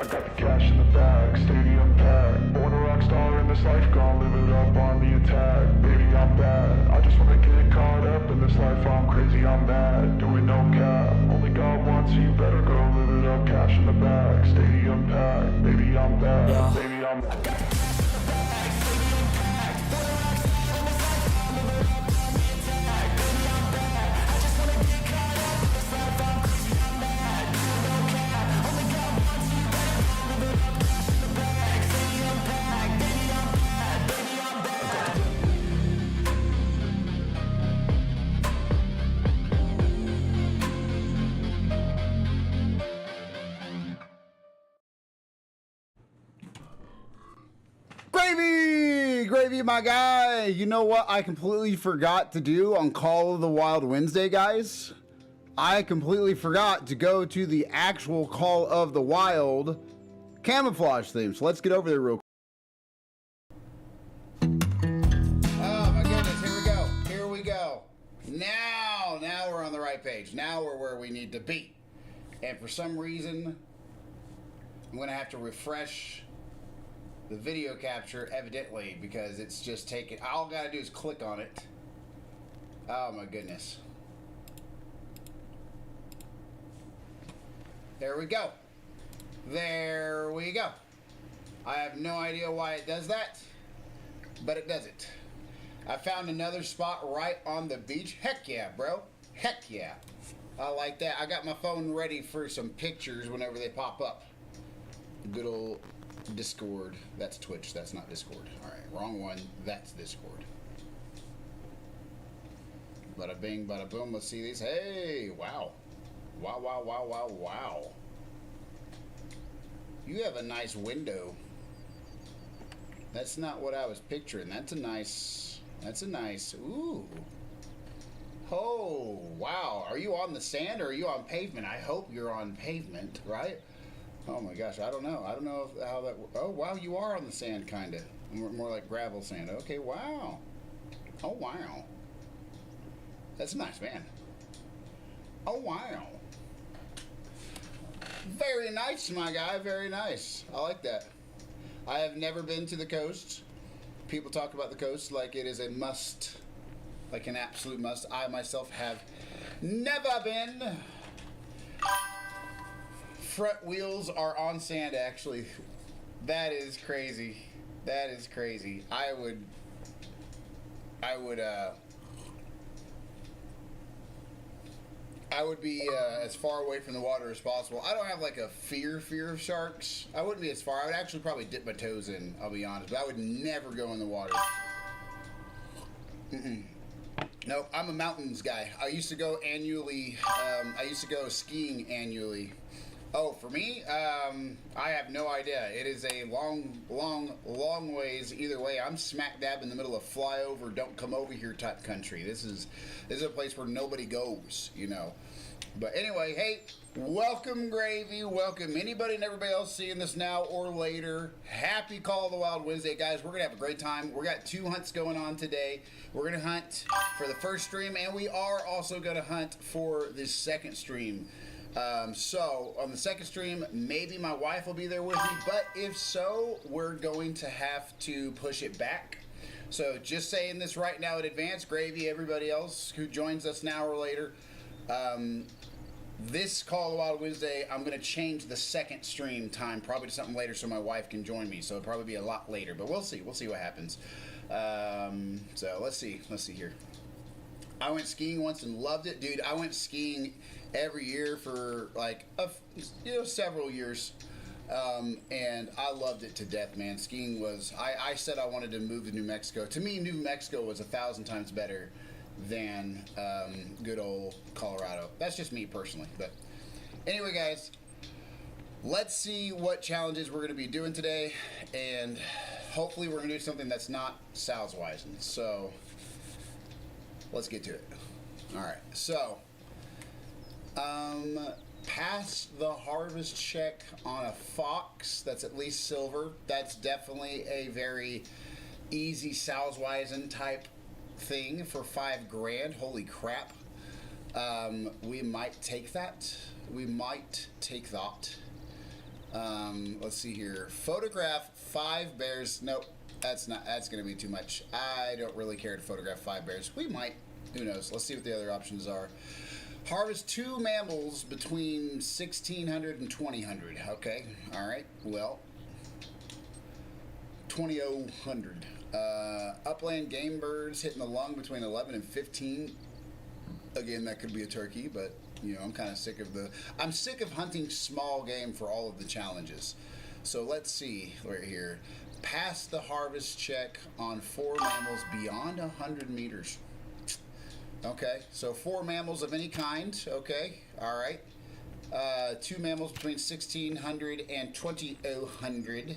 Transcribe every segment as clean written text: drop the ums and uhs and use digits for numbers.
I got the cash in the bag, stadium packed. Born a rock star in this life, gonna live it up on the attack. Baby, I'm bad, I just wanna get caught up in this life. I'm crazy, I'm mad, doing no cap. Only God wants you, better go live it up. Cash in the bag, stadium packed. Baby, I'm bad, yeah. Baby, I'm bad. Gravy, my guy. You know what I completely forgot to do on Call of the Wild Wednesday, guys? I completely forgot to go to the actual Call of the Wild camouflage theme. So let's get over there real quick. Oh my goodness, here we go. Here we go. Now we're on the right page. Now we're where we need to be. And for some reason, I'm going to have to refresh the video capture, evidently, because it's just taking... All I gotta do is click on it. Oh my goodness. There we go. There we go. I have no idea why it does that, but it does it. I found another spot right on the beach. Heck yeah, bro. Heck yeah. I like that. I got my phone ready for some pictures whenever they pop up. Good old Discord. That's Twitch. That's not Discord. Alright, wrong one. That's Discord. Bada bing, bada boom. Let's see these. Hey, wow. Wow, wow, wow, wow, wow. You have a nice window. That's not what I was picturing. That's a nice... Ooh. Oh, wow. Are you on the sand or are you on pavement? I hope you're on pavement, right? Oh my gosh, I don't know. I don't know how that... Oh, wow, you are on the sand, kind of. More like gravel sand. Okay, wow. Oh, wow. That's nice, man. Oh, wow. Very nice, my guy. Very nice. I like that. I have never been to the coast. People talk about the coast like it is a must. Like an absolute must. I myself have never been. Front wheels are on sand, actually. That is crazy. That is crazy. I would be as far away from the water as possible. I don't have like a fear of sharks. I wouldn't be as far. I would actually probably dip my toes in, I'll be honest. But I would never go in the water. No, I'm a mountains guy. I used to go annually. I used to go skiing annually. Oh, for me, I have no idea. It is a long ways either way. I'm smack dab in the middle of flyover, don't come over here type country. This is a place where nobody goes, you know. But anyway, hey, welcome Gravy, welcome anybody and everybody else seeing this now or later. Happy Call of the Wild Wednesday, guys. We're gonna have a great time. We got 2 hunts going on today. We're gonna hunt for the first stream, and we are also gonna hunt for the second stream. So on the second stream, maybe my wife will be there with me, but if so, we're going to have to push it back. So just saying this right now in advance, Gravy, everybody else who joins us now or later, this Call of the Wild Wednesday, I'm going to change the second stream time probably to something later so my wife can join me. So it'll probably be a lot later, but we'll see. We'll see what happens. So let's see here. I went skiing once and loved it, dude. I went skiing every year for like several years, and I loved it to death, man. Skiing was... I said I wanted to move to New Mexico. To me, New Mexico was 1,000 times better than good old Colorado. That's just me personally. But anyway, guys, let's see what challenges we're going to be doing today, and hopefully we're going to do something that's not Salzweisen. So let's get to it. All right, so pass the harvest check on a fox that's at least silver. That's definitely a very easy Salzweisen type thing for $5,000. Holy crap. We might take that. We might take that. Let's see here. Photograph 5 bears. Nope, that's not. That's going to be too much. I don't really care to photograph 5 bears. We might. Who knows? Let's see what the other options are. Harvest 2 mammals between 1600 and 2000. Okay. All right. Well, 2000. Upland game birds hitting the lung between 11 and 15. Again, that could be a turkey, but you know, I'm kind of sick of I'm sick of hunting small game for all of the challenges. So let's see right here. Pass the harvest check on 4 mammals beyond 100 meters. Okay, so 4 mammals of any kind. Okay, all right. 2 mammals between 1600 and 2000,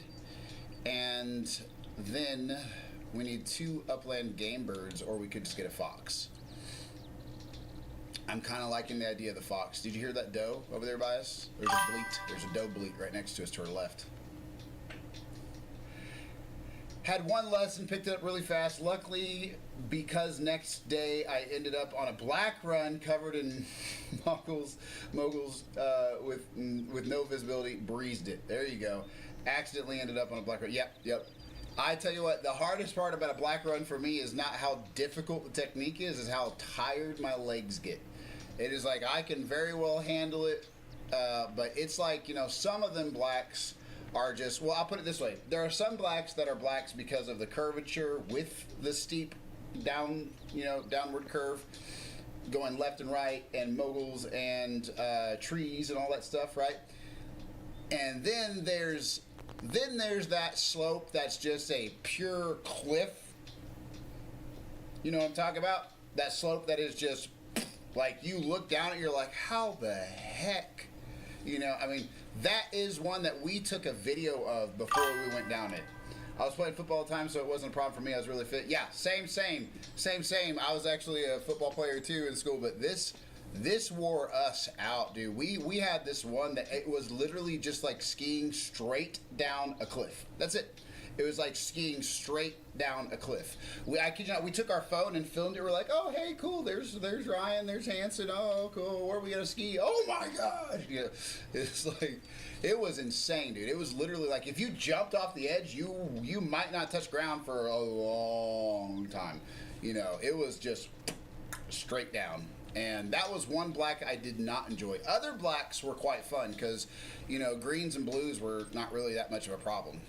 and then we need 2 upland game birds, or we could just get a fox. I'm kind of liking the idea of the fox. Did you hear that doe over there by us? There's a bleat. There's a doe bleat right next to us to our left. Had 1 lesson, picked it up really fast. Luckily, because next day I ended up on a black run covered in moguls with no visibility. Breezed it. There you go. Accidentally ended up on a black run. Yep. I tell you what, the hardest part about a black run for me is not how difficult the technique is how tired my legs get. It is like I can very well handle it, but it's like, you know, some of them blacks are just, well, I'll put it this way. There are some blacks that are blacks because of the curvature with the steep downward curve going left and right, and moguls and trees and all that stuff, right? And then there's that slope that's just a pure cliff. You know what I'm talking about? That slope that is just like you look down at it, you're like, how the heck? You know, I mean, that is one that we took a video of before we went down it. I was playing football all the time, so it wasn't a problem for me. I was really fit. Yeah, same. I was actually a football player too in school, but this wore us out, dude. We had this one that it was literally just like skiing straight down a cliff. That's it. It was like skiing straight down a cliff. I kid you not, we took our phone and filmed it. We're like, oh, hey, cool. There's Ryan. There's Hanson. Oh, cool. Where are we gonna ski? Oh my God! You know, it's like it was insane, dude. It was literally like if you jumped off the edge, you might not touch ground for a long time. You know, it was just straight down. And that was one black I did not enjoy. Other blacks were quite fun because, you know, greens and blues were not really that much of a problem.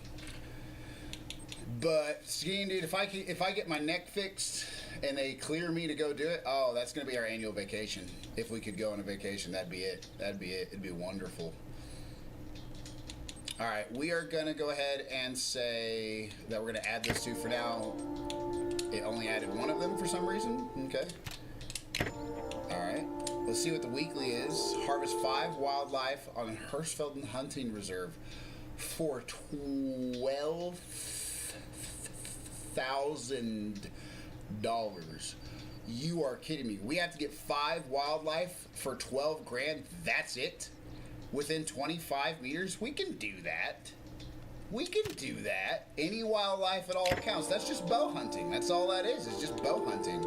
But skiing, dude, if I get my neck fixed and they clear me to go do it, oh, that's gonna be our annual vacation. If we could go on a vacation, that'd be it. It'd be wonderful. All right, we are gonna go ahead and say that we're gonna add those 2 for now. It only added 1 of them for some reason. Okay. All right. Let's see what the weekly is. Harvest 5 wildlife on Hirschfelden Hunting Reserve for $12,000. You are kidding me. We have to get 5 wildlife for 12 grand. That's it? Within 25 meters? We can do that. Any wildlife at all counts. That's just bow hunting. That's all that is. It's just bow hunting.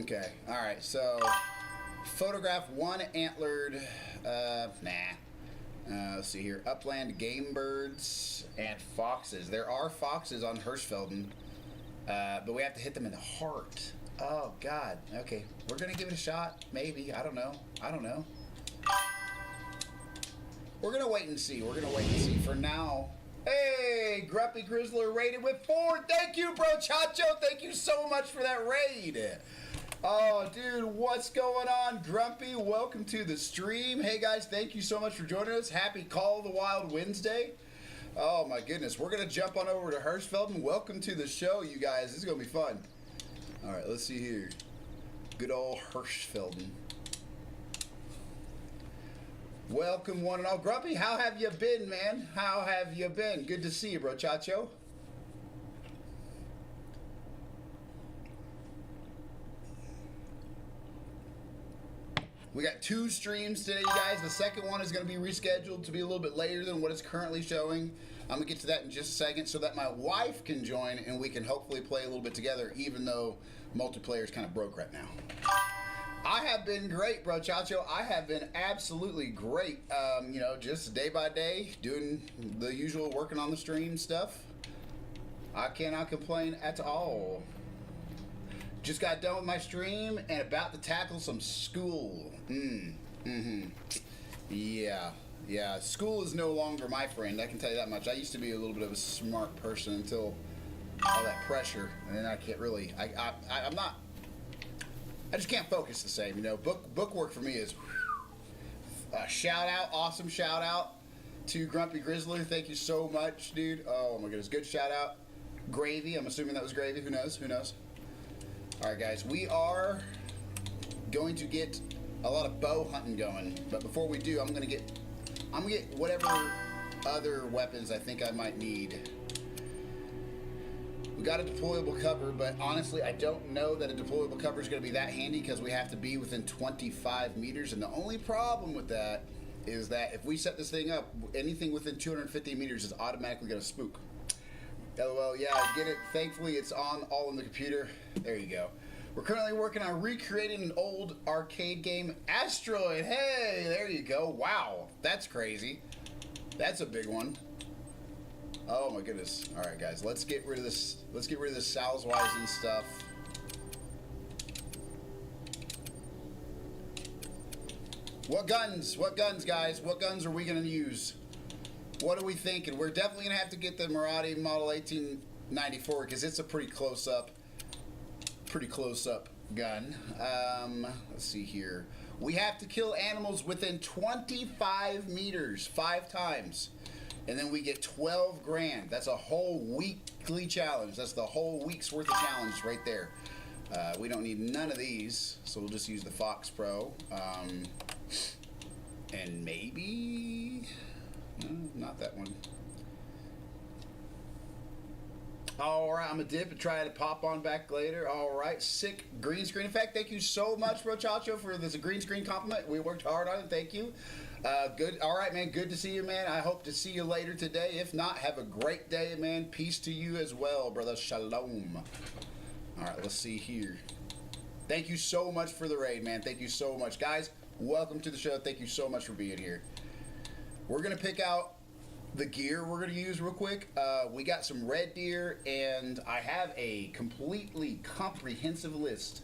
Okay. All right. So, photograph 1 antlered. Let's see here. Upland game birds and foxes. There are foxes on Hirschfelden, but we have to hit them in the heart. Oh God. Okay. We're gonna give it a shot. Maybe. I don't know. We're gonna wait and see. For now. Hey, Grumpy Grizzler raided with 4. Thank you, bro, Chacho. Thank you so much for that raid. Oh, dude, what's going on, Grumpy? Welcome to the stream. Hey, guys, thank you so much for joining us. Happy Call of the Wild Wednesday. Oh, my goodness. We're going to jump on over to Hirschfelden. Welcome to the show, you guys. This is going to be fun. All right, let's see here. Good old Hirschfelden. Welcome, one and all. Grumpy, how have you been, man? How have you been? Good to see you, bro, Chacho. We got 2 streams today, you guys. The second one is going to be rescheduled to be a little bit later than what it's currently showing. I'm going to get to that in just a second so that my wife can join and we can hopefully play a little bit together, even though multiplayer is kind of broke right now. I have been great, bro, Chacho. I have been absolutely great. Just day by day, doing the usual, working on the stream stuff. I cannot complain at all. Just got done with my stream and about to tackle some school. Yeah, yeah. School is no longer my friend. I can tell you that much. I used to be a little bit of a smart person until all that pressure, and then I can't really. I'm not. I just can't focus the same. Book work for me is shout out, awesome shout out to Grumpy Grizzly. Thank you so much, dude. Oh my goodness, good shout out. Gravy. I'm assuming that was gravy. Who knows? Who knows? All right, guys, we are going to get a lot of bow hunting going, but before we do, I'm gonna get whatever other weapons I think I might need. We got a deployable cover, but honestly, I don't know that a deployable cover is going to be that handy because we have to be within 25 meters. And the only problem with that is that if we set this thing up, anything within 250 meters is automatically going to spook. LOL, yeah, I get it. Thankfully, it's on all in the computer. There you go. We're currently working on recreating an old arcade game, Asteroid. Hey, there you go. Wow, that's crazy. That's a big one. Oh my goodness. All right, guys, let's get rid of this. Let's get rid of this Salzweisen and stuff. What guns? What guns, guys? What guns are we gonna use? What are we thinking? We're definitely gonna have to get the Maradi Model 1894 because it's a pretty close up gun. Let's see here. We have to kill animals within 25 meters 5 times. And then we get 12 grand. That's a whole weekly challenge. That's the whole week's worth of challenge right there. We don't need none of these, so we'll just use the Fox Pro. And maybe... No, not that one. Alright, I'm gonna dip and try to pop on back later. Alright, sick green screen effect. Thank you so much, Rochacho, for this green screen compliment. We worked hard on it. Thank you. Good. All right, man. Good to see you, man. I hope to see you later today. If not, have a great day, man. Peace to you as well, brother. Shalom. All right, let's see here. Thank you so much for the raid, man. Thank you so much. Guys, welcome to the show. Thank you so much for being here. We're going to pick out the gear we're going to use real quick. We got some red deer, and I have a completely comprehensive list.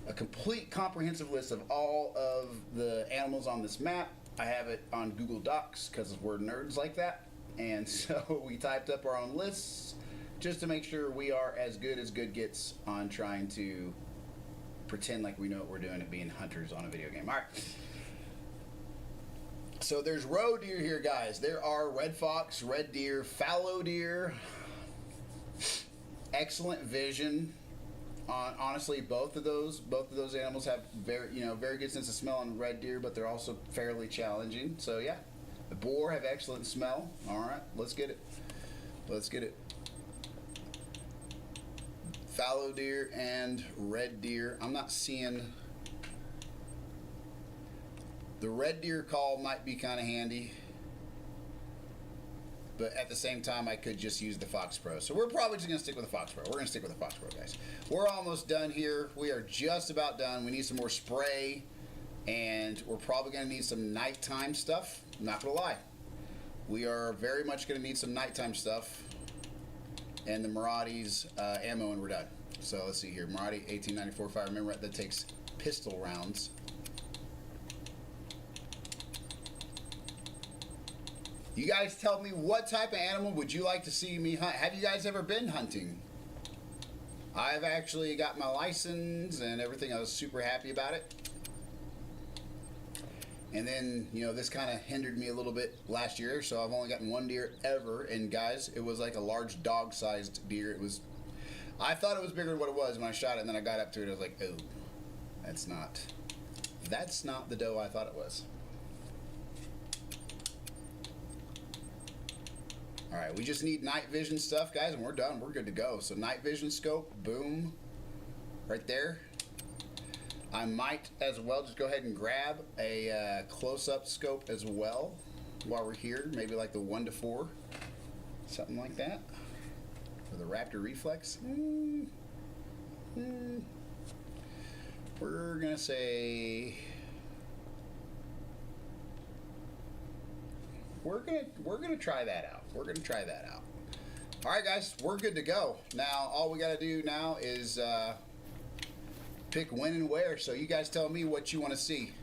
A complete comprehensive list of all of the animals on this map. I have it on Google Docs because we're nerds like that. And so we typed up our own lists just to make sure we are as good gets on trying to pretend like we know what we're doing at being hunters on a video game. All right. So there's roe deer here, guys. There are red fox, red deer, fallow deer. Excellent vision. Honestly, both of those animals have very good sense of smell on red deer, but they're also fairly challenging. So yeah, the boar have excellent smell. All right, let's get it. Let's get it. Fallow deer and red deer. I'm not seeing the red deer call might be kind of handy. But at the same time, I could just use the Fox Pro. So we're probably just going to stick with the Fox Pro. We're going to stick with the Fox Pro, guys. We're almost done here. We are just about done. We need some more spray. And we're probably going to need some nighttime stuff. I'm not going to lie. We are very much going to need some nighttime stuff. And the Maradi's ammo when we're done. So let's see here. Maradi 1894. If I remember right, that takes pistol rounds. You guys tell me, what type of animal would you like to see me hunt? Have you guys ever been hunting? I've actually got my license and everything. I was super happy about it. And then, this kind of hindered me a little bit last year, so I've only gotten one deer ever. And guys, it was like a large dog-sized deer. I thought it was bigger than what it was when I shot it, and then I got up to it, and I was like, oh, that's not the doe I thought it was. All right, we just need night vision stuff, guys, and we're done. We're good to go. So night vision scope, boom, right there. I might as well just go ahead and grab a close-up scope as well while we're here. Maybe like the 1-4, something like that. For the Raptor Reflex. We're gonna say we're gonna try that out. We're gonna try that out. All right, guys, we're good to go. Now, all we gotta do now is pick when and where. So you guys tell me what you want to see.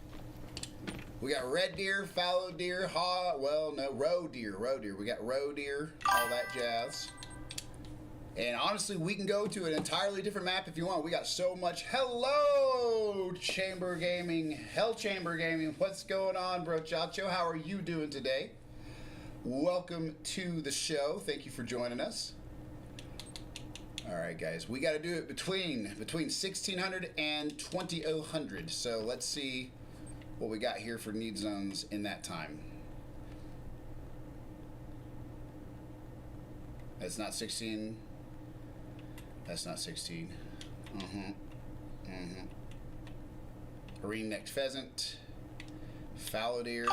We got red deer, fallow deer, roe deer. We got roe deer, all that jazz. And honestly, we can go to an entirely different map if you want. We got so much. Hello, Chamber Gaming. Hell Chamber Gaming. What's going on, bro Chacho? How are you doing today? Welcome to the show. Thank you for joining us. All right, guys. We got to do it between 1600 and 2000. So let's see what we got here for need zones in that time. That's not 16. That's not 16. Green-necked pheasant. Fallow deer.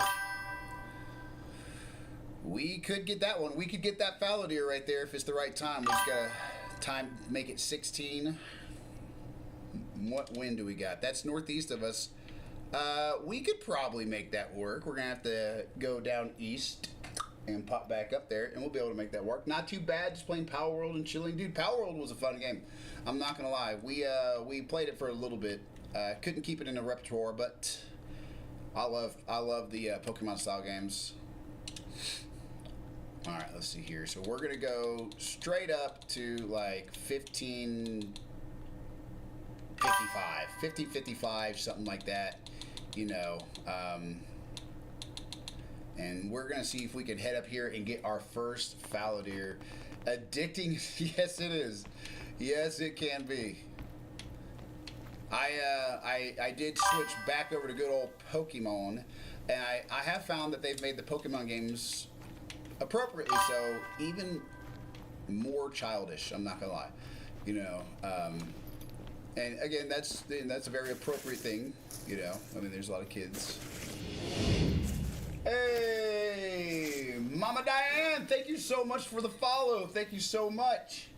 We could get that one. We could get that fallow deer right there if it's the right time. We just gotta make it 16. What wind do we got? That's northeast of us. We could probably make that work. We're gonna have to go down east and pop back up there, and we'll be able to make that work. Not too bad, just playing Power World and chilling. Dude, Power World was a fun game. I'm not gonna lie. We played it for a little bit. Couldn't keep it in the repertoire, but I love the Pokemon style games. All right, let's see here. So we're gonna go straight up to like 1555, something like that. You know. And we're going to see if we can head up here and get our first fallow deer. Addicting? Yes, it is. Yes, it can be. I did switch back over to good old Pokemon, and I have found that they've made the Pokemon games appropriately so, even more childish, I'm not going to lie. You know, and again, that's a very appropriate thing, you know. I mean, there's a lot of kids. Hey, Mama Diane, thank you so much for the follow. Thank you so much.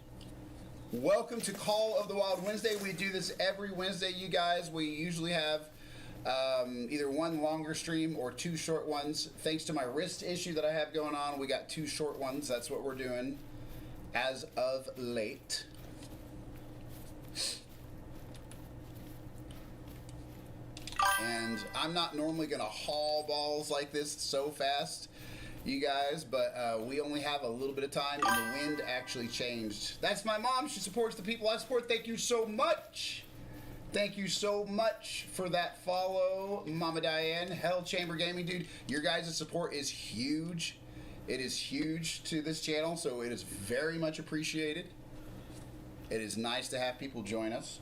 Welcome to Call of the Wild Wednesday. We do this every Wednesday, you guys. We usually have either one longer stream or two short ones. Thanks to my wrist issue that I have going on, we got two short ones. That's what we're doing as of late. And I'm not normally going to haul balls like this so fast, you guys, but we only have a little bit of time, and the wind actually changed. That's my mom. She supports the people I support. Thank you so much. Thank you so much for that follow, Mama Diane. Hell Chamber Gaming, dude. Your guys' support is huge. It is huge to this channel, so it is very much appreciated. It is nice to have people join us.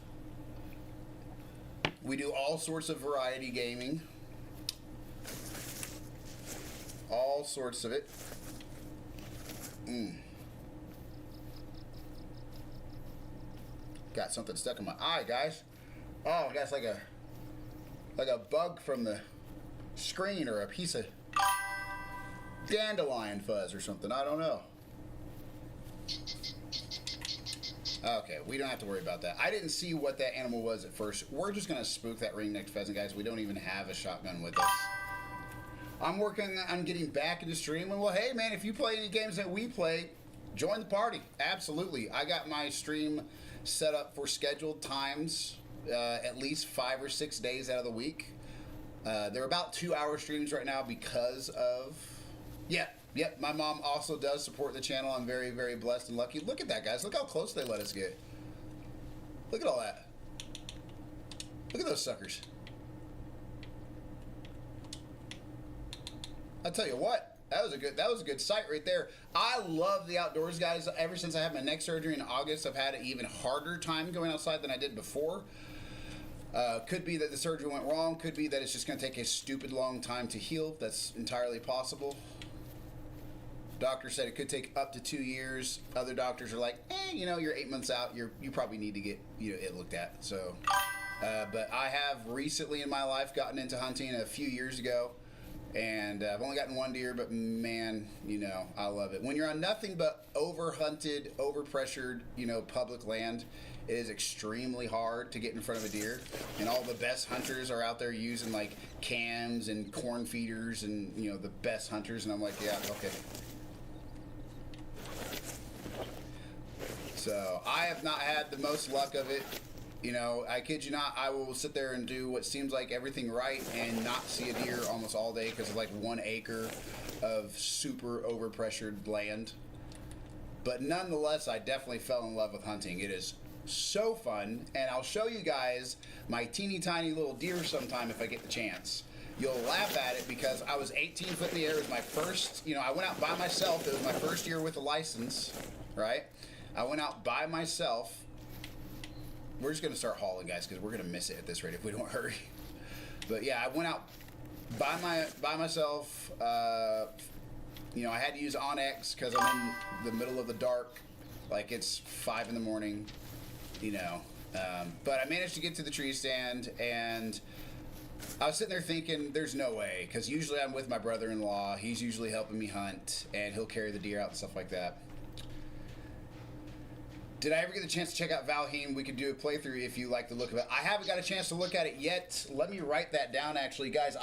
We do all sorts of variety gaming. All sorts of it. Got something stuck in my eye, guys. Oh, that's like a bug from the screen, or a piece of dandelion fuzz or something. I don't know. Okay, we don't have to worry about that. I didn't see what that animal was at first. We're just going to spook that ring-necked pheasant, guys. We don't even have a shotgun with us. I'm working on getting back into streaming. Well, hey, man, if you play any games that we play, join the party. Absolutely. I got my stream set up for scheduled times, at least 5 or 6 days out of the week. They're about 2-hour streams right now because of... Yep, my mom also does support the channel. I'm very, very blessed and lucky. Look at that, guys. Look how close they let us get. Look at all that. Look at those suckers. I'll tell you what, that was a good sight right there. I love the outdoors, guys. Ever since I had my neck surgery in August, I've had an even harder time going outside than I did before. Could be that the surgery went wrong. Could be that it's just going to take a stupid long time to heal. That's entirely possible. Doctor said it could take up to 2 years. Other doctors are like, you're 8 months out. You probably need to get it looked at. So, but I have recently in my life gotten into hunting a few years ago, and I've only gotten one deer. But man, I love it when you're on nothing but over hunted, over pressured, public land, it is extremely hard to get in front of a deer, and all the best hunters are out there using like cams and corn feeders and the best hunters, and I'm like, yeah, okay. So I have not had the most luck of it. I kid you not, I will sit there and do what seems like everything right and not see a deer almost all day because of like 1 acre of super overpressured land. But nonetheless, I definitely fell in love with hunting. It is so fun, and I'll show you guys my teeny tiny little deer sometime if I get the chance. You'll laugh at it because I was 18 foot in the air. It was my first, I went out by myself. It was my first year with a license, right? I went out by myself. We're just gonna start hauling, guys, because we're gonna miss it at this rate if we don't hurry. But yeah, I went out by myself. I had to use Onyx because I'm in the middle of the dark, like it's 5 in the morning. But I managed to get to the tree stand, and I was sitting there thinking, there's no way, because usually I'm with my brother-in-law. He's usually helping me hunt, and he'll carry the deer out and stuff like that. Did I ever get the chance to check out Valheim? We could do a playthrough if you like the look of it. I haven't got a chance to look at it yet. Let me write that down, actually. Guys,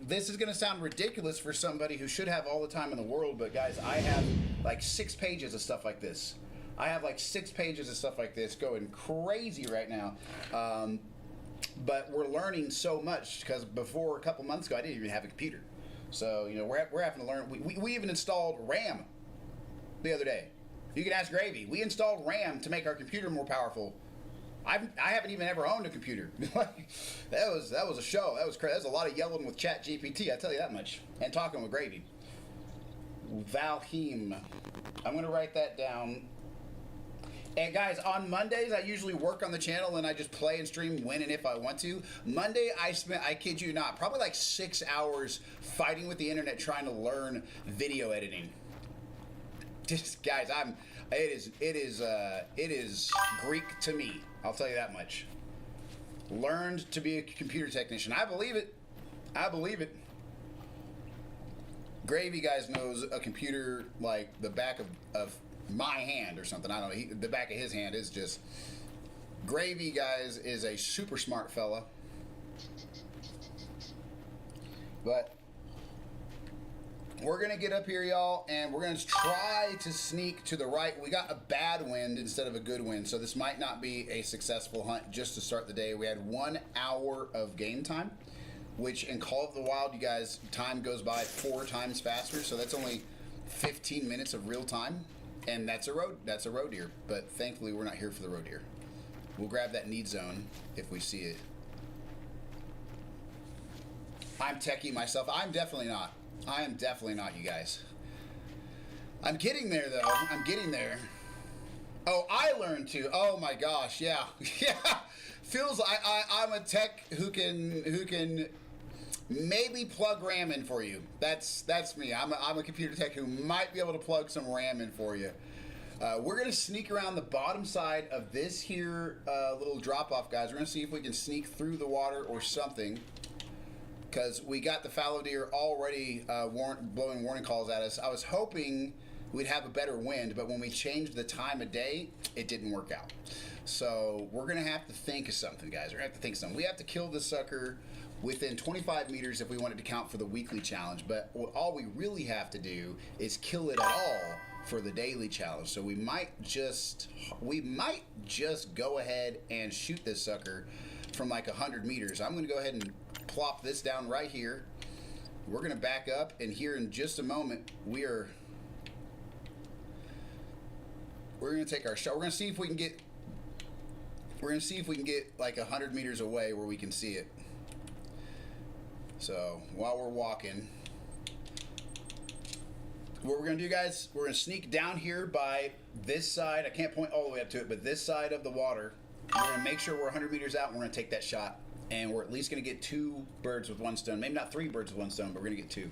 this is going to sound ridiculous for somebody who should have all the time in the world, but guys, I have like 6 pages of stuff like this. I have like 6 pages of stuff like this going crazy right now. But we're learning so much because before a couple months ago, I didn't even have a computer. So, we're having to learn. We even installed RAM the other day. You can ask Gravy. We installed RAM to make our computer more powerful. I haven't even ever owned a computer. that was a show. That was crazy. That was a lot of yelling with Chat GPT. I tell you that much. And talking with Gravy. Valheim. I'm gonna write that down. And guys, on Mondays I usually work on the channel and I just play and stream when and if I want to. Monday I kid you not, probably like 6 hours fighting with the internet trying to learn video editing. Just guys, it is Greek to me. I'll tell you that much. Learned to be a computer technician. I believe it. Gravy, guys, knows a computer like the back of my hand or something. I don't know. The back of his hand is just. Gravy, guys, is a super smart fella. But we're going to get up here, y'all, and we're going to try to sneak to the right. We got a bad wind instead of a good wind, so this might not be a successful hunt just to start the day. We had 1 hour of game time, which in Call of the Wild, you guys, time goes by 4 times faster, so that's only 15 minutes of real time, and that's a road deer. But thankfully, we're not here for the road deer. We'll grab that need zone if we see it. I'm techie myself. I'm definitely not. I am definitely not, you guys. I'm getting there, though. I'm getting there. Oh, I learned to. Oh my gosh, yeah, yeah. Feels like I'm a tech who can maybe plug RAM in for you. That's me. I'm a computer tech who might be able to plug some RAM in for you. We're gonna sneak around the bottom side of this here little drop off, guys. We're gonna see if we can sneak through the water or something. Because we got the fallow deer already blowing warning calls at us. I was hoping we'd have a better wind, but when we changed the time of day, it didn't work out. So we're going to have to think of something, guys. We're going to have to think of something. We have to kill this sucker within 25 meters if we wanted to count for the weekly challenge. But all we really have to do is kill it at all for the daily challenge. So we might just go ahead and shoot this sucker from like 100 meters. I'm going to go ahead and plop this down right here. We're going to back up, and here in just a moment we're going to take our shot. We're going to see if we can get like 100 meters away where we can see it. So while we're walking, what we're going to do, guys, we're going to sneak down here by this side. I can't point all the way up to it, but this side of the water. We're going to make sure we're 100 meters out, and we're going to take that shot. And we're at least going to get 2 birds with 1 stone. Maybe not 3 birds with 1 stone, but we're going to get 2.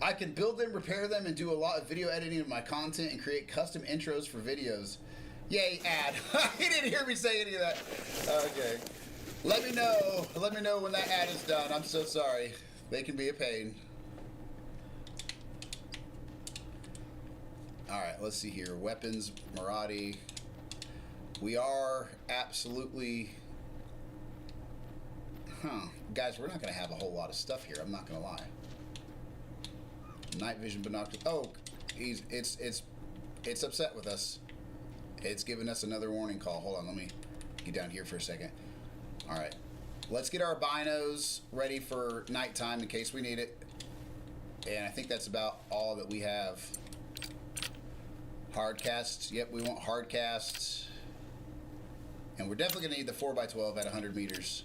I can build them, repair them, and do a lot of video editing of my content and create custom intros for videos. Yay, ad. He didn't hear me say any of that. Okay. Let me know when that ad is done. I'm so sorry. They can be a pain. All right, let's see here. Weapons, Marathi. We are absolutely... Guys, we're not going to have a whole lot of stuff here. I'm not going to lie. Night vision binoculars. Oh, it's upset with us. It's giving us another warning call. Hold on, let me get down here for a second. All right. Let's get our binos ready for nighttime in case we need it. And I think that's about all that we have. Hard casts. Yep, we want hard casts. And we're definitely going to need the 4x12 at 100 meters.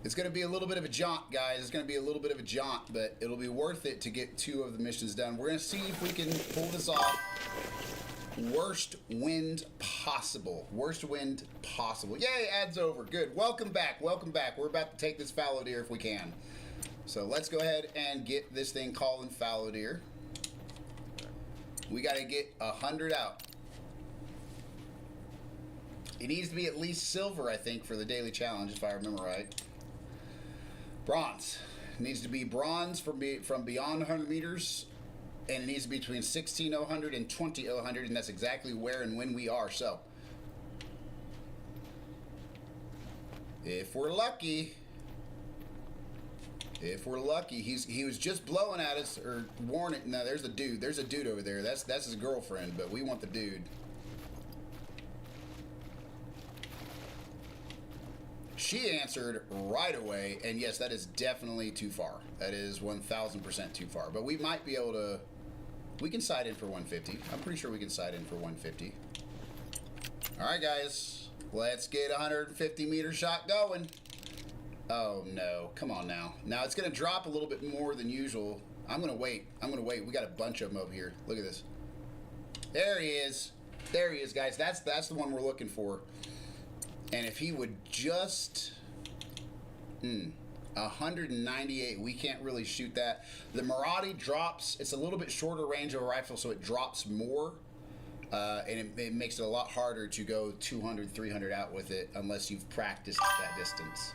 It's going to be a little bit of a jaunt, guys. It's going to be a little bit of a jaunt, but it'll be worth it to get 2 of the missions done. We're going to see if we can pull this off. Worst wind possible. Worst wind possible. Yay, ad's over. Good. Welcome back. Welcome back. We're about to take this fallow deer if we can. So let's go ahead and get this thing calling fallow deer. We got to get 100 out. It needs to be at least silver, I think, for the daily challenge, if I remember right. Bronze. It needs to be bronze from beyond 100 meters, and it needs to be between 16,000 and 20,000, and that's exactly where and when we are. So, if we're lucky, he was just blowing at us or warning. No, there's a dude. There's a dude over there. That's his girlfriend, but we want the dude. She answered right away, and yes, that is definitely too far. That is 1,000% too far. But we might be able to... We can side in for 150. I'm pretty sure we can side in for 150. All right, guys. Let's get a 150-meter shot going. Oh, no. Come on now. Now, it's going to drop a little bit more than usual. I'm going to wait. We got a bunch of them over here. Look at this. There he is. There he is, guys. That's the one we're looking for. And if he would just... 198. We can't really shoot that. The Maradi drops. It's a little bit shorter range of a rifle, so it drops more. And it makes it a lot harder to go 200, 300 out with it unless you've practiced that distance.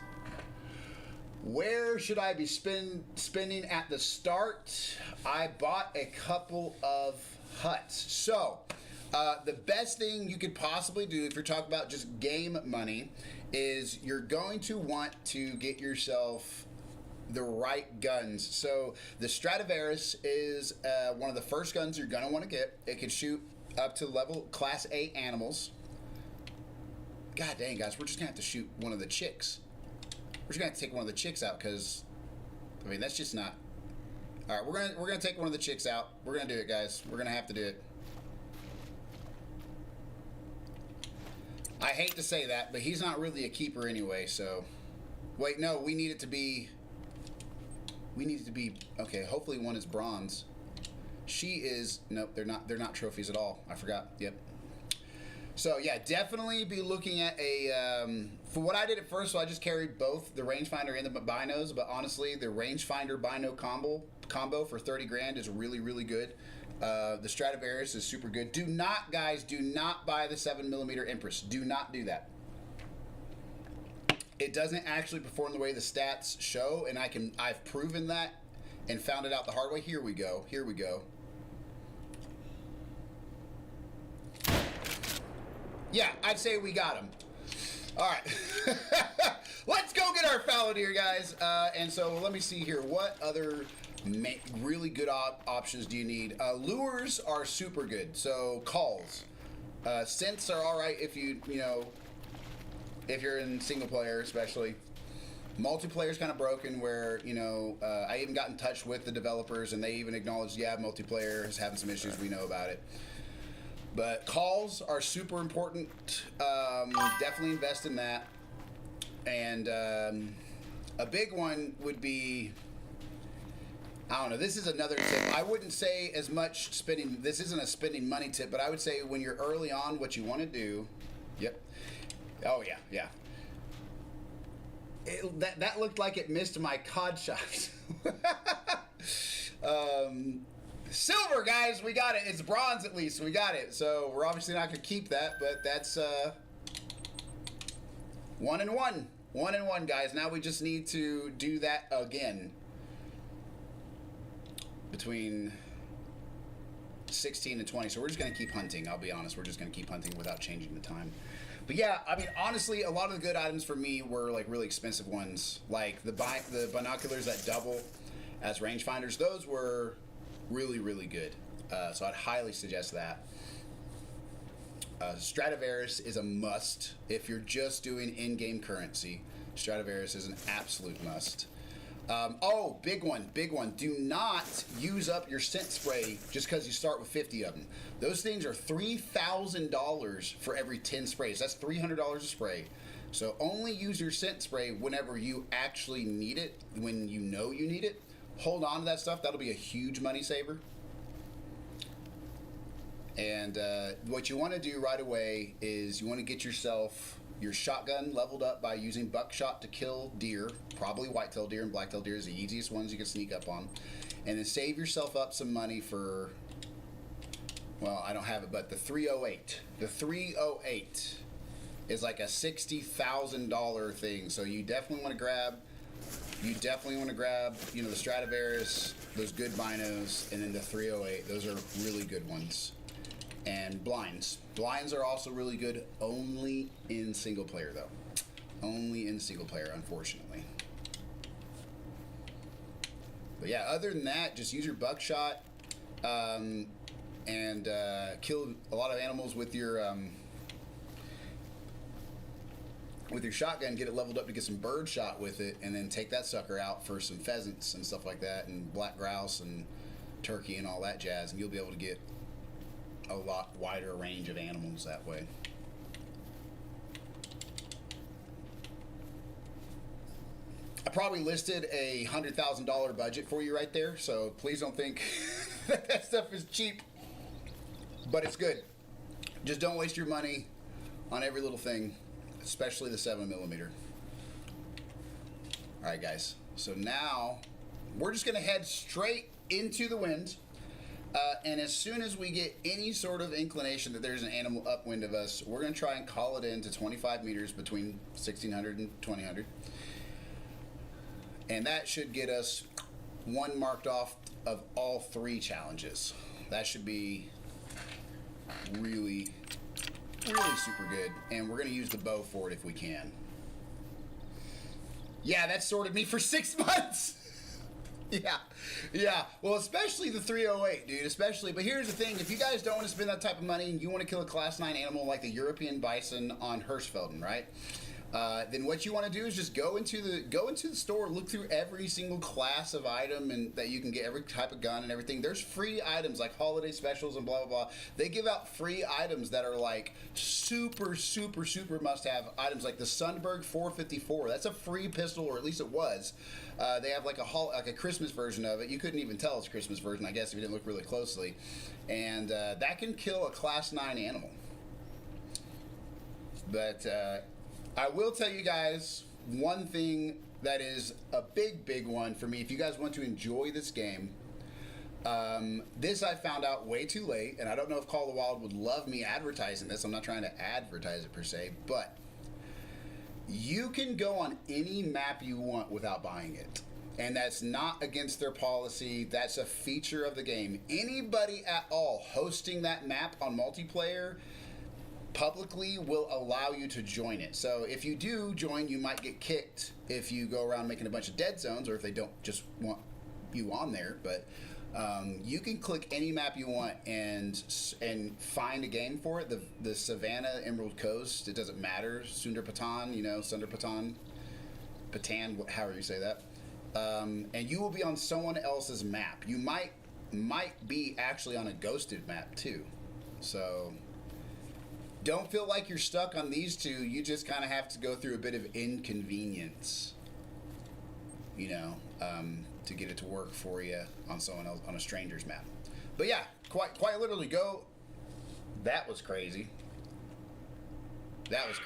Where should I be spending at the start? I bought a couple of huts. So... the best thing you could possibly do if you're talking about just game money is you're going to want to get yourself the right guns. So the Stradivarius is one of the first guns you're going to want to get. It can shoot up to level Class 8 animals. God dang, guys, we're just going to have to shoot one of the chicks. We're just going to have to take one of the chicks out because, I mean, that's just not... All right, we're gonna take one of the chicks out. We're going to do it, guys. We're going to have to do it. I hate to say that, but he's not really a keeper anyway, so... Wait, no, we need it to be... Okay, hopefully one is bronze. She is... Nope, they're not trophies at all. I forgot. Yep. So, yeah, definitely be looking at a... for what I did at first, so I just carried both the rangefinder and the binos, but honestly, the rangefinder bino combo for 30 grand is really, really good. The Stradivarius is super good. Do not, guys, do not buy the 7mm Empress. Do not do that. It doesn't actually perform the way the stats show, and I've proven that and found it out the hard way. Here we go. Here we go. Yeah, I'd say we got him. All right. Let's go get our fallow deer, guys. And so let me see here. What other... really good options do you need? Lures are super good. So calls, scents are all right if if you're in single player, especially. Multiplayer is kind of broken. Where I even got in touch with the developers and they even acknowledged, yeah, multiplayer is having some issues. We know about it. But calls are super important. Definitely invest in that. And a big one would be. I don't know. This is another tip. I wouldn't say as much spending. This isn't a spending money tip, but I would say when you're early on, what you want to do. Yep. Oh yeah, yeah. That looked like it missed my cod shots. Silver, guys, we got it. It's bronze at least. We got it. So we're obviously not going to keep that, but that's 1 and 1. 1 and 1, guys. Now we just need to do that again. Between 16 and 20. So we're just going to keep hunting. I'll be honest. We're just going to keep hunting without changing the time. But yeah, I mean, honestly, a lot of the good items for me were like really expensive ones, like the binoculars that double as rangefinders. Those were really, really good. So I'd highly suggest that. Stradivarius is a must if you're just doing in-game currency. Stradivarius is an absolute must. Big one. Do not use up your scent spray just because you start with 50 of them. Those things are $3,000 for every 10 sprays. That's $300 a spray. So only use your scent spray whenever you actually need it, when you know you need it. Hold on to that stuff. That'll be a huge money saver. And what you want to do right away is you want to get yourself your shotgun leveled up by using buckshot to kill deer. Probably white-tailed deer and black-tailed deer is the easiest ones you can sneak up on. And then save yourself up some money for, well, I don't have it, but the 308. The 308 is like a $60,000 thing. So you definitely want to grab, the Stradivarius, those good binos, and then the 308. Those are really good ones. And blinds. Blinds are also really good, only in single player though. Only in single player, unfortunately. But yeah, other than that, just use your buckshot and kill a lot of animals with your shotgun. Get it leveled up to get some bird shot with it, and then take that sucker out for some pheasants and stuff like that, and black grouse and turkey and all that jazz, and you'll be able to get a lot wider range of animals that way. I probably listed a $100,000 budget for you right there, so please don't think that stuff is cheap, but it's good. Just don't waste your money on every little thing, especially the 7mm. All right, guys. So now we're just going to head straight into the wind. And as soon as we get any sort of inclination that there's an animal upwind of us, we're going to try and call it in to 25 meters between 1,600 and 2,000. And that should get us one marked off of all 3 challenges. That should be really, really super good. And we're going to use the bow for it if we can. Yeah, that sorted me for 6 months. Yeah. Well, especially the 308, dude. Especially. But here's the thing: if you guys don't want to spend that type of money and you want to kill a Class 9 animal like the European bison on Hirschfelden, right? Then what you want to do is just go into the store, look through every single class of item and that you can get, every type of gun and everything. There's free items like holiday specials and blah blah blah. They give out free items that are like super must-have items, like the Sundberg 454. That's a free pistol, or at least it was. They have like a Christmas version of it. You couldn't even tell it's a Christmas version, I guess, if you didn't look really closely. And that can kill a Class 9 animal. But I will tell you guys one thing that is a big one for me. If you guys want to enjoy this game, this I found out way too late, and I don't know if Call of the Wild would love me advertising this. I'm not trying to advertise it per se, but you can go on any map you want without buying it. And that's not against their policy. That's a feature of the game. Anybody at all hosting that map on multiplayer publicly will allow you to join it. So if you do join, you might get kicked if you go around making a bunch of dead zones, or if they don't just want you on there. But you can click any map you want and find a game for it. The Savannah, Emerald Coast, it doesn't matter. Sundarpatan, Patan, however you say that. And you will be on someone else's map. You might be actually on a ghosted map too. So don't feel like you're stuck on these two. You just kind of have to go through a bit of inconvenience, to get it to work for you on someone else, on a stranger's map. But yeah, quite literally go. That was crazy. Was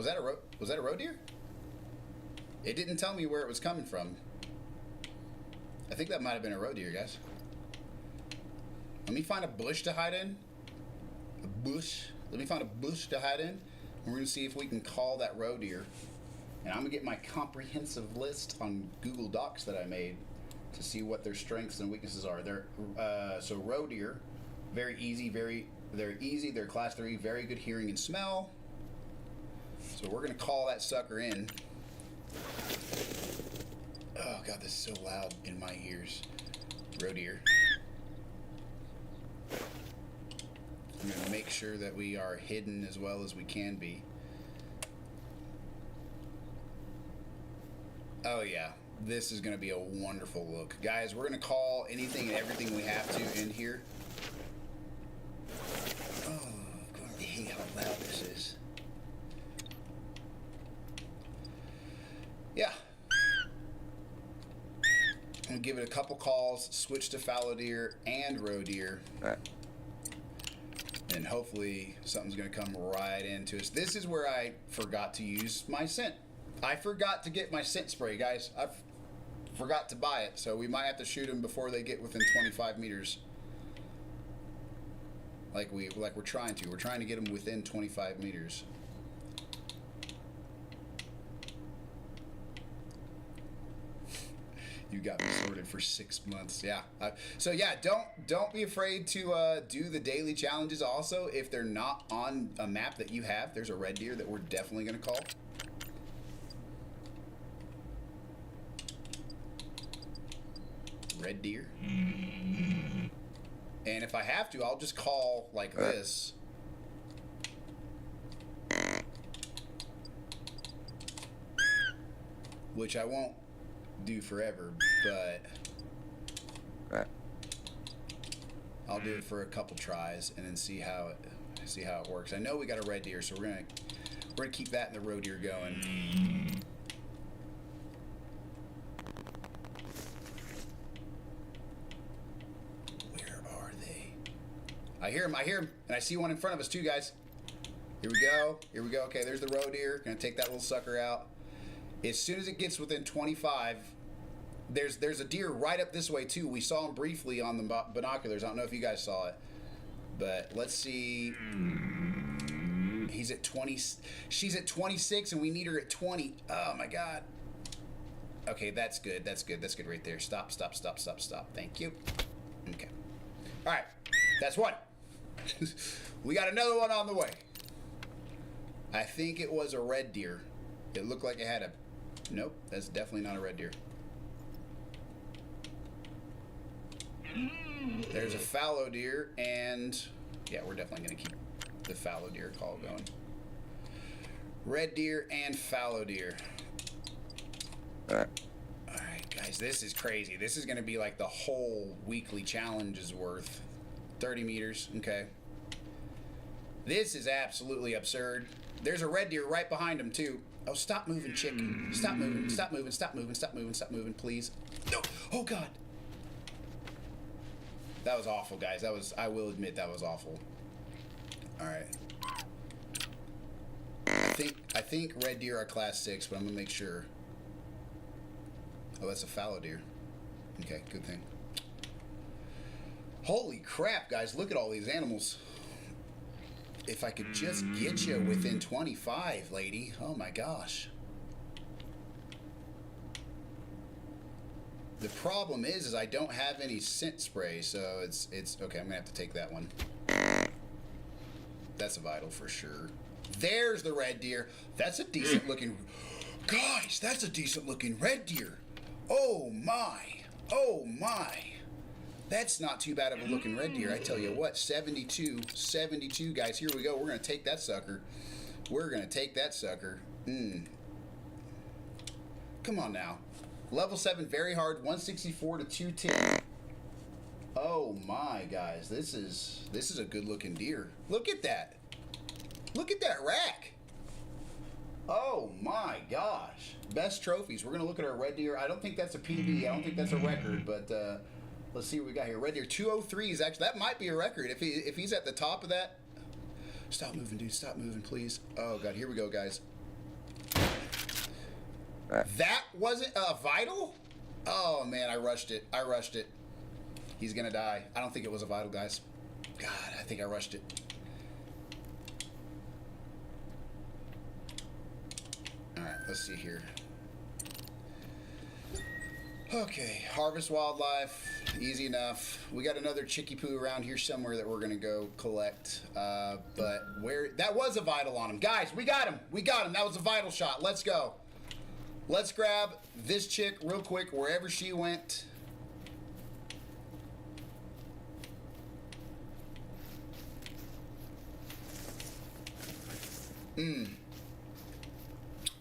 that a roe deer? It didn't tell me where it was coming from. I think that might have been a roe deer, guys. Let me find a bush to hide in. Let me find a bush to hide in. And we're going to see if we can call that roe deer. And I'm going to get my comprehensive list on Google Docs that I made to see what their strengths and weaknesses are. So roe deer, very easy, they're easy. They're class 3, very good hearing and smell. So we're gonna call that sucker in. Oh god, this is so loud in my ears. Roe deer. I'm gonna make sure that we are hidden as well as we can be. Oh yeah, this is gonna be a wonderful look. Guys, we're gonna call anything and everything we have to in here. Oh, God, I hate how loud this is. Yeah. I'm gonna give it a couple calls, switch to fallow deer and roe deer. And hopefully something's gonna come right into us. This is where I forgot to use my scent. I forgot to get my scent spray, guys. I forgot to buy it, so we might have to shoot them before they get within 25 meters. Like we're trying to. We're trying to get them within 25 meters. You got me sorted for 6 months. Yeah. So yeah, don't be afraid to do the daily challenges. Also, if they're not on a map that you have, there's a red deer that we're definitely gonna call. Red deer. And if I have to, I'll just call like this. Which I won't do forever, but I'll do it for a couple tries and then see how it works. I know we got a red deer, so we're gonna keep that and the roe deer going. I hear him, and I see one in front of us too, guys. Here we go. Okay, there's the roe deer. Gonna take that little sucker out. As soon as it gets within 25, there's a deer right up this way too. We saw him briefly on the binoculars. I don't know if you guys saw it, but let's see. He's at 20. She's at 26, and we need her at 20. Oh my god. Okay, that's good. That's good right there. Stop. Thank you. Okay. All right, that's one. We got another one on the way. I think it was a red deer. It looked like it had a... Nope, that's definitely not a red deer. There's a fallow deer, and... Yeah, we're definitely going to keep the fallow deer call going. Red deer and fallow deer. Alright, guys, this is crazy. This is going to be like the whole weekly challenge's worth. 30 meters, okay. This is absolutely absurd. There's a red deer right behind him, too. Oh, stop moving, chicken. Stop moving, please. No, oh, God. That was awful, guys. I will admit that was awful. All right. I think red deer are class 6, but I'm gonna make sure. Oh, that's a fallow deer. Okay, good thing. Holy crap, guys, look at all these animals. If I could just get you within 25, lady. Oh my gosh. The problem is I don't have any scent spray, so it's okay, I'm gonna have to take that one. That's a vital for sure. There's the red deer. That's a decent looking... Guys, that's a decent looking red deer. Oh my. Oh my. That's not too bad of a looking red deer. I tell you what, 72, guys. Here we go. We're going to take that sucker. Come on now. Level 7, very hard, 164 to 210. Oh my, guys. This is a good looking deer. Look at that. Look at that rack. Oh my gosh. Best trophies. We're going to look at our red deer. I don't think that's a PB. I don't think that's a record, but let's see what we got here. Red deer 203 is actually, that might be a record. If he's at the top of that. Stop moving, dude. Stop moving, please. Oh god, here we go, guys. That wasn't a vital? Oh man, I rushed it. He's gonna die. I don't think it was a vital, guys. God, I think I rushed it. Alright, let's see here. Okay, harvest wildlife, easy enough. We got another chickie poo around here somewhere that we're gonna go collect. But where that was a vital on him, guys. We got him. We got him. That was a vital shot. Let's go. Let's grab this chick real quick wherever she went.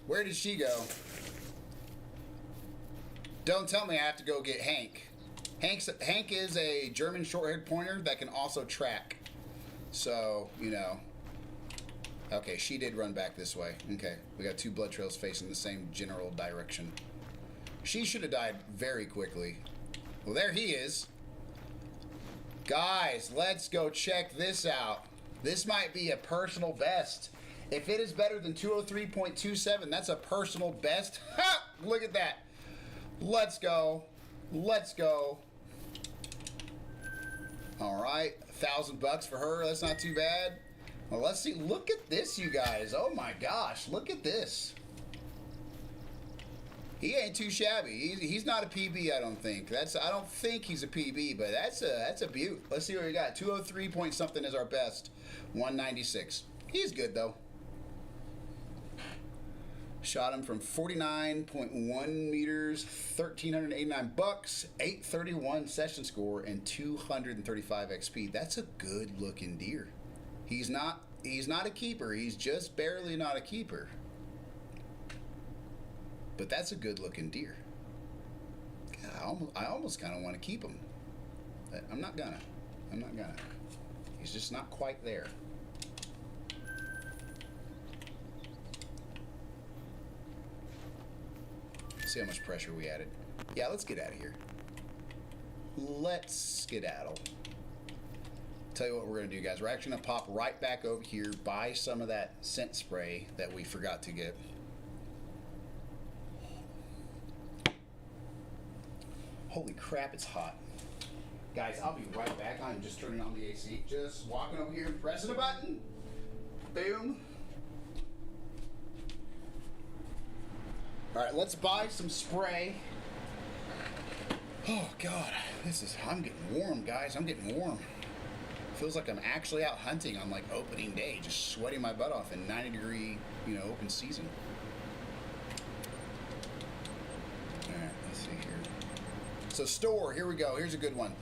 Where did she go? Don't tell me I have to go get Hank. Hank is a German short-haired pointer that can also track. So, you know. Okay, she did run back this way. Okay, we got two blood trails facing the same general direction. She should have died very quickly. Well, there he is. Guys, let's go check this out. This might be a personal best. If it is better than 203.27, that's a personal best. Ha! Look at that. Let's go. Let's go. All right, $1,000 for her. That's not too bad. Well, let's see. Look at this, you guys. Oh my gosh, look at this. He ain't too shabby. He's not a PB, I don't think. I don't think he's a PB, but that's a beaut. Let's see what we got. 203 point something is our best. 196. He's good though. Shot him from 49.1 meters, 1,389 bucks, 831 session score, and 235 XP. That's a good looking deer. He's not a keeper. He's just barely not a keeper. But that's a good looking deer. God, I almost kind of want to keep him. But I'm not gonna. He's just not quite there. See how much pressure we added. Yeah, let's get out of here. Let's skedaddle. Tell you what we're gonna do, guys. We're actually gonna pop right back over here, buy some of that scent spray that we forgot to get. Holy crap, it's hot. Guys, I'll be right back. I'm just turning on the AC. Just walking over here and pressing a button. Boom. All right, let's buy some spray. Oh God, I'm getting warm, guys. I'm getting warm. Feels like I'm actually out hunting on like opening day, just sweating my butt off in 90-degree, open season. All right, let's see here. So store, here we go. Here's a good one.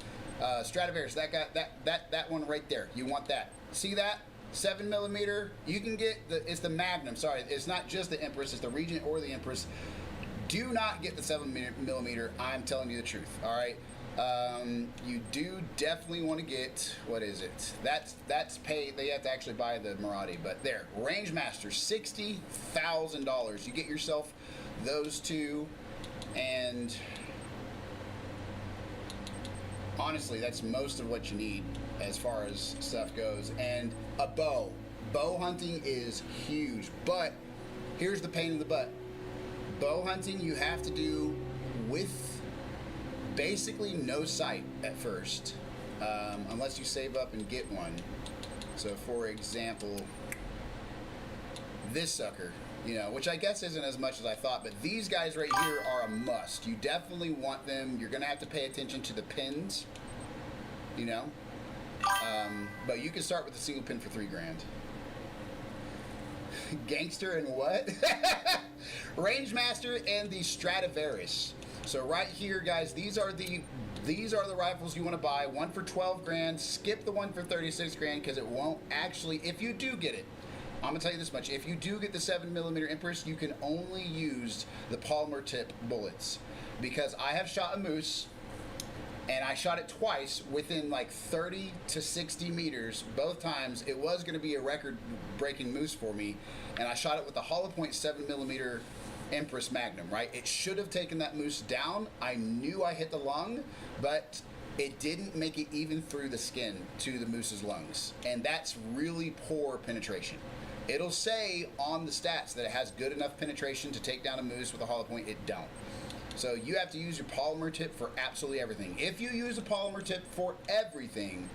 Stradivarius, that one right there. You want that? See that? 7mm. You can get it's the Magnum. Sorry, it's not just the Empress. It's the Regent or the Empress. Do not get the 7mm. I'm telling you the truth. All right. You do definitely want to get, what is it? That's paid. They have to actually buy the Maraude. But there, Rangemaster, $60,000. You get yourself those two, and honestly, that's most of what you need as far as stuff goes. And a bow. Bow hunting is huge, but here's the pain in the butt. Bow hunting you have to do with basically no sight at first, unless you save up and get one. So for example, this sucker, which I guess isn't as much as I thought, but these guys right here are a must. You definitely want them. You're gonna have to pay attention to the pins, but you can start with a single pin for $3,000. Gangster and what? Rangemaster and the Stradivarius. So right here, guys, these are the rifles you want to buy. One for $12,000. Skip the one for $36,000 because it won't actually. If you do get it, I'm gonna tell you this much: if you do get the 7mm Empress, you can only use the polymer tip bullets, because I have shot a moose. And I shot it twice within like 30 to 60 meters. Both times it was going to be a record-breaking moose for me. And I shot it with the hollow point 7mm Empress Magnum, right? It should have taken that moose down. I knew I hit the lung, but it didn't make it even through the skin to the moose's lungs. And that's really poor penetration. It'll say on the stats that it has good enough penetration to take down a moose with a hollow point. It don't. So you have to use your polymer tip for absolutely everything. If you use a polymer tip for everything,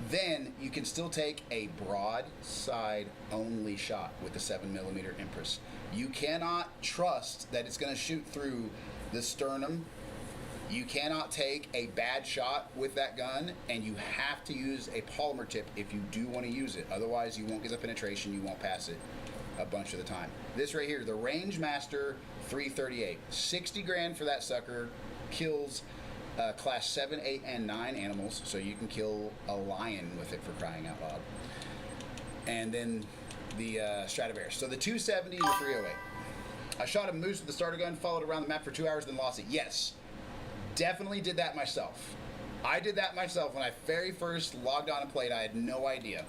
then you can still take a broadside only shot with the 7mm Empress. You cannot trust that it's going to shoot through the sternum. You cannot take a bad shot with that gun, and you have to use a polymer tip if you do want to use it. Otherwise, you won't get the penetration, you won't pass it a bunch of the time. This right here, the Range Master 338. 60 grand for that sucker. Kills class 7, 8, and 9 animals, so you can kill a lion with it, for crying out loud. And then the Stradivarius. So the 270 and the 308. I shot a moose with the starter gun, followed around the map for 2 hours, then lost it. Yes, definitely did that myself. I did that myself when I very first logged on and played. I had no idea.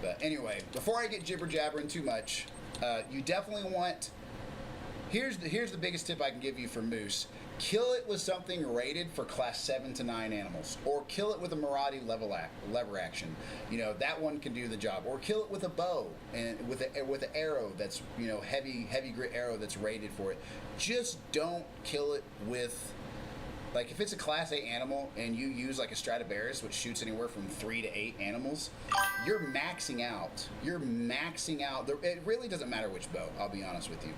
But anyway, before I get jibber-jabbering too much, you definitely want... Here's the biggest tip I can give you for moose. Kill it with something rated for class 7 to 9 animals, or kill it with a Maraude lever action. You know, that one can do the job. Or kill it with a bow and with an arrow that's, you know, heavy grit arrow that's rated for it. Just don't kill it with, like, if it's a class 8 animal and you use like a Stradivarius, which shoots anywhere from 3 to 8 animals, you're maxing out. It really doesn't matter which bow, I'll be honest with you.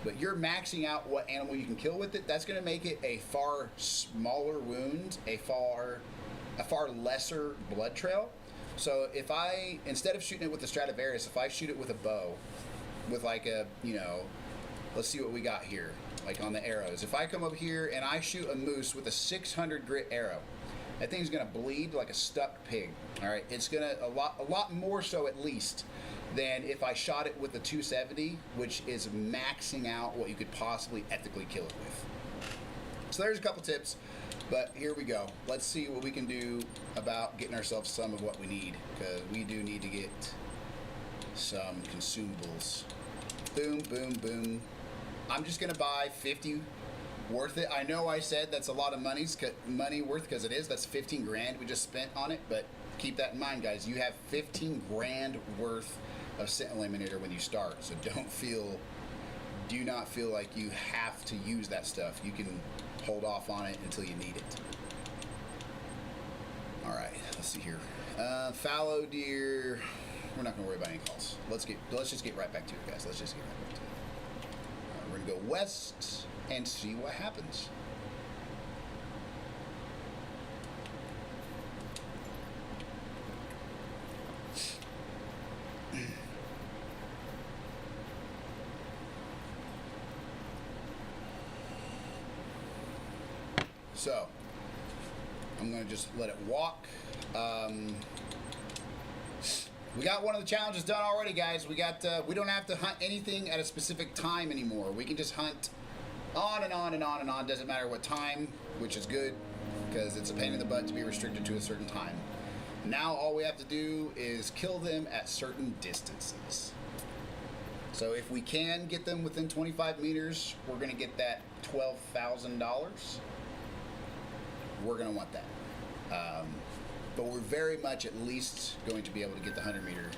But you're maxing out what animal you can kill with it. That's going to make it a far smaller wound, a far lesser blood trail. So if I, instead of shooting it with the Stradivarius, if I shoot it with a bow, with like a, you know, let's see what we got here, like on the arrows. If I come up here and I shoot a moose with a 600 grit arrow, that thing's going to bleed like a stuck pig. All right, it's going to a lot more so at least than if I shot it with the 270, which is maxing out what you could possibly ethically kill it with. So there's a couple tips, but here we go. Let's see what we can do about getting ourselves some of what we need, because we do need to get some consumables. Boom, boom, boom. I'm just gonna buy 50 worth it. I know I said that's a lot of money worth, because it is. That's 15 grand we just spent on it, but keep that in mind, guys. You have 15 grand worth of scent eliminator when you start, so do not feel like you have to use that stuff. You can hold off on it until you need it. All right, let's see here. Fallow deer. We're not gonna worry about any calls. Let's just get right back to it, guys. Let's just get right back to it. We're gonna go west and see what happens. So, I'm going to just let it walk. We got one of the challenges done already, guys. We don't have to hunt anything at a specific time anymore. We can just hunt on and on and on and on. Doesn't matter what time, which is good, because it's a pain in the butt to be restricted to a certain time. Now all we have to do is kill them at certain distances. So if we can get them within 25 meters, we're going to get that $12,000. We're going to want that. But we're very much at least going to be able to get the 100 meter.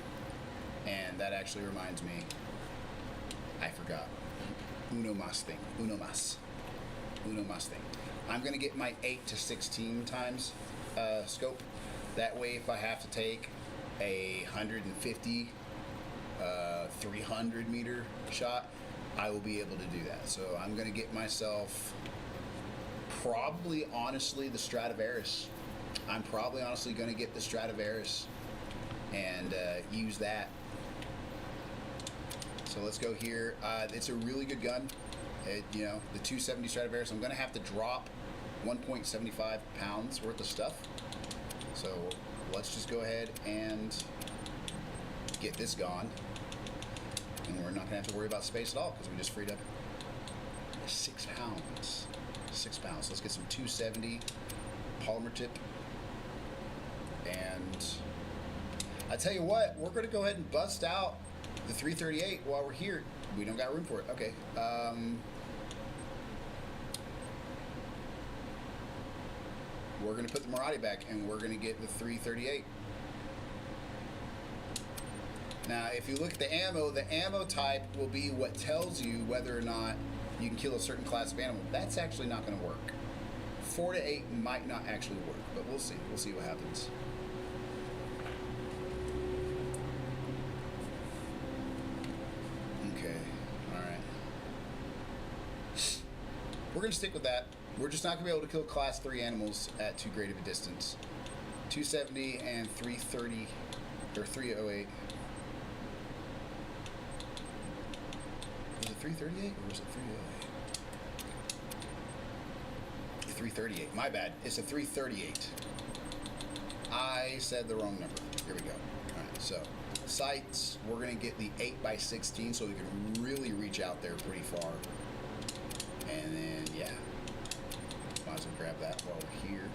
And that actually reminds me, I forgot. Uno mas thing. I'm going to get my 8 to 16 times scope. That way, if I have to take a 150, 300 meter shot, I will be able to do that. So I'm going to get myself probably, honestly, the Stradivarius. I'm probably honestly going to get the Stradivarius and use that. So let's go here. It's a really good gun. The 270 Stradivarius. I'm going to have to drop 1.75 pounds worth of stuff. So let's just go ahead and get this gone. And we're not going to have to worry about space at all, because we just freed up 6 pounds. 6 pounds. So let's get some 270 polymer tip. And I tell you what, we're going to go ahead and bust out the 338 while we're here. We don't got room for it. Okay. We're going to put the Maraude back, and we're going to get the 338. Now, if you look at the ammo type will be what tells you whether or not you can kill a certain class of animal. That's actually not going to work. 4 to 8 might not actually work, but we'll see. We'll see what happens. Okay, all right. We're going to stick with that. We're just not going to be able to kill class 3 animals at too great of a distance. 270 and 330, or 308. Was it 338 or was it 308? 338. My bad. It's a 338. I said the wrong number. Here we go. All right, so sights, we're going to get the 8x16 so we can really reach out there pretty far. And then, yeah. Might as well grab that while we're here.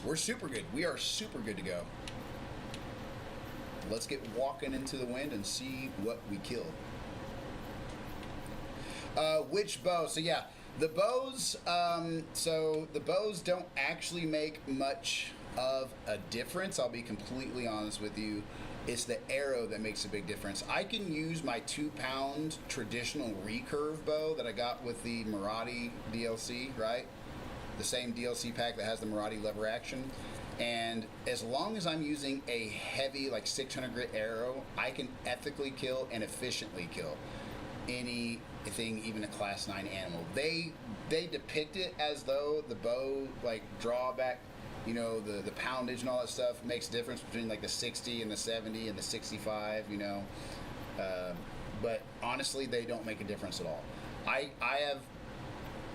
We're super good. We are super good to go. Let's get walking into the wind and see what we kill. Which bow? So yeah, the bows. So the bows don't actually make much of a difference. I'll be completely honest with you. It's the arrow that makes a big difference. I can use my 2-pound traditional recurve bow that I got with the Marathi DLC, right? The same DLC pack that has the Marathi lever action. And as long as I'm using a heavy, like 600 grit arrow, I can ethically kill and efficiently kill anything, even a class 9 animal. They depict it as though the bow, like, drawback, you know, the poundage and all that stuff makes a difference between like the 60 and the 70 and the 65, you know. But honestly, they don't make a difference at all. I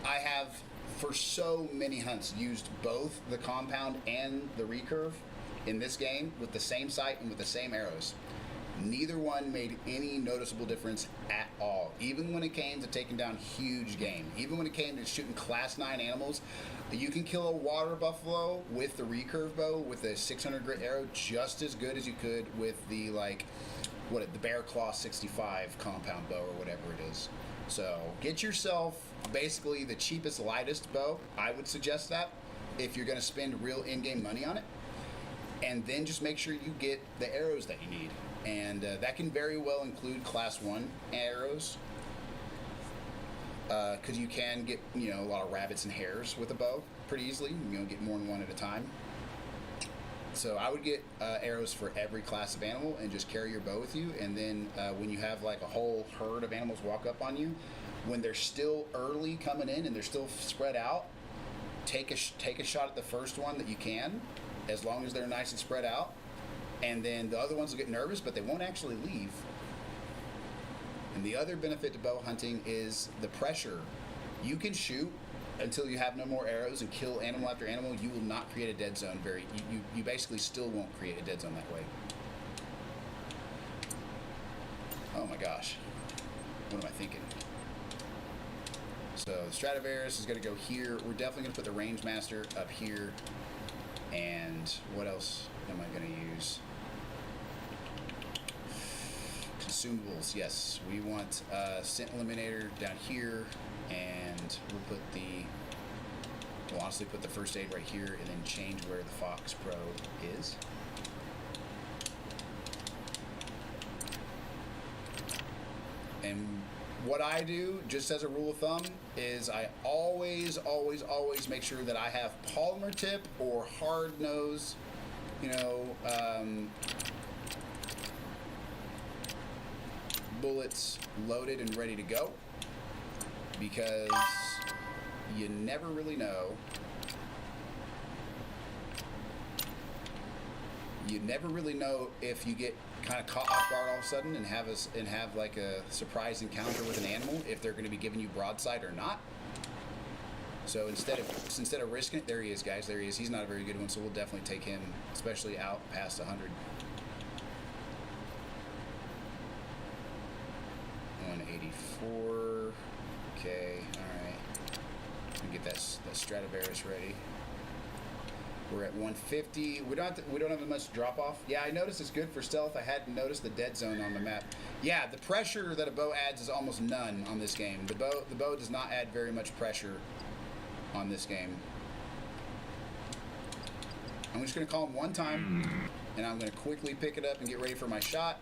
have for so many hunts used both the compound and the recurve in this game with the same sight and with the same arrows. Neither one made any noticeable difference at all. Even when it came to taking down huge game, even when it came to shooting class 9 animals, you can kill a water buffalo with the recurve bow with a 600 grit arrow just as good as you could with the the Bear Claw 65 compound bow or whatever it is. So get yourself basically the cheapest, lightest bow. I would suggest that if you're going to spend real in-game money on it. And then just make sure you get the arrows that you need. And that can very well include class 1 arrows. Because you can get, you know, a lot of rabbits and hares with a bow pretty easily. You know, get more than one at a time. So I would get arrows for every class of animal and just carry your bow with you. And then when you have like a whole herd of animals walk up on you, when they're still early coming in and they're still spread out, take a shot at the first one that you can, as long as they're nice and spread out. And then the other ones will get nervous, but they won't actually leave. And the other benefit to bow hunting is the pressure. You can shoot until you have no more arrows and kill animal after animal. You will not create a dead zone. You basically still won't create a dead zone that way. Oh my gosh. What am I thinking? So Stradivarius is going to go here. We're definitely going to put the Range Master up here. And what else am I going to use? Consumables, yes. We want Scent Eliminator down here, and we'll honestly put the first aid right here, and then change where the Fox Pro is. And what I do, just as a rule of thumb, is I always make sure that I have polymer tip or hard nose, you know, bullets loaded and ready to go, because you never really know. You never really know if you get kind of caught off guard all of a sudden and have like a surprise encounter with an animal, if they're going to be giving you broadside or not. So instead of risking it, there he is, guys. There he is. He's not a very good one, so we'll definitely take him, especially out past 100. 184. Okay, all right. Get that Stradivarius ready. We're at 150. We don't have much drop off. Yeah, I noticed it's good for stealth. I hadn't noticed the dead zone on the map. Yeah, the pressure that a bow adds is almost none on this game. The bow does not add very much pressure on this game. I'm just gonna call him one time, and I'm gonna quickly pick it up and get ready for my shot.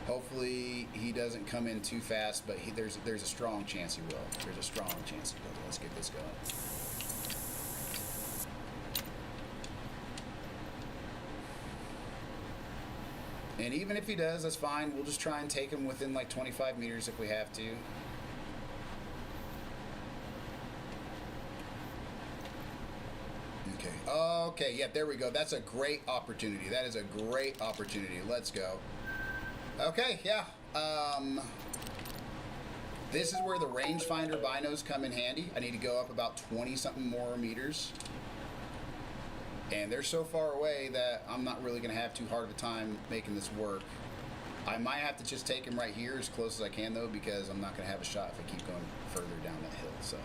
Hopefully he doesn't come in too fast, but there's a strong chance he will. There's a strong chance he will. Let's get this going. And even if he does, that's fine. We'll just try and take him within like 25 meters if we have to. Okay. Okay, yeah, there we go. That's a great opportunity. That is a great opportunity. Let's go. Okay, yeah. This is where the rangefinder binos come in handy. I need to go up about 20-something more meters. And they're so far away that I'm not really going to have too hard of a time making this work. I might have to just take him right here as close as I can, though, because I'm not going to have a shot if I keep going further down that hill. So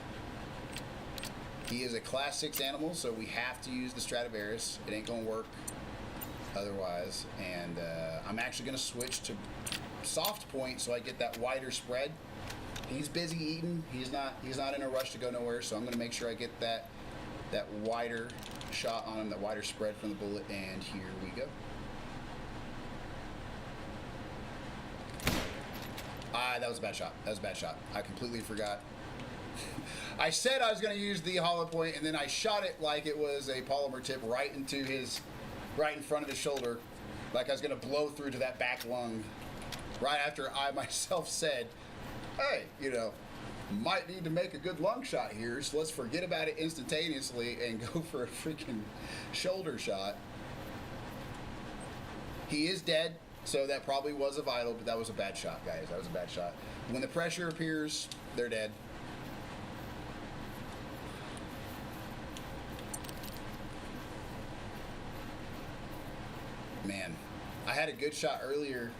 he is a Class 6 animal, so we have to use the Stradivarius. It ain't going to work otherwise. And I'm actually going to switch to soft point so I get that wider spread. He's busy eating. He's not in a rush to go nowhere, so I'm going to make sure I get that wider shot on him, that wider spread from the bullet, and here we go. That was a bad shot. That was a bad shot. I completely forgot. I said I was going to use the hollow point, and then I shot it like it was a polymer tip right in front of his shoulder, like I was going to blow through to that back lung, right after I myself said, hey, might need to make a good lung shot here, so let's forget about it instantaneously and go for a freaking shoulder shot. He is dead, so that probably was a vital, but that was a bad shot, guys. That was a bad shot. When the pressure appears, they're dead. Man, I had a good shot earlier.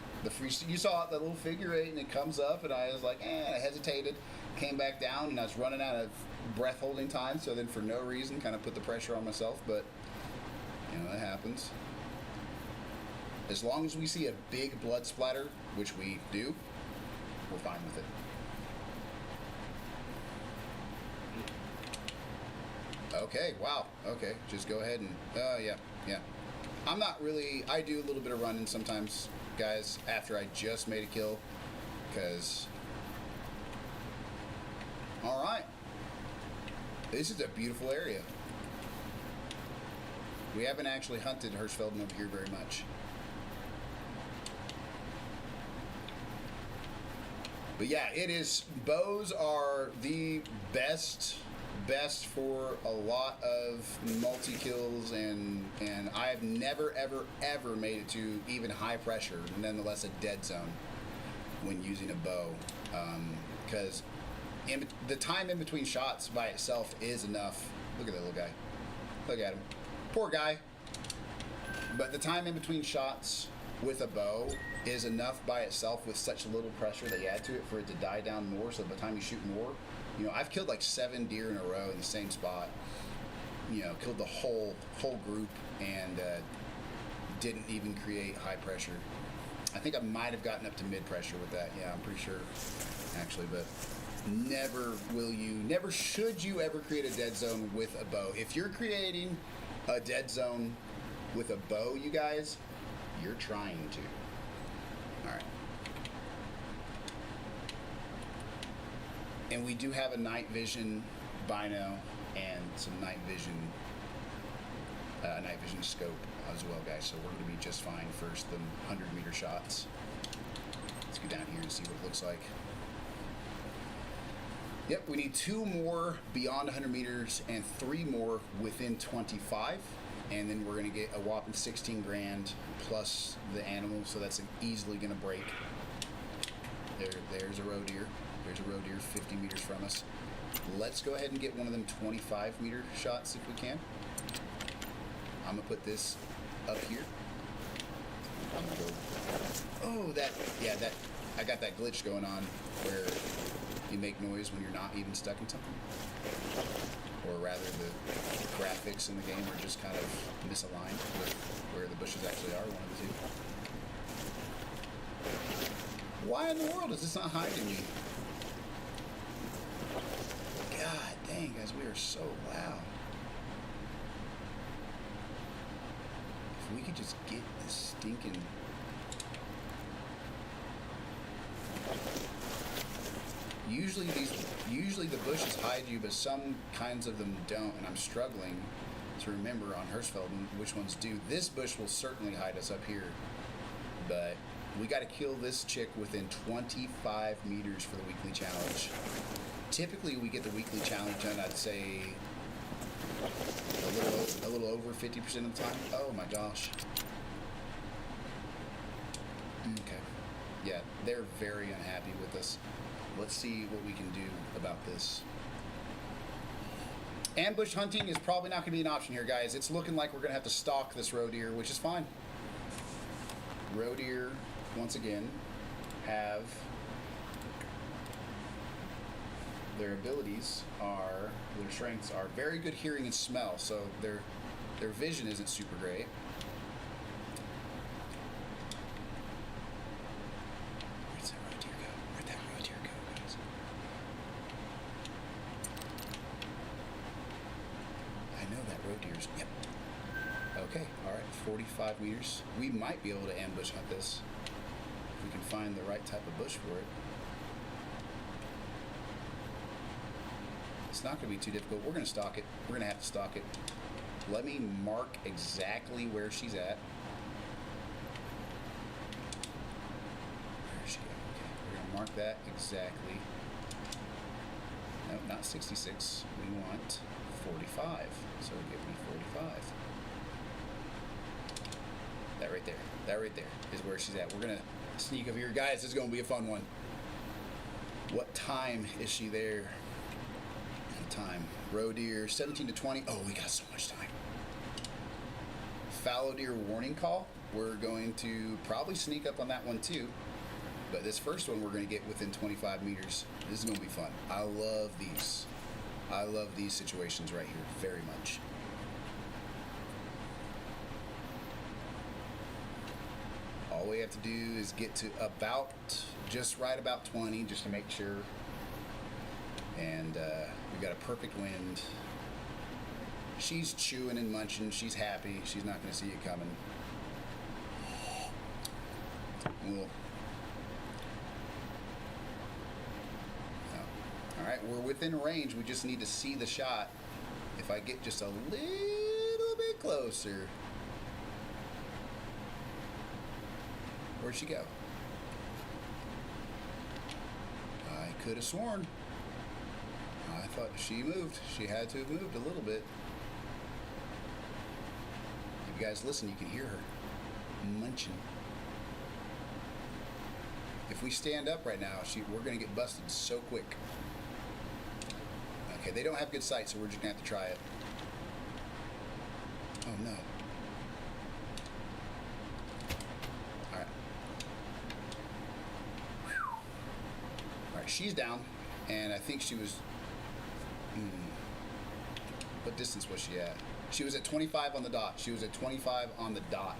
You saw the little figure 8 and it comes up, and I was like, I hesitated, came back down, and I was running out of breath holding time, so then for no reason kind of put the pressure on myself, but that happens. As long as we see a big blood splatter, which we do, we're fine with it. Okay, wow, okay, just go ahead and, yeah. I'm not really, I do a little bit of running sometimes, guys, after I just made a kill, because, all right, this is a beautiful area. We haven't actually hunted Hirschfelden over here very much. But yeah, it is, bows are the best for a lot of multi-kills, and I have never, ever made it to even high pressure, nonetheless a dead zone when using a bow, because the time in between shots by itself is enough. Look at that little guy. Look at him. Poor guy. But the time in between shots with a bow is enough by itself with such little pressure that you add to it for it to die down more, so by the time you shoot more, I've killed like 7 deer in a row in the same spot. Killed the whole group and didn't even create high pressure. I think I might have gotten up to mid pressure with that. Yeah, I'm pretty sure, actually. But never should you ever create a dead zone with a bow. If you're creating a dead zone with a bow, you guys, you're trying to. All right. And we do have a night vision bino and some night vision scope as well, guys. So we're going to be just fine for the 100-meter shots. Let's go down here and see what it looks like. Yep, we need 2 more beyond 100 meters and 3 more within 25. And then we're going to get a whopping 16 grand plus the animal, so that's easily going to break. There's a roe deer. There's a roe deer 50 meters from us. Let's go ahead and get one of them 25-meter shots if we can. I'm going to put this up here. I'm going to go... Oh, I got that glitch going on where you make noise when you're not even stuck in something. Or rather, the graphics in the game are just kind of misaligned with where the bushes actually are, one of the two. Why in the world is this not hiding me? God dang, guys, we are so loud. If we could just get this stinking... Usually the bushes hide you, but some kinds of them don't, and I'm struggling to remember on Hirschfelden which ones do. This bush will certainly hide us up here. but we got to kill this chick within 25 meters for the weekly challenge. Typically, we get the weekly challenge done, I'd say, a little over 50% of the time. Oh my gosh. Okay. Yeah, they're very unhappy with us. Let's see what we can do about this. Ambush hunting is probably not going to be an option here, guys. It's looking like we're going to have to stalk this roe deer, which is fine. Roe deer, once again, have their abilities are, their strengths are very good hearing and smell, so their vision isn't super great. Where'd that roe deer go? Where'd that roe deer go, guys? I know that roe deer's, yep. Okay, alright, 45 meters. We might be able to ambush hunt this if we can find the right type of bush for it. It's not going to be too difficult. We're going to stalk it. We're going to have to stalk it. Let me mark exactly where she's at. Where is she at? Okay, we're going to mark that exactly. No, not 66. We want 45. So give me 45. That right there. That right there is where she's at. We're going to sneak over here. Guys, this is going to be a fun one. What time is she there? Time. Roe deer, 17 to 20. Oh, we got so much time. Fallow deer warning call. We're going to probably sneak up on that one too. But this first one we're going to get within 25 meters. This is going to be fun. I love these. I love these situations right here very much. All we have to do is get to about, just right about 20, just to make sure. And we've got a perfect wind. She's chewing and munching. She's happy. She's not going to see it coming. We'll, all right, we're within range. We just need to see the shot. If I get just a little bit closer. Where'd she go? I could have sworn. I thought she moved. She had to have moved a little bit. If you guys listen, you can hear her munching. If we stand up right now, we're going to get busted so quick. Okay, they don't have good sight, so we're just going to have to try it. Oh, no. All right. All right, she's down, and I think she was... What distance was she at? She was at 25 on the dot. She was at 25 on the dot.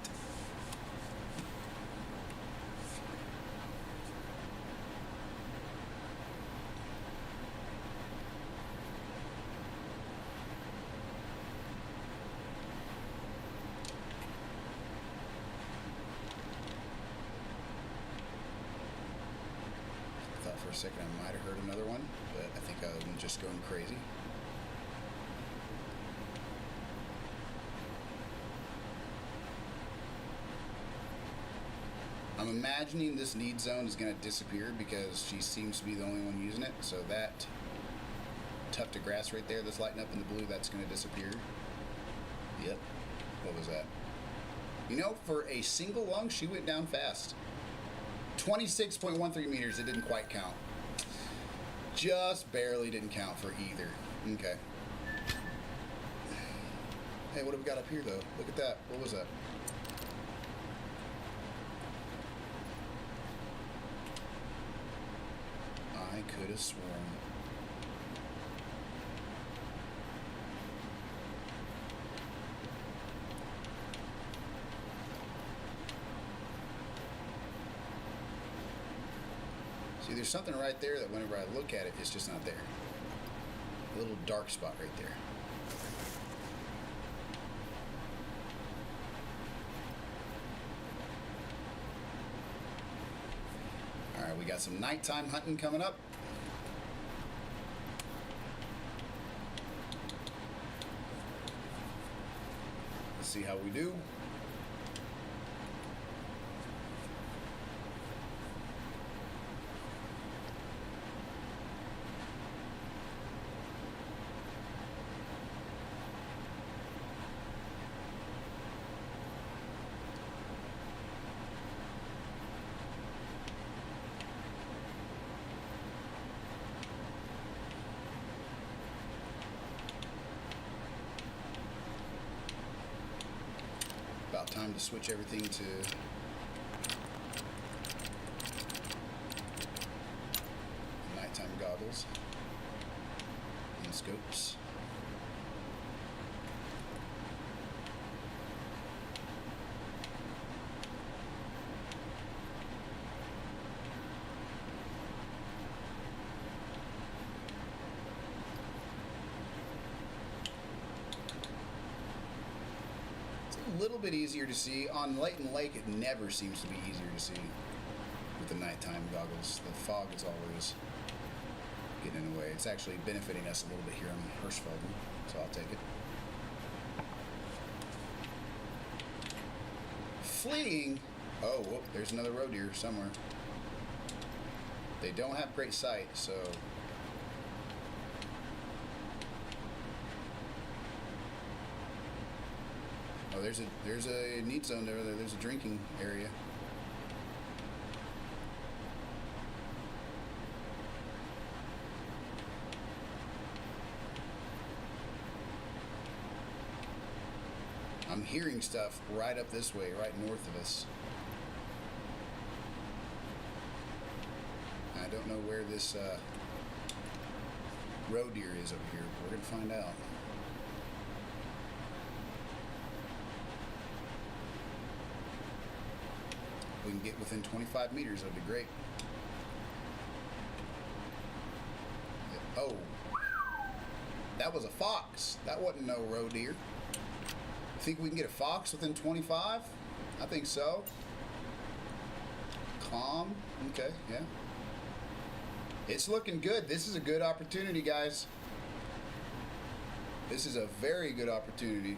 I thought for a second I might have heard another one, but I think I'm just going crazy. I'm imagining this need zone is going to disappear because she seems to be the only one using it. So that tuft of grass right there that's lighting up in the blue, that's going to disappear. Yep. What was that? You know, for a single lung, she went down fast. 26.13 meters. It didn't quite count. Just barely didn't count for either. Okay. Hey, what have we got up here, though? Look at that. What was that? I could have sworn. See, there's something right there that whenever I look at it, it's just not there. A little dark spot right there. All right, we got some nighttime hunting coming up. Let's see how we do. About time to switch everything to nighttime goggles and scopes. A little bit easier to see. On Layton Lake, it never seems to be easier to see with the nighttime goggles. The fog is always getting in the way. It's actually benefiting us a little bit here in Hirschfelden, so I'll take it. Fleeing. Oh, whoop, there's another roe deer somewhere. They don't have great sight, so... Oh, there's a need zone there. There's a drinking area. I'm hearing stuff right up this way, right north of us. I don't know where this roe deer is over here, but we're gonna find out. We can get within 25 meters, that'd be great. Oh, that was a fox. That wasn't no roe deer. Think we can get a fox within 25? I think so. Calm. Okay, yeah. It's looking good. This is a good opportunity, guys. This is a very good opportunity.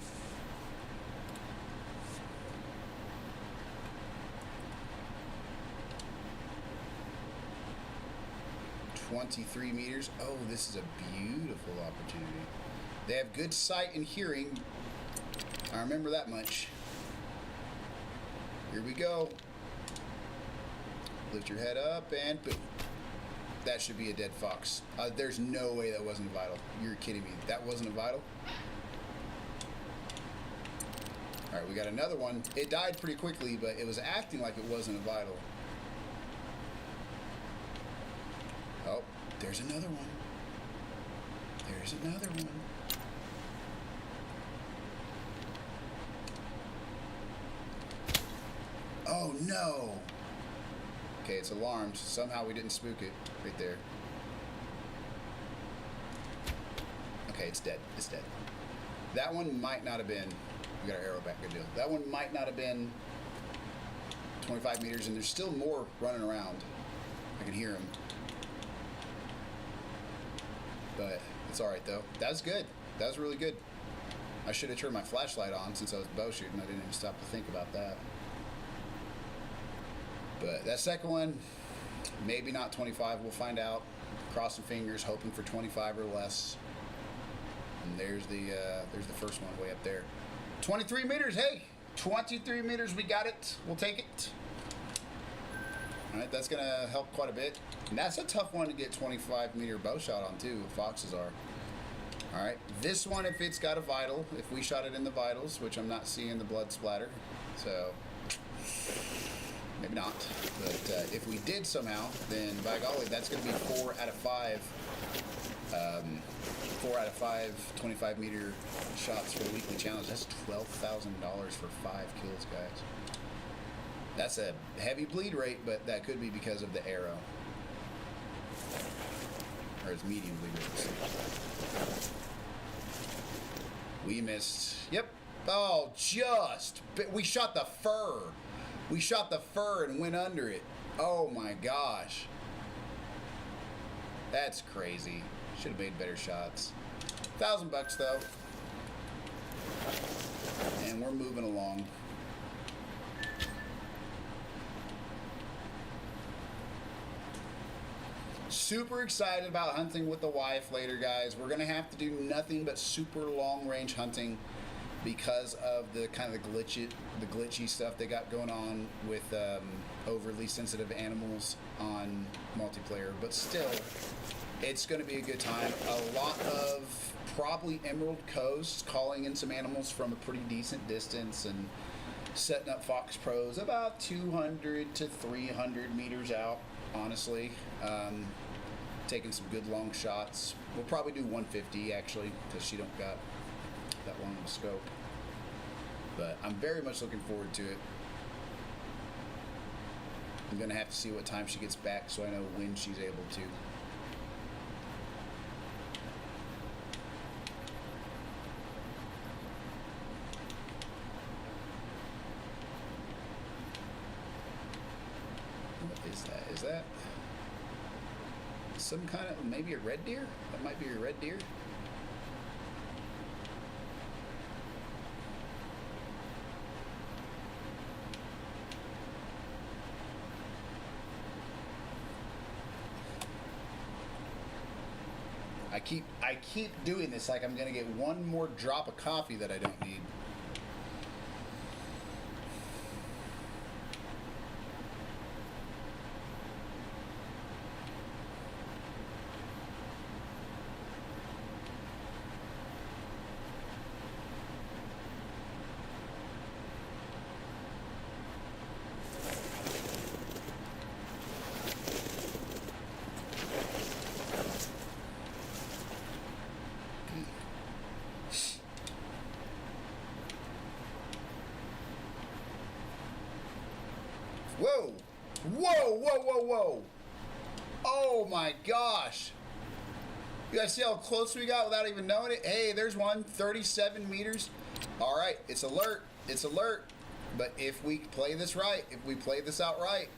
$23 meters. Oh, this is a beautiful opportunity. They have good sight and hearing. I remember that much. Here we go. Lift your head up and boom. That should be a dead fox. There's no way that wasn't a vital. You're kidding me. That wasn't a vital? All right, we got another one. It died pretty quickly, but it was acting like it wasn't a vital. Oh, there's another one. There's another one. Oh no! Okay, it's alarmed. Somehow we didn't spook it right there. Okay, it's dead. It's dead. That one might not have been... We got our arrow back. Good deal. That one might not have been 25 meters, and there's still more running around. I can hear them. But it's alright, though. That was good. That was really good. I should have turned my flashlight on since I was bow shooting. I didn't even stop to think about that. But that second one, maybe not 25. We'll find out. Crossing fingers, hoping for 25 or less. And there's the first one way up there. 23 meters. Hey, 23 meters. We got it. We'll take it. All right, that's gonna help quite a bit. And that's a tough one to get 25 meter bow shot on too. Foxes are. All right, this one, if it's got a vital, if we shot it in the vitals, which I'm not seeing the blood splatter, so. Maybe not, but if we did somehow, then by golly, that's going to be 4 out of 5. 4 out of 5 25 meter shots for the weekly challenge. That's $12,000 for 5 kills, guys. That's a heavy bleed rate, but that could be because of the arrow. Or it's medium bleed rate. We missed. Yep. Oh, we shot the fur. We shot the fur and went under it. Oh my gosh. That's crazy. Should have made better shots. $1,000 though. And we're moving along. Super excited about hunting with the wife later, guys. We're gonna have to do nothing but super long range hunting because of the kind of the glitchy stuff they got going on with overly sensitive animals on multiplayer. But still, it's going to be a good time. A lot of probably Emerald Coast calling in some animals from a pretty decent distance and setting up Fox Pros about 200 to 300 meters out, honestly. Taking some good long shots. We'll probably do 150 actually, because she don't got that long of a scope. But I'm very much looking forward to it. I'm gonna have to see what time she gets back so I know when she's able to. What is that? Is that some kind of, maybe a red deer? That might be a red deer. I keep doing this like I'm gonna get one more drop of coffee that I don't need. Whoa! Whoa, whoa, whoa, whoa! Oh my gosh! You guys see how close we got without even knowing it? Hey, there's one, 37 meters. All right, it's alert, it's alert. But if we play this right, if we play this out right,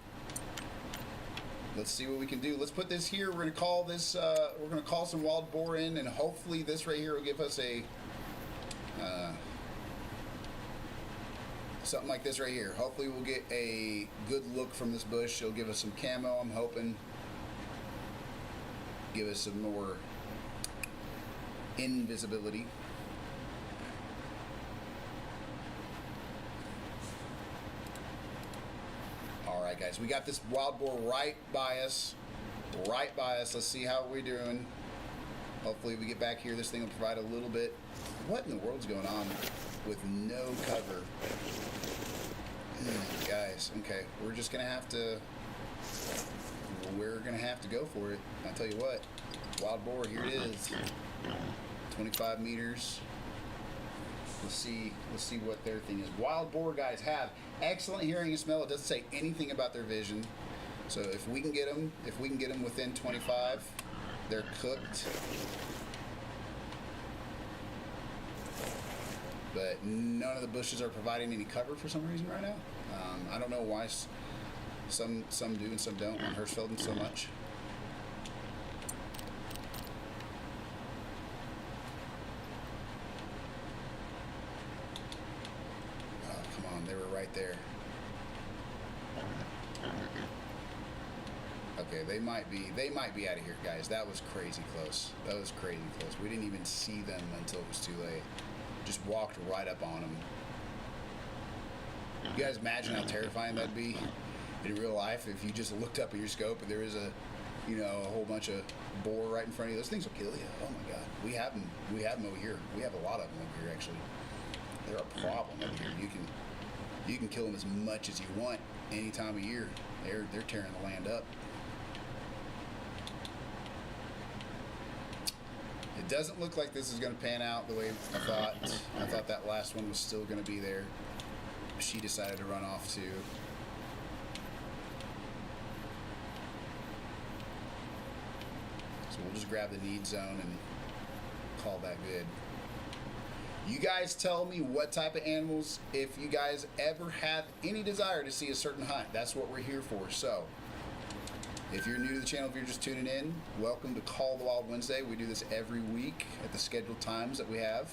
let's see what we can do. Let's put this here. We're gonna call this, we're gonna call some wild boar in, and hopefully this right here will give us a, something like this right here. Hopefully we'll get a good look from this bush. It'll give us some camo, I'm hoping. Give us some more invisibility. Alright guys, we got this wild boar right by us. Right by us. Let's see how we're doing. Hopefully we get back here. This thing will provide a little bit. What in the world's going on with no cover? Guys, okay, we're just gonna have to go for it. I'll tell you what, wild boar, here it is. 25 meters. Let's see what their thing is. Wild boar guys have excellent hearing and smell. It doesn't say anything about their vision. So if we can get them within 25, they're cooked. But none of the bushes are providing any cover for some reason right now. I don't know why some do and some don't on Hirschfelden so much. Oh, come on, they were right there. Okay, they might be out of here, guys. That was crazy close. That was crazy close. We didn't even see them until it was too late. Just walked right up on them. You guys imagine how terrifying that'd be in real life if you just looked up at your scope and there is a whole bunch of boar right in front of you. Those things will kill you. Oh my God. We have them over here. We have a lot of them over here actually. They're a problem over here. You can kill them as much as you want any time of year. They're tearing the land up. It doesn't look like this is going to pan out the way I thought. I thought that last one was still going to be there. She decided to run off too. So we'll just grab the need zone and call that good. You guys tell me what type of animals, if you guys ever have any desire to see a certain hunt, that's what we're here for. So if you're new to the channel, if you're just tuning in, welcome to Call the Wild Wednesday. We do this every week at the scheduled times that we have.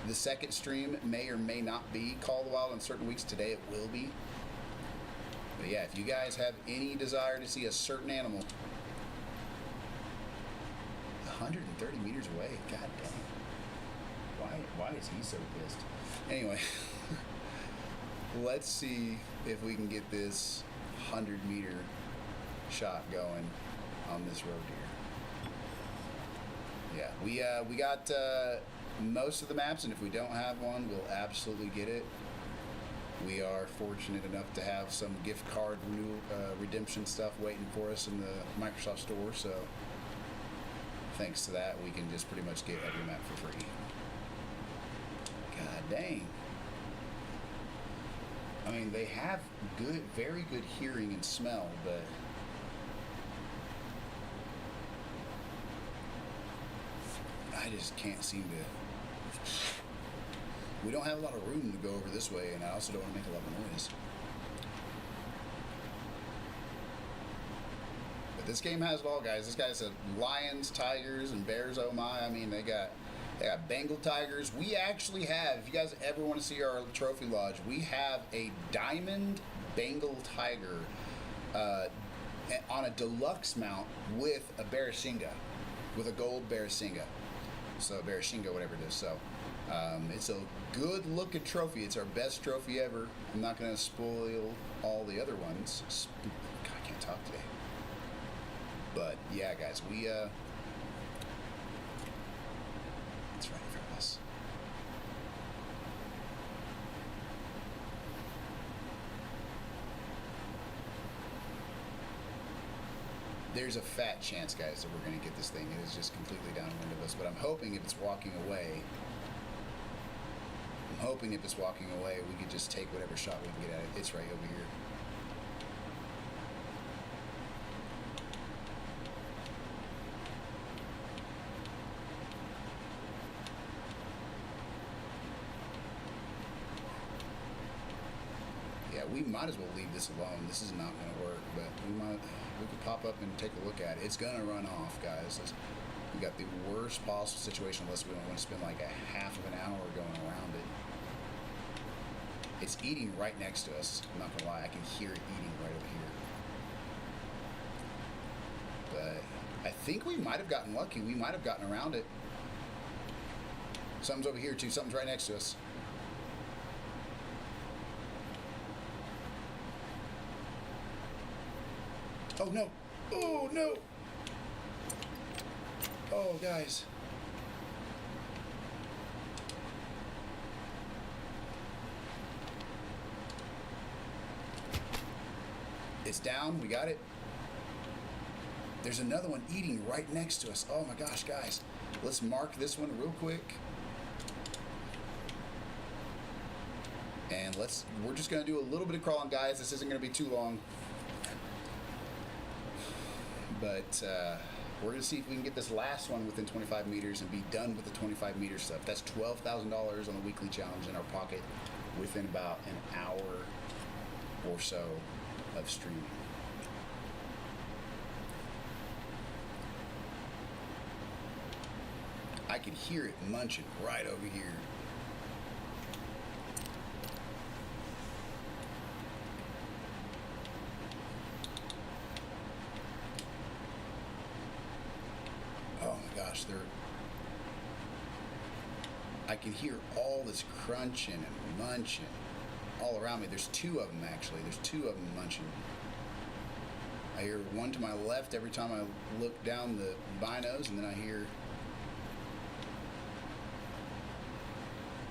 The second stream may or may not be Call the Wild on certain weeks. Today it will be. But yeah, if you guys have any desire to see a certain animal, 130 meters away, god dang. Why is he so pissed? Anyway, let's see if we can get this 100-meter shot going on this road here. Yeah, we got most of the maps, and if we don't have one, we'll absolutely get it. We are fortunate enough to have some gift card redemption stuff waiting for us in the Microsoft Store, so thanks to that, we can just pretty much get every map for free. God dang. I mean, they have very good hearing and smell, but I just can't seem to. We don't have a lot of room to go over this way, and I also don't want to make a lot of noise. But this game has it all, guys. This guy said lions, tigers, and bears. Oh my! I mean, they got Bengal tigers. We actually have. If you guys ever want to see our trophy lodge, we have a diamond Bengal tiger on a deluxe mount with a Barashinga, with a gold Barashinga. So Barashinga, whatever it is. So it's a good looking trophy. It's our best trophy ever. I'm not going to spoil all the other ones. God, I can't talk today. But yeah, guys, we it's right in front of us. There's a fat chance, guys, that we're going to get this thing. It is just completely downwind of us, but I'm hoping if it's walking away, we could just take whatever shot we can get at it. It's right over here. Yeah, we might as well leave this alone. This is not going to work, but we could pop up and take a look at it. It's going to run off, guys. We got the worst possible situation unless we don't want to spend like a half of an hour going around it. It's eating right next to us. I'm not gonna lie, I can hear it eating right over here. But I think we might have gotten lucky. We might have gotten around it. Something's over here too. Something's right next to us. Oh no! Oh no! Oh, guys. It's down. We got it. There's another one eating right next to us. Oh my gosh, guys. Let's mark this one real quick. And we're just going to do a little bit of crawling, guys. This isn't going to be too long. But we're going to see if we can get this last one within 25 meters and be done with the 25 meter stuff. That's $12,000 on the weekly challenge in our pocket within about an hour or so of streaming. I can hear it munching right over here. Oh my gosh, I can hear all this crunching and munching all around me. There's two of them actually. There's two of them munching. I hear one to my left every time I look down the binos, and then I hear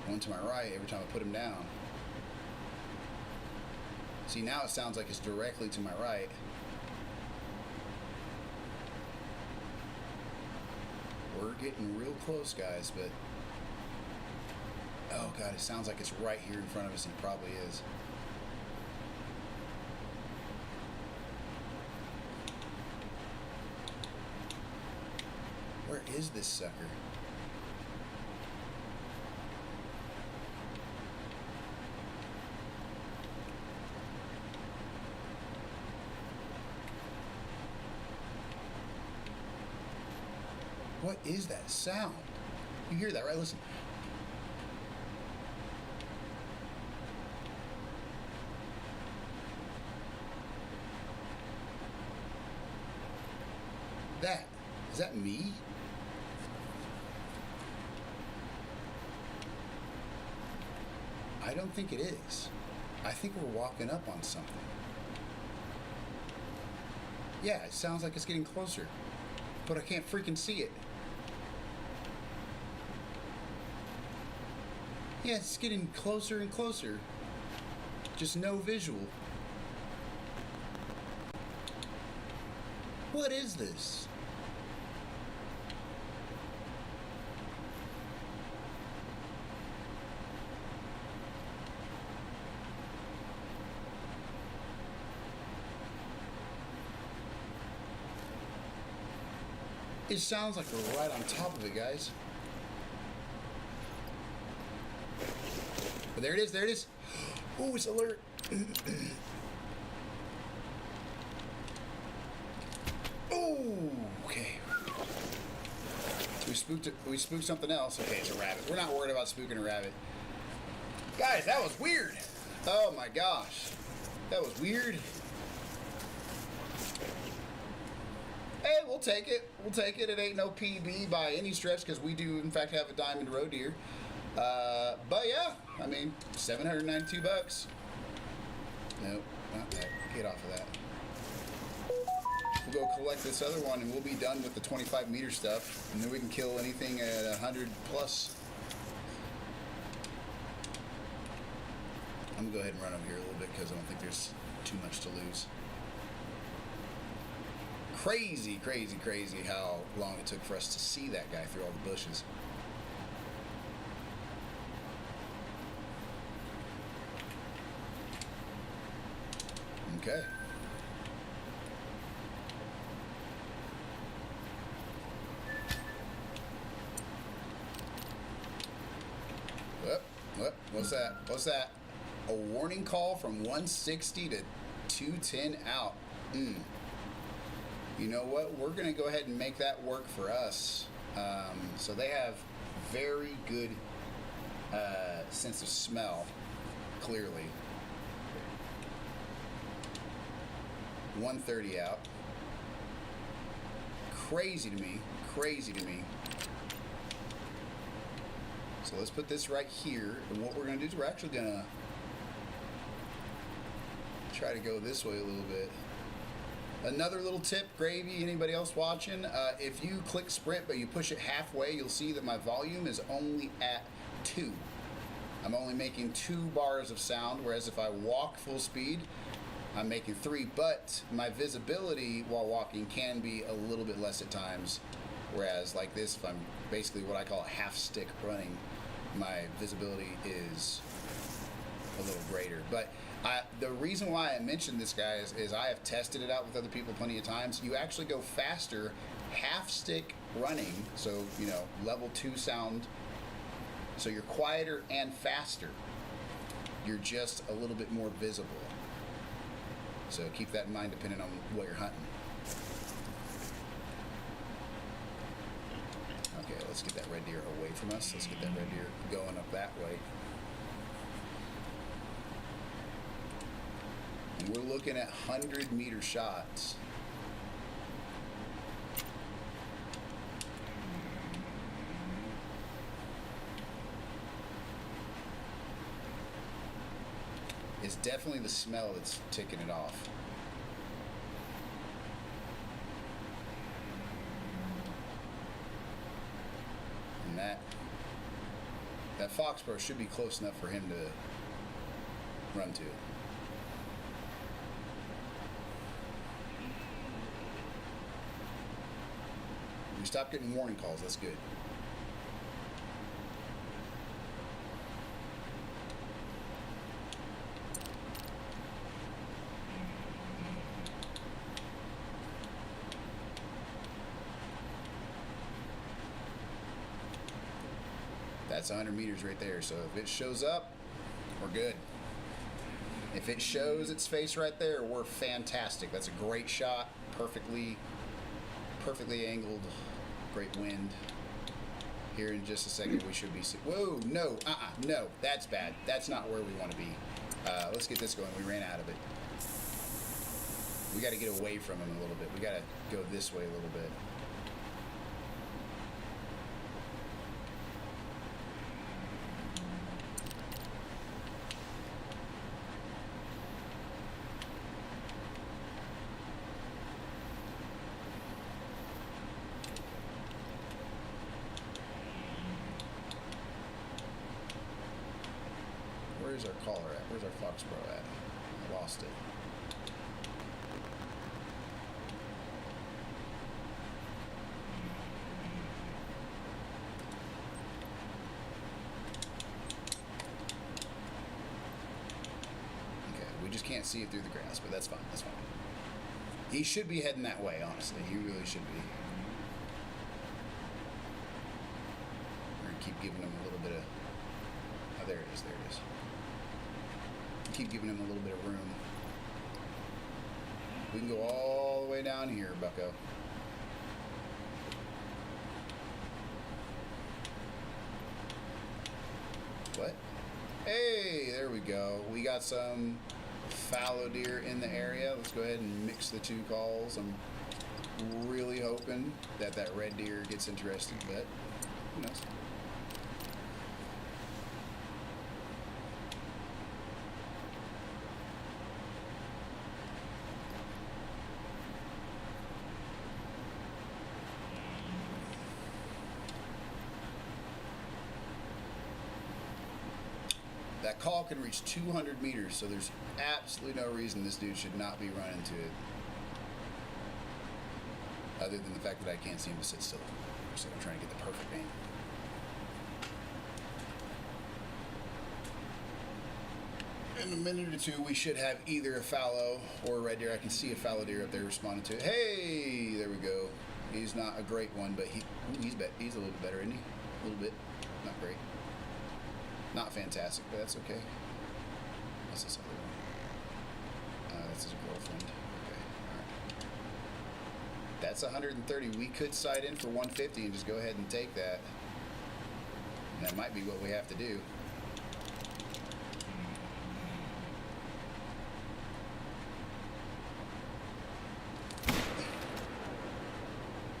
one to my right every time I put him down. See, now it sounds like it's directly to my right. We're getting real close, guys, but oh god, it sounds like it's right here in front of us, and it probably is. Where is this sucker? What is that sound? You hear that, right? Listen. Is that me? I don't think it is. I think we're walking up on something. Yeah, it sounds like it's getting closer, but I can't freaking see it. Yeah, it's getting closer and closer. Just no visual. What is this? It sounds like we're right on top of it, guys. But there it is, there it is. Oh, it's alert. Oh, okay. We spooked something else. Okay, it's a rabbit. We're not worried about spooking a rabbit. Guys, that was weird. Oh my gosh. That was weird. Hey, we'll take it. We'll take it. It ain't no PB by any stretch because we do, in fact, have a diamond roe deer. But yeah, I mean, $792. Nope, not that. Get off of that. We'll go collect this other one and we'll be done with the 25 meter stuff. And then we can kill anything at 100 plus. I'm gonna go ahead and run over here a little bit because I don't think there's too much to lose. Crazy, crazy, crazy how long it took for us to see that guy through all the bushes. Okay. What's that? What's that? A warning call from 160 to 210 out. You know what? We're going to go ahead and make that work for us. So they have very good sense of smell, clearly. 130 out. Crazy to me. Crazy to me. So let's put this right here. And what we're going to do is we're actually going to try to go this way a little bit. Another little tip, Gravy, anybody else watching, if you click sprint but you push it halfway, you'll see that my volume is only at 2. I'm only making 2 bars of sound, whereas if I walk full speed, I'm making 3, but my visibility while walking can be a little bit less at times, whereas like this, if I'm basically what I call a half stick running, my visibility is a little greater. But the reason why I mentioned this, guys, is I have tested it out with other people plenty of times. You actually go faster half stick running, so, you know, level 2 sound, so you're quieter and faster. You're just a little bit more visible. So keep that in mind depending on what you're hunting. Okay, let's get that red deer away from us. Let's get that red deer going up that way. And we're looking at 100-meter shots. It's definitely the smell that's ticking it off. And that foxborough should be close enough for him to run to it. We stopped getting warning calls. That's good. That's 100 meters right there. So if it shows up, we're good. If it shows its face right there, we're fantastic. That's a great shot. Perfectly angled. Great wind. Here in just a second, we should be... Whoa, no, no. That's bad. That's not where we want to be. Let's get this going. We ran out of it. We got to get away from him a little bit. We got to go this way a little bit. Where's our caller at? Where's our Foxborough at? I lost it. Okay, we just can't see it through the grass, but that's fine. That's fine. He should be heading that way, honestly. He really should be. We're going to keep giving him a little bit of... Oh, there it is. There it is. Keep giving him a little bit of room. We can go all the way down here, bucko. What? Hey, there we go. We got some fallow deer in the area. Let's go ahead and mix the two calls. I'm really hoping that that red deer gets interested, but who knows? That call can reach 200 meters, so there's absolutely no reason this dude should not be running to it. Other than the fact that I can't seem to sit still. So I'm trying to get the perfect aim. In a minute or two, we should have either a fallow or a red deer. I can see a fallow deer up there responding to it. Hey, there we go. He's not a great one, but he's a little bit better, isn't he? A little bit. Not great. Not fantastic, but that's okay. What's this other one? That's his girlfriend. Okay, alright. That's 130. We could side in for 150 and just go ahead and take that. And that might be what we have to do.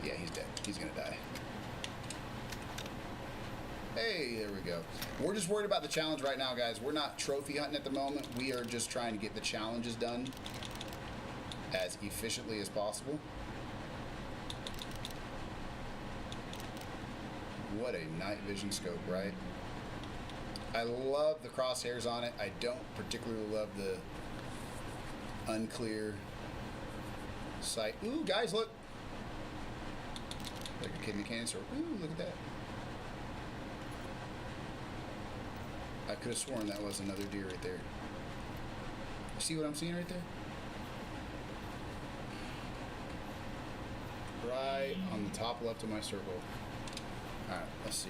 Yeah, he's dead. He's gonna die. Hey, there we go. We're just worried about the challenge right now, guys. We're not trophy hunting at the moment. We are just trying to get the challenges done as efficiently as possible. What a night vision scope, right? I love the crosshairs on it. I don't particularly love the unclear sight. Ooh, guys, look. Like a kidney cancer. Ooh, look at that. I could have sworn that was another deer right there. You see what I'm seeing right there? Right on the top left of my circle. Alright, let's see.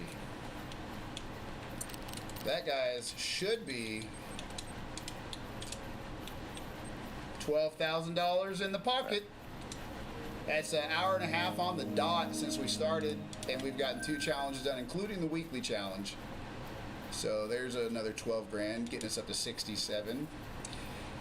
That, guys, should be $12,000 in the pocket. That's an hour and a half on the dot since we started, and we've gotten 2 challenges done, including the weekly challenge. So there's another 12 grand, getting us up to 67.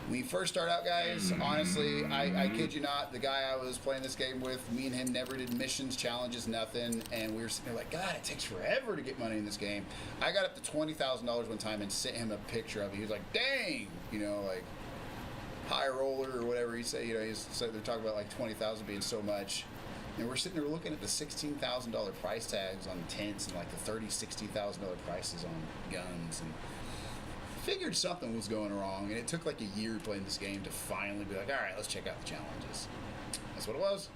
When you first start out, guys, honestly, I kid you not, the guy I was playing this game with, me and him never did missions, challenges, nothing, and we were sitting there like, God, it takes forever to get money in this game. I got up to $20,000 one time and sent him a picture of it. He was like, dang, you know, like, high roller or whatever he said. You know, they're talking about like 20,000 being so much. And we're sitting there looking at the $16,000 price tags on tents and like the $60,000 prices on guns, and figured something was going wrong. And it took like a year playing this game to finally be like, all right, let's check out the challenges. That's what it was.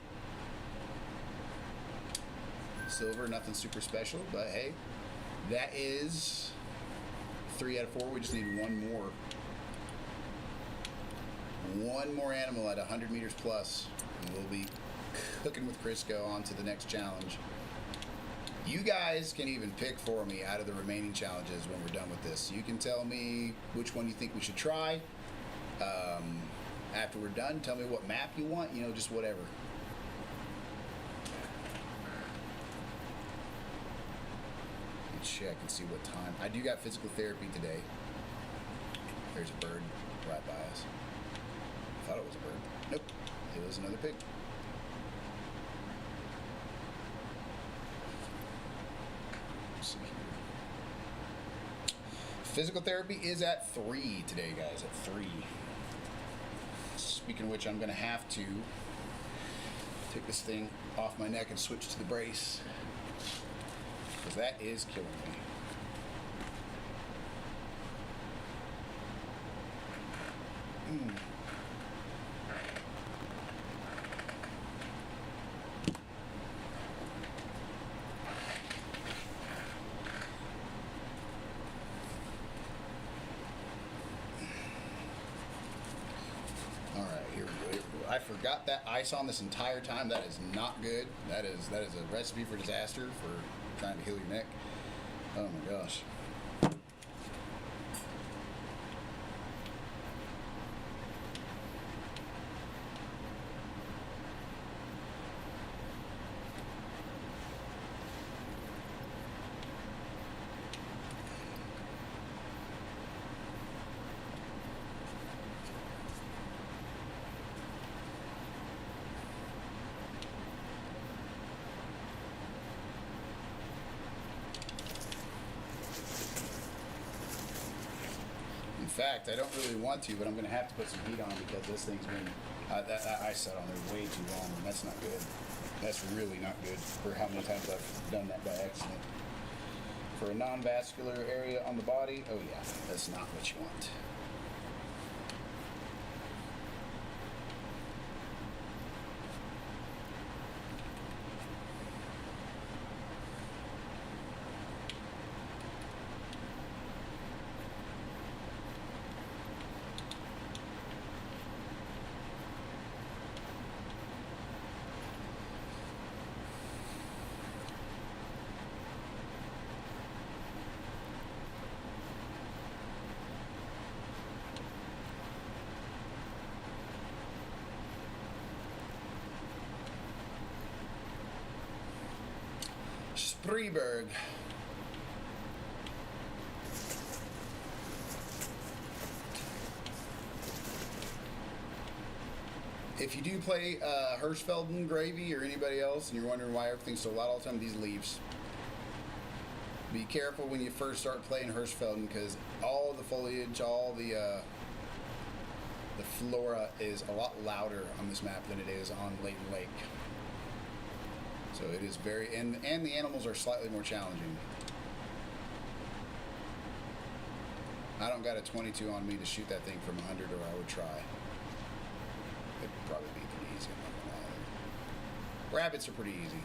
Silver, nothing super special, but hey, that is 3 out of 4. We just need one more. One more animal at 100 meters plus, and we'll be cooking with Crisco on to the next challenge. You guys can even pick for me out of the remaining challenges when we're done with this. You can tell me which one you think we should try. After we're done, tell me what map you want, you know, just whatever. Let's check and see what time. I do got physical therapy today. There's a bird right by us. I thought it was a bird. Nope, it was another pig. Let's see here. Physical therapy is at 3 today, guys, at 3. Speaking of which, I'm going to have to take this thing off my neck and switch to the brace, because that is killing me. All right, here we go. I forgot that ice on this entire time. That is not good. That is a recipe for disaster for trying to heal your neck. Oh my gosh. In fact, I don't really want to, but I'm going to have to put some heat on because this thing's been, that ice sat on there way too long, and that's not good. That's really not good for how many times I've done that by accident. For a non-vascular area on the body, oh yeah, that's not what you want. Spreeberg. If you do play Hirschfelden gravy or anybody else and you're wondering why everything's so loud all the time, these leaves. Be careful when you first start playing Hirschfelden because all the foliage, all the flora is a lot louder on this map than it is on Leighton Lake. So it is very, and the animals are slightly more challenging. I don't got a 22 on me to shoot that thing from 100, or I would try. It'd probably be pretty easy. I'm not gonna lie. Rabbits are pretty easy.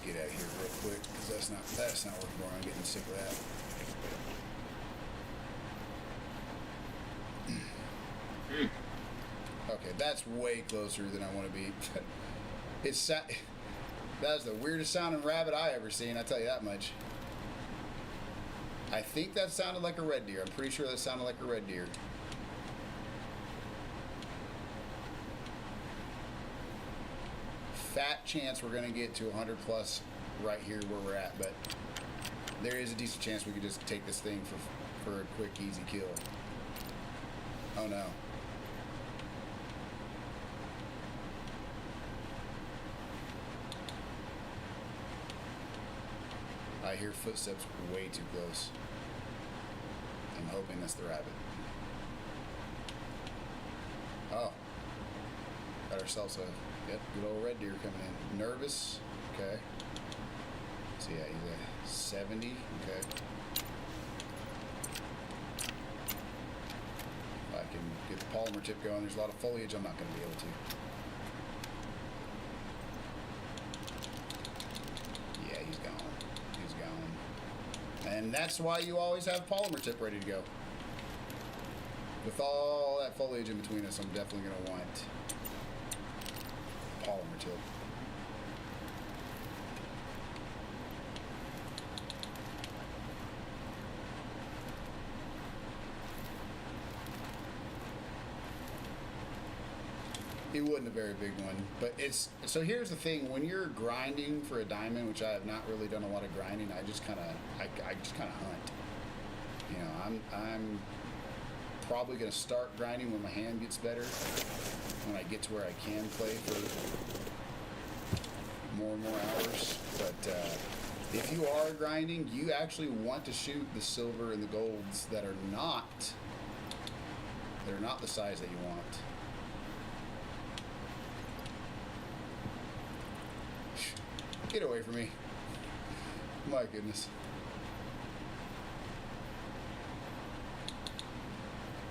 Get out of here real quick because that's not working for me. I'm getting sick of that. Okay, that's way closer than I want to be. That's the weirdest sounding rabbit I ever seen. I tell you that much. I think that sounded like a red deer. I'm pretty sure that sounded like a red deer. Fat chance we're going to get to 100 plus right here where we're at, but there is a decent chance we could just take this thing for a quick, easy kill. Oh no. I hear footsteps way too close. I'm hoping that's the rabbit. Oh. Got ourselves a good old red deer coming in. Nervous. Okay. So yeah, he's a 70. Okay. If I can get the polymer tip going, there's a lot of foliage, I'm not going to be able to. Yeah, he's gone. He's gone. And that's why you always have polymer tip ready to go. With all that foliage in between us, I'm definitely going to want polymer tip. It wasn't a very big one, but it's so. Here's the thing: when you're grinding for a diamond, which I have not really done a lot of grinding, I just kind of hunt. You know, I'm probably going to start grinding when my hand gets better, when I get to where I can play for more and more hours. But if you are grinding, you actually want to shoot the silver and the golds that are not the size that you want. Get away from me. My goodness.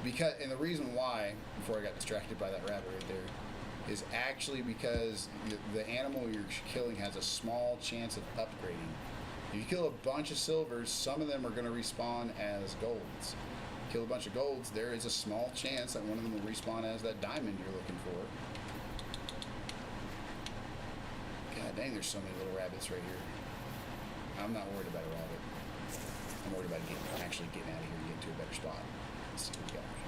Because, and the reason why, before I got distracted by that rabbit right there, is actually because the animal you're killing has a small chance of upgrading. If you kill a bunch of silvers, some of them are going to respawn as golds. Kill a bunch of golds, there is a small chance that one of them will respawn as that diamond you're looking for. God dang, there's so many little rabbits right here. I'm not worried about a rabbit. I'm worried about actually getting out of here and getting to a better spot. Let's see what we got right here.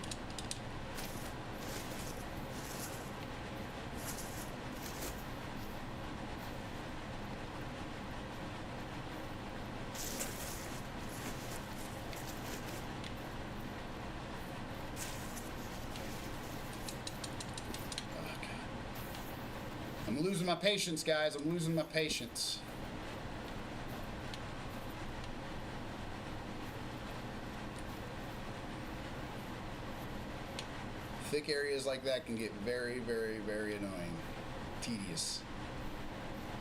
I'm losing my patience, guys. I'm losing my patience. Thick areas like that can get very, very, very annoying. Tedious.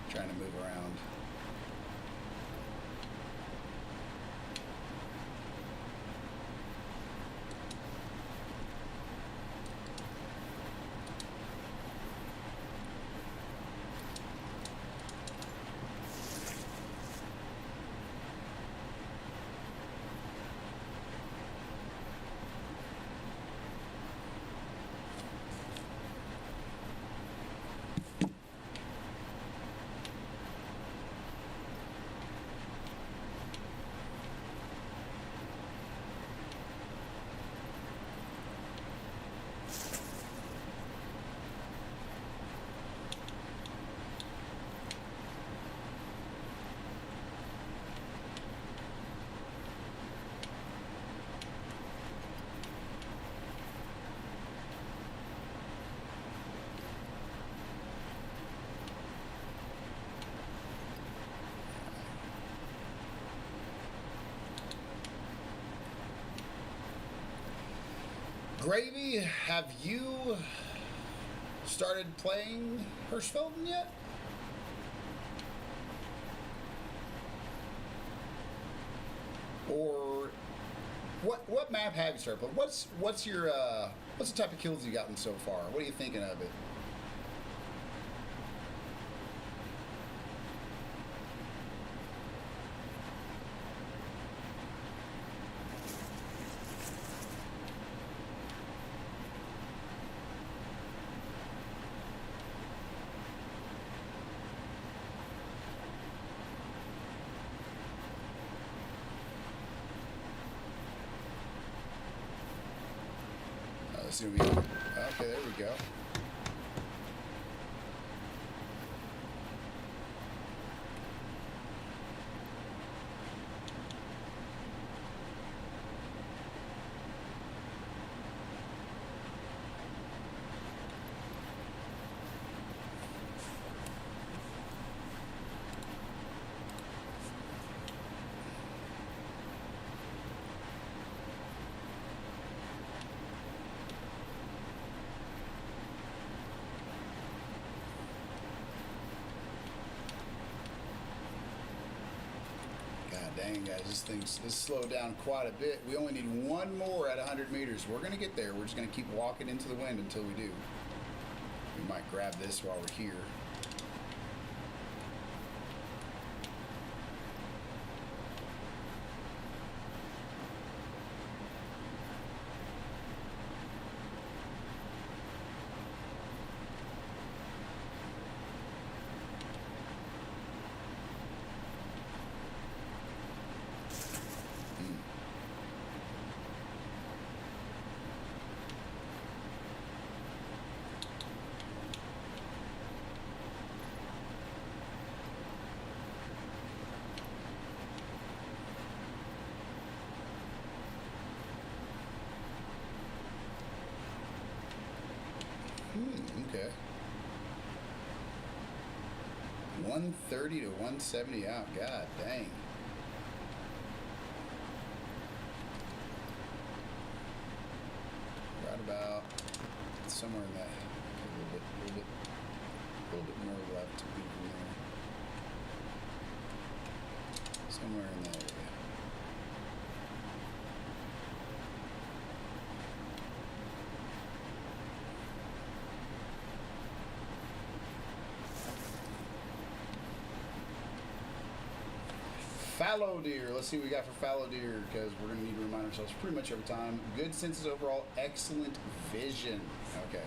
Trying to move around. Gravy, have you started playing Hirschfelden yet? Or what map have you started playing? What's the type of kills you gotten so far? What are you thinking of it? Okay, there we go. Dang, guys, this slowed down quite a bit. We only need one more at 100 meters. We're going to get there. We're just going to keep walking into the wind until we do. We might grab this while we're here. 130 to 170 out. God dang. Right about somewhere in that. A little bit more left to be from there. Somewhere in that area. Fallow deer. Let's see what we got for fallow deer, because we're going to need to remind ourselves pretty much every time. Good senses overall, excellent vision. Okay.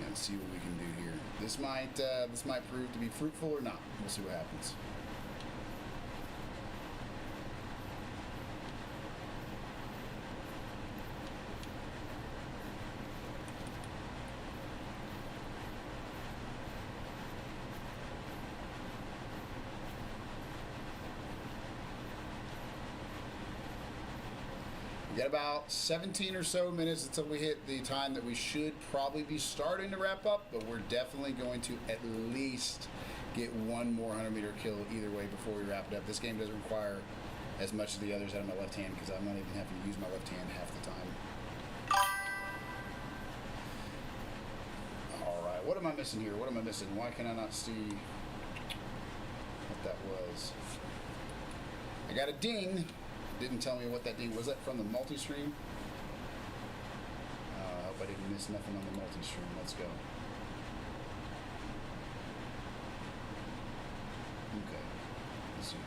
Let's see what we can do here. This might prove to be fruitful or not. We'll see what happens. Got about 17 or so minutes until we hit the time that we should probably be starting to wrap up, but we're definitely going to at least get one more 100-meter kill either way before we wrap it up. This game doesn't require as much of the others out of my left hand because I'm not even having to use my left hand half the time. All right, what am I missing here? What am I missing? Why can I not see what that was? I got a ding. Didn't tell me what that ding was. That from the multi-stream? I hope I didn't miss nothing on the multi-stream. Let's go. Okay. Let's see here.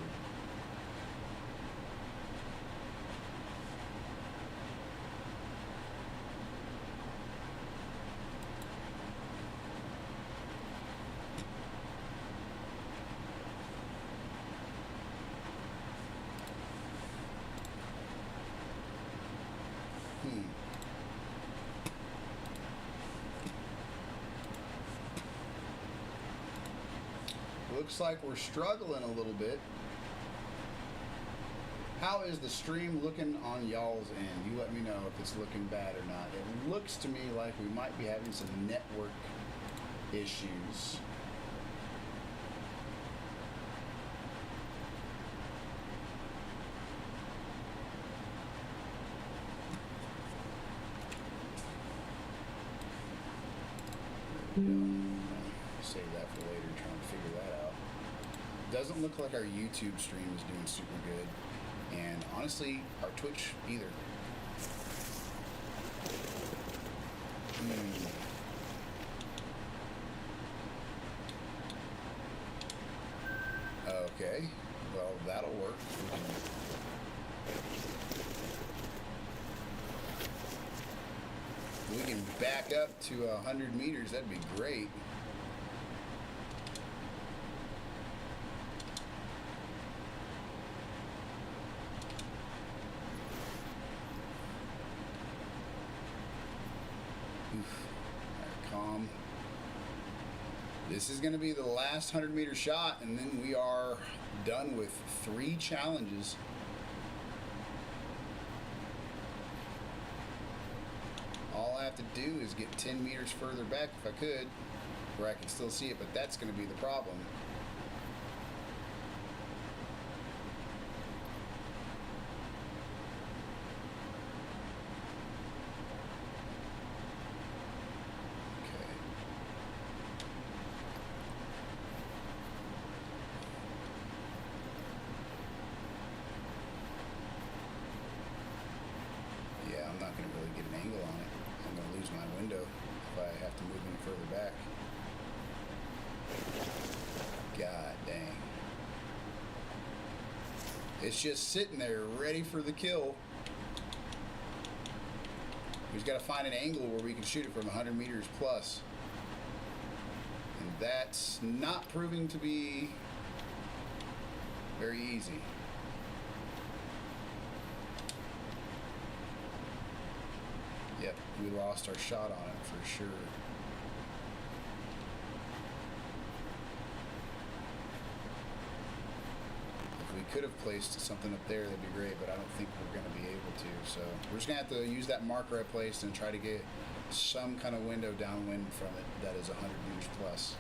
Looks like we're struggling a little bit. How is the stream looking on y'all's end? You let me know if it's looking bad or not. It looks to me like we might be having some network issues. Save that for later, trying to figure that out. Doesn't look like our YouTube stream is doing super good, and honestly, our Twitch either. Okay, well that'll work. We can back up to 100 meters. That'd be great. Calm. This is going to be the last 100-meter shot, and then we are done with 3 challenges. All I have to do is get 10 meters further back if I could, where I can still see it, but that's going to be the problem. I'm not going to really get an angle on it. I'm going to lose my window if I have to move any further back. God dang. It's just sitting there ready for the kill. We just got to find an angle where we can shoot it from 100 meters plus. And that's not proving to be very easy. Yep, we lost our shot on it for sure. If we could have placed something up there, that'd be great, but I don't think we're going to be able to. So we're just going to have to use that marker I placed and try to get some kind of window downwind from it that is 100 meters plus.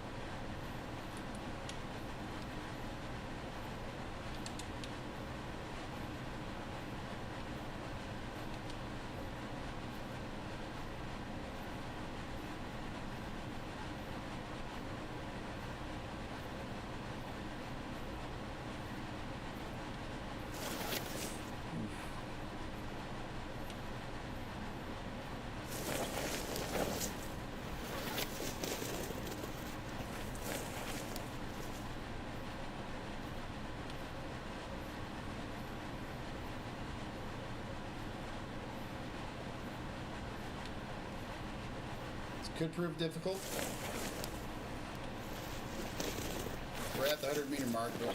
Could prove difficult. We're at the 100 meter mark, but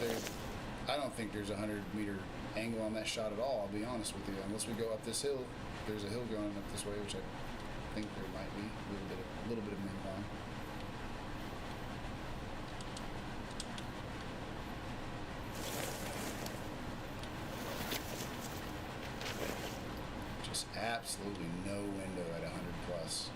I don't think there's a 100 meter angle on that shot at all, I'll be honest with you. Unless we go up this hill. There's a hill going up this way, which I think there might be a little bit of incline. Just absolutely no window at 100 plus.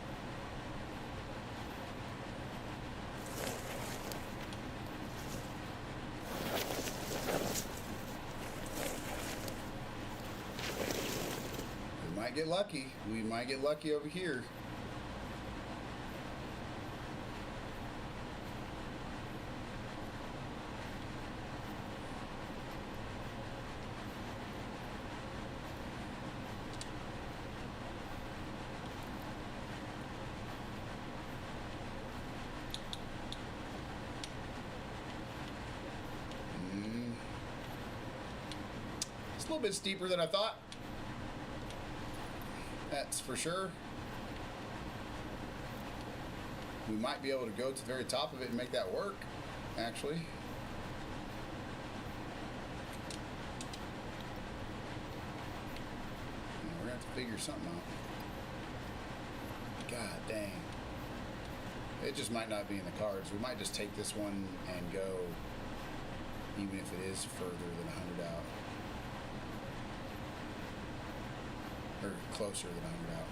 Get lucky. We might get lucky over here. It's a little bit steeper than I thought. That's for sure. We might be able to go to the very top of it and make that work, actually. We're going to have to figure something out. God dang. It just might not be in the cards. We might just take this one and go, even if it is further than 100 out. Or closer than 100 out.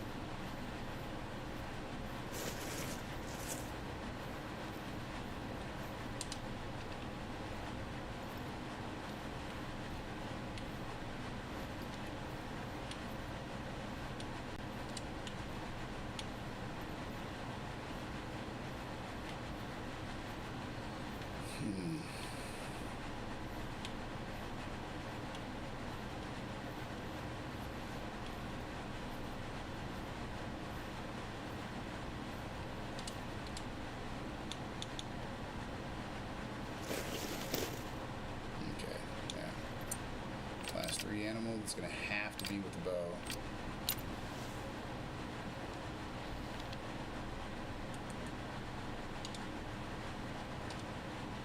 Animal that's going to have to be with the bow. Oh,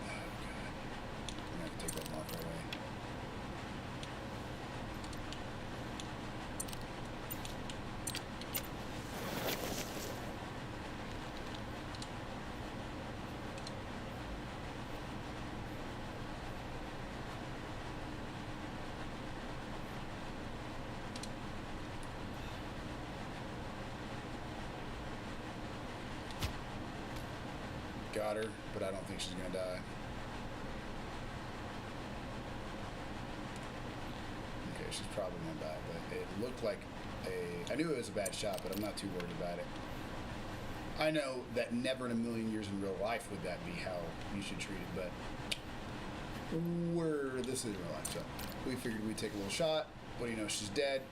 God. I'm going to have to take that marker away. Got her, but I don't think she's gonna die. Okay, she's probably gonna die, but it looked like I knew it was a bad shot, but I'm not too worried about it. I know that never in a million years in real life would that be how you should treat it, but this is real life, so we figured we'd take a little shot. What do you know, she's dead.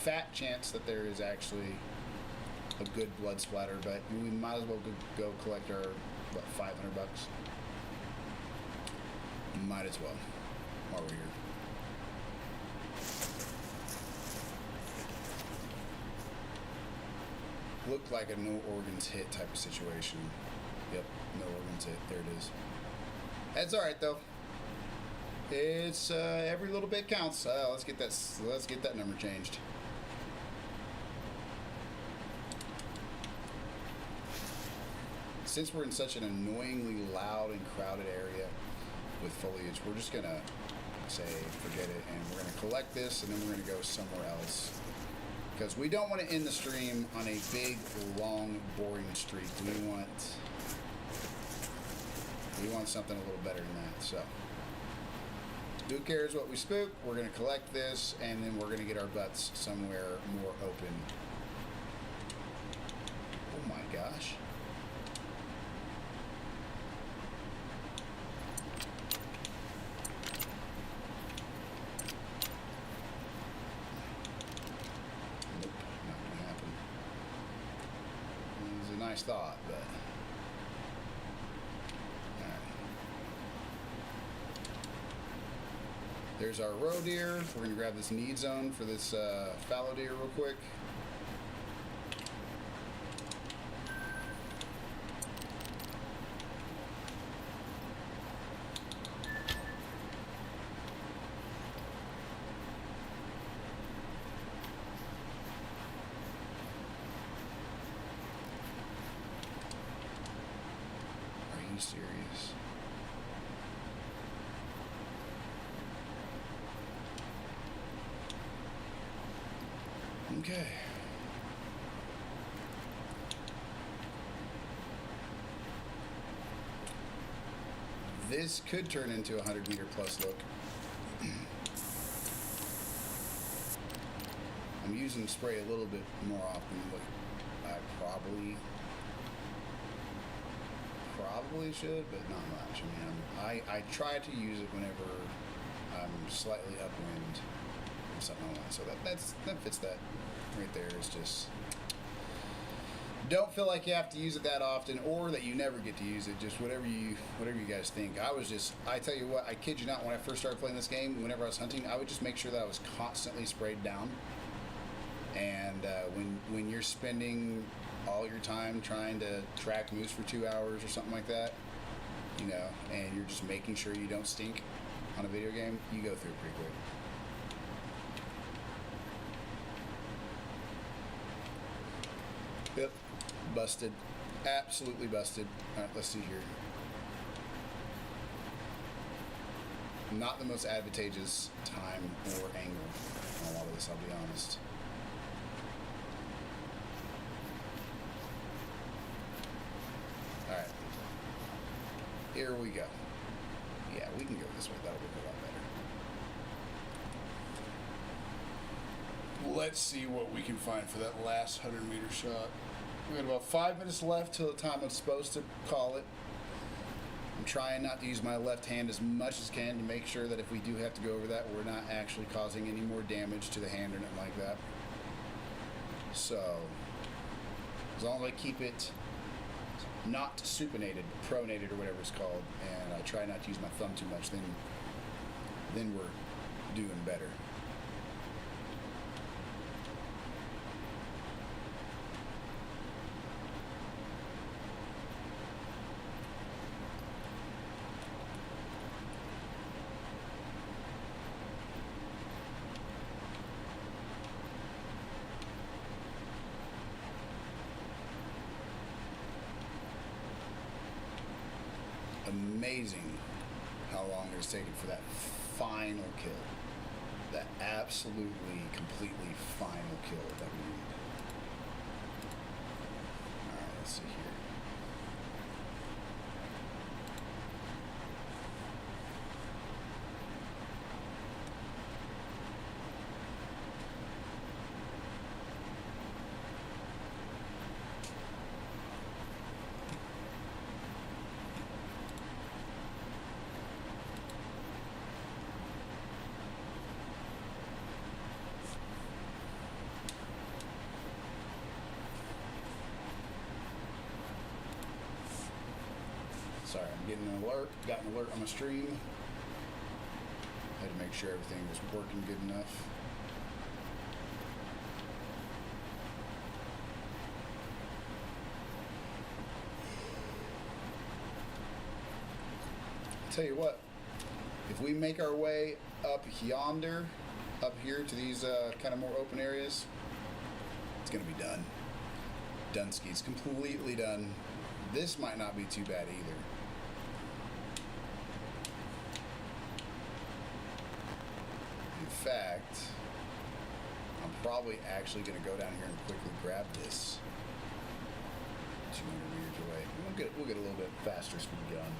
Fat chance that there is actually a good blood splatter, but we might as well go collect our, what, 500 bucks? Might as well, while we're here. Looked like a no organs hit type of situation. Yep, no organs hit, there it is. That's alright though. It's, every little bit counts. Let's get that number changed. since we're in such an annoyingly loud and crowded area with foliage, we're just gonna say forget it, and we're gonna collect this, and then we're gonna go somewhere else because we don't want to end the stream on a big, long, boring streak. We want something a little better than that. So who cares what we spook? We're gonna collect this, and then we're gonna get our butts somewhere more open. Oh my gosh. Nope, not gonna happen. It was a nice thought, but alright. There's our roe deer. We're gonna grab this need zone for this fallow deer real quick. Are you serious? Okay. This could turn into a 100-meter plus look. I'm using spray a little bit more often than what I probably should, but not much. I mean, I try to use it whenever I'm slightly upwind or something like that. So that fits that right there. It's just don't feel like you have to use it that often, or that you never get to use it. Just whatever you guys think. I tell you what, I kid you not, when I first started playing this game, whenever I was hunting, I would just make sure that I was constantly sprayed down. And when you're spending all your time trying to track moose for 2 hours or something like that, you know, and you're just making sure you don't stink on a video game, you go through it pretty quick. Yep, busted. Absolutely busted. Alright, let's see here. Not the most advantageous time or angle on a lot of this, I'll be honest. Alright. Here we go. Yeah, we can go this way. That'll look a lot better. Let's see what we can find for that last 100-meter shot. We got about 5 minutes left till the time I'm supposed to call it. I'm trying not to use my left hand as much as can to make sure that if we do have to go over that, we're not actually causing any more damage to the hand or anything like that. So, as long as I keep it not supinated, pronated, or whatever it's called, and I try not to use my thumb too much, then we're doing better. Amazing how long it's taken for that final kill. That absolutely, completely final kill that we need. Alright, let's see here. Sorry, I'm getting an alert. Got an alert on my stream. Had to make sure everything was working good enough. I'll tell you what, if we make our way up yonder, up here to these kind of more open areas, it's gonna be done. Dunski's completely done. This might not be too bad either. In fact, I'm probably actually going to go down here and quickly grab this 200 meters away. We'll get a little bit faster speed going.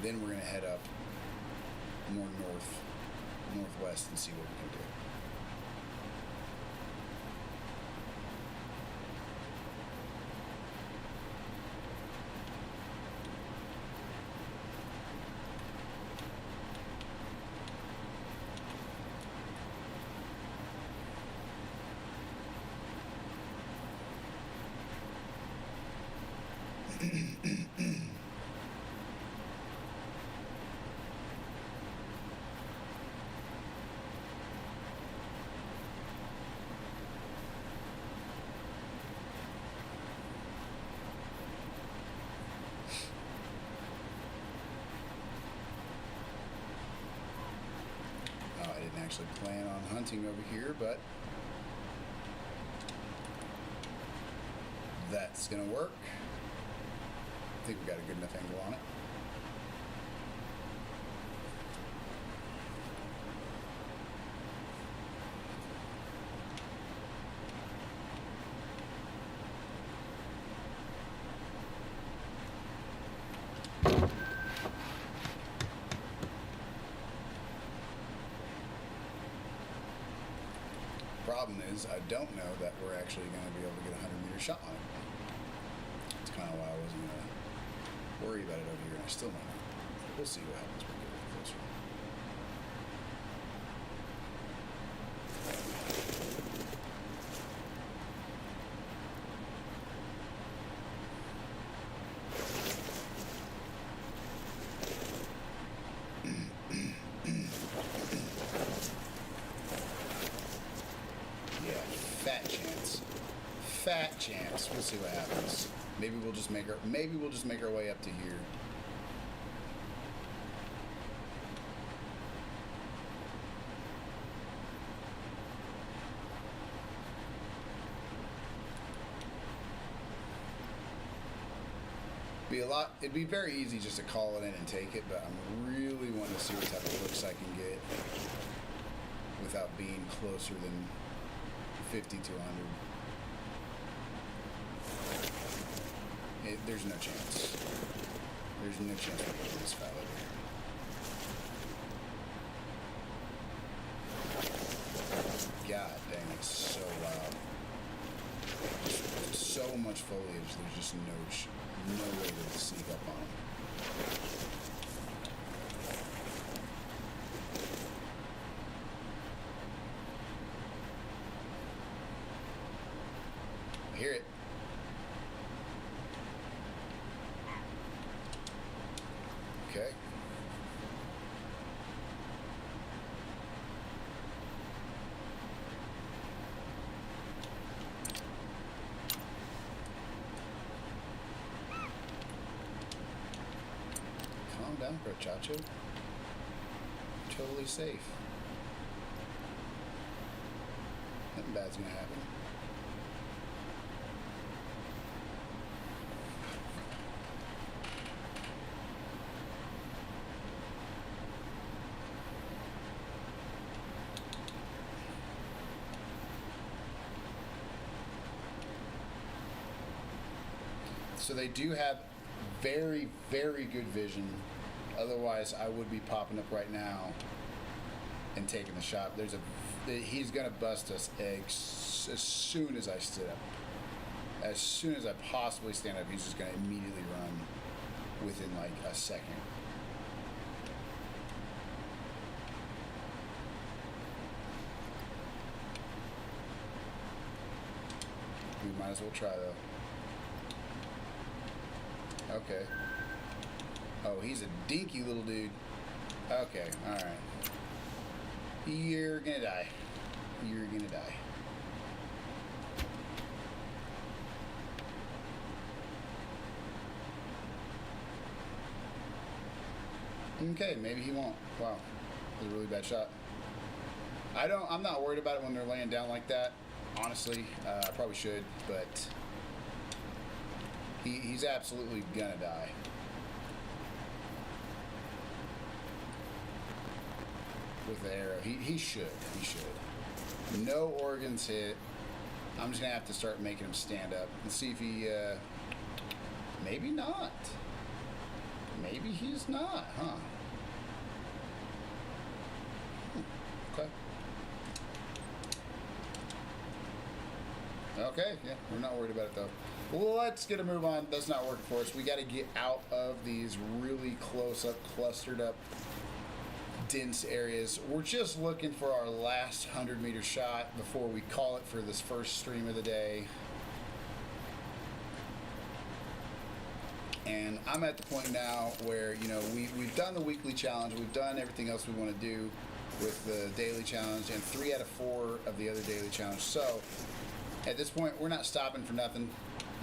Then we're going to head up more northwest and see what we can do. Actually plan on hunting over here, but that's gonna work. I think we got a good enough angle on it. Problem is, I don't know that we're actually going to be able to get a 100-meter shot on it. That's kind of why I wasn't going to worry about it over here, and I still might not. We'll see what happens when we get a little closer. Fat chance. We'll see what happens. Maybe we'll just make our way up to here. It'd be very easy just to call it in and take it, but I'm really wanting to see what type of looks I can get without being closer than 50 to 100. There's no chance. There's no chance we're getting this foul over here. God dang, it's so loud. There's so much foliage, there's just no way to sneak up on them. I hear it. Okay. Calm down, Chacho. Totally safe. Nothing bad's gonna happen. So they do have very, very good vision. Otherwise, I would be popping up right now and taking the shot. He's gonna bust us eggs as soon as I stood up. As soon as I possibly stand up, he's just gonna immediately run within like a second. We might as well try though. Okay. Oh, he's a dinky little dude. Okay, alright. You're gonna die. You're gonna die. Okay, maybe he won't. Wow. That was a really bad shot. I'm not worried about it when they're laying down like that. Honestly, I probably should, but He's absolutely gonna die. With the arrow. He should. He should. No organs hit. I'm just gonna have to start making him stand up and see if he maybe not. Maybe he's not, huh? Okay. Okay, yeah, we're not worried about it though. Well, let's get a move on. That's not working for us. We got to get out of these really close up, clustered up, dense areas. We're just looking for our last 100-meter shot before we call it for this first stream of the day. And I'm at the point now where, you know, we've done the weekly challenge. We've done everything else we want to do with the daily challenge and 3 out of 4 of the other daily challenge. So at this point, we're not stopping for nothing.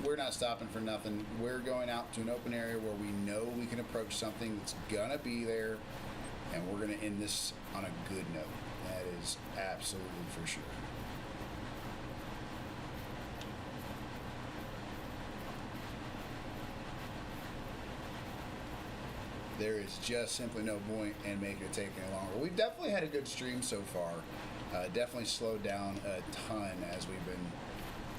We're not stopping for nothing. We're going out to an open area where we know we can approach something that's going to be there, and we're going to end this on a good note. That is absolutely for sure. There is just simply no point in making it take any longer. We've definitely had a good stream so far. Definitely slowed down a ton as we've been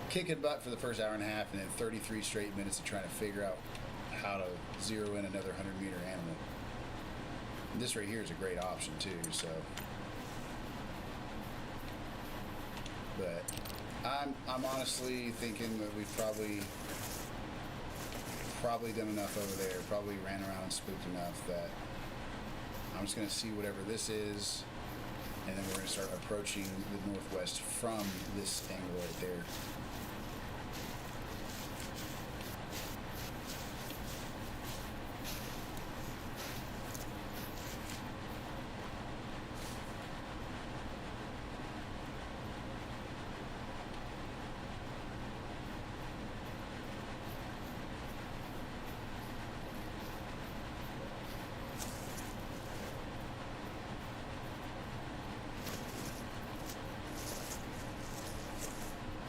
kicking butt for the first hour and a half, and then 33 straight minutes of trying to figure out how to zero in another 100-meter animal. And this right here is a great option too. So, but I'm honestly thinking that we've probably done enough over there, probably ran around and spooked enough that I'm just going to see whatever this is, and then we're going to start approaching the northwest from this angle right there.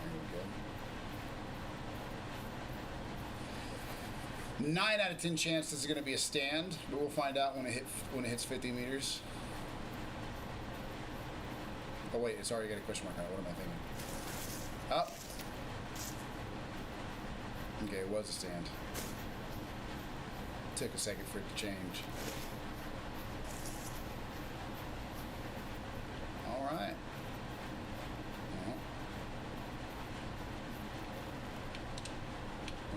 There we go. 9 out of 10 chance this is going to be a stand, but we'll find out when it hits 50 meters. Oh wait, it's already got a question mark on it. What am I thinking? Up. Okay, it was a stand. Took a second for it to change. All right.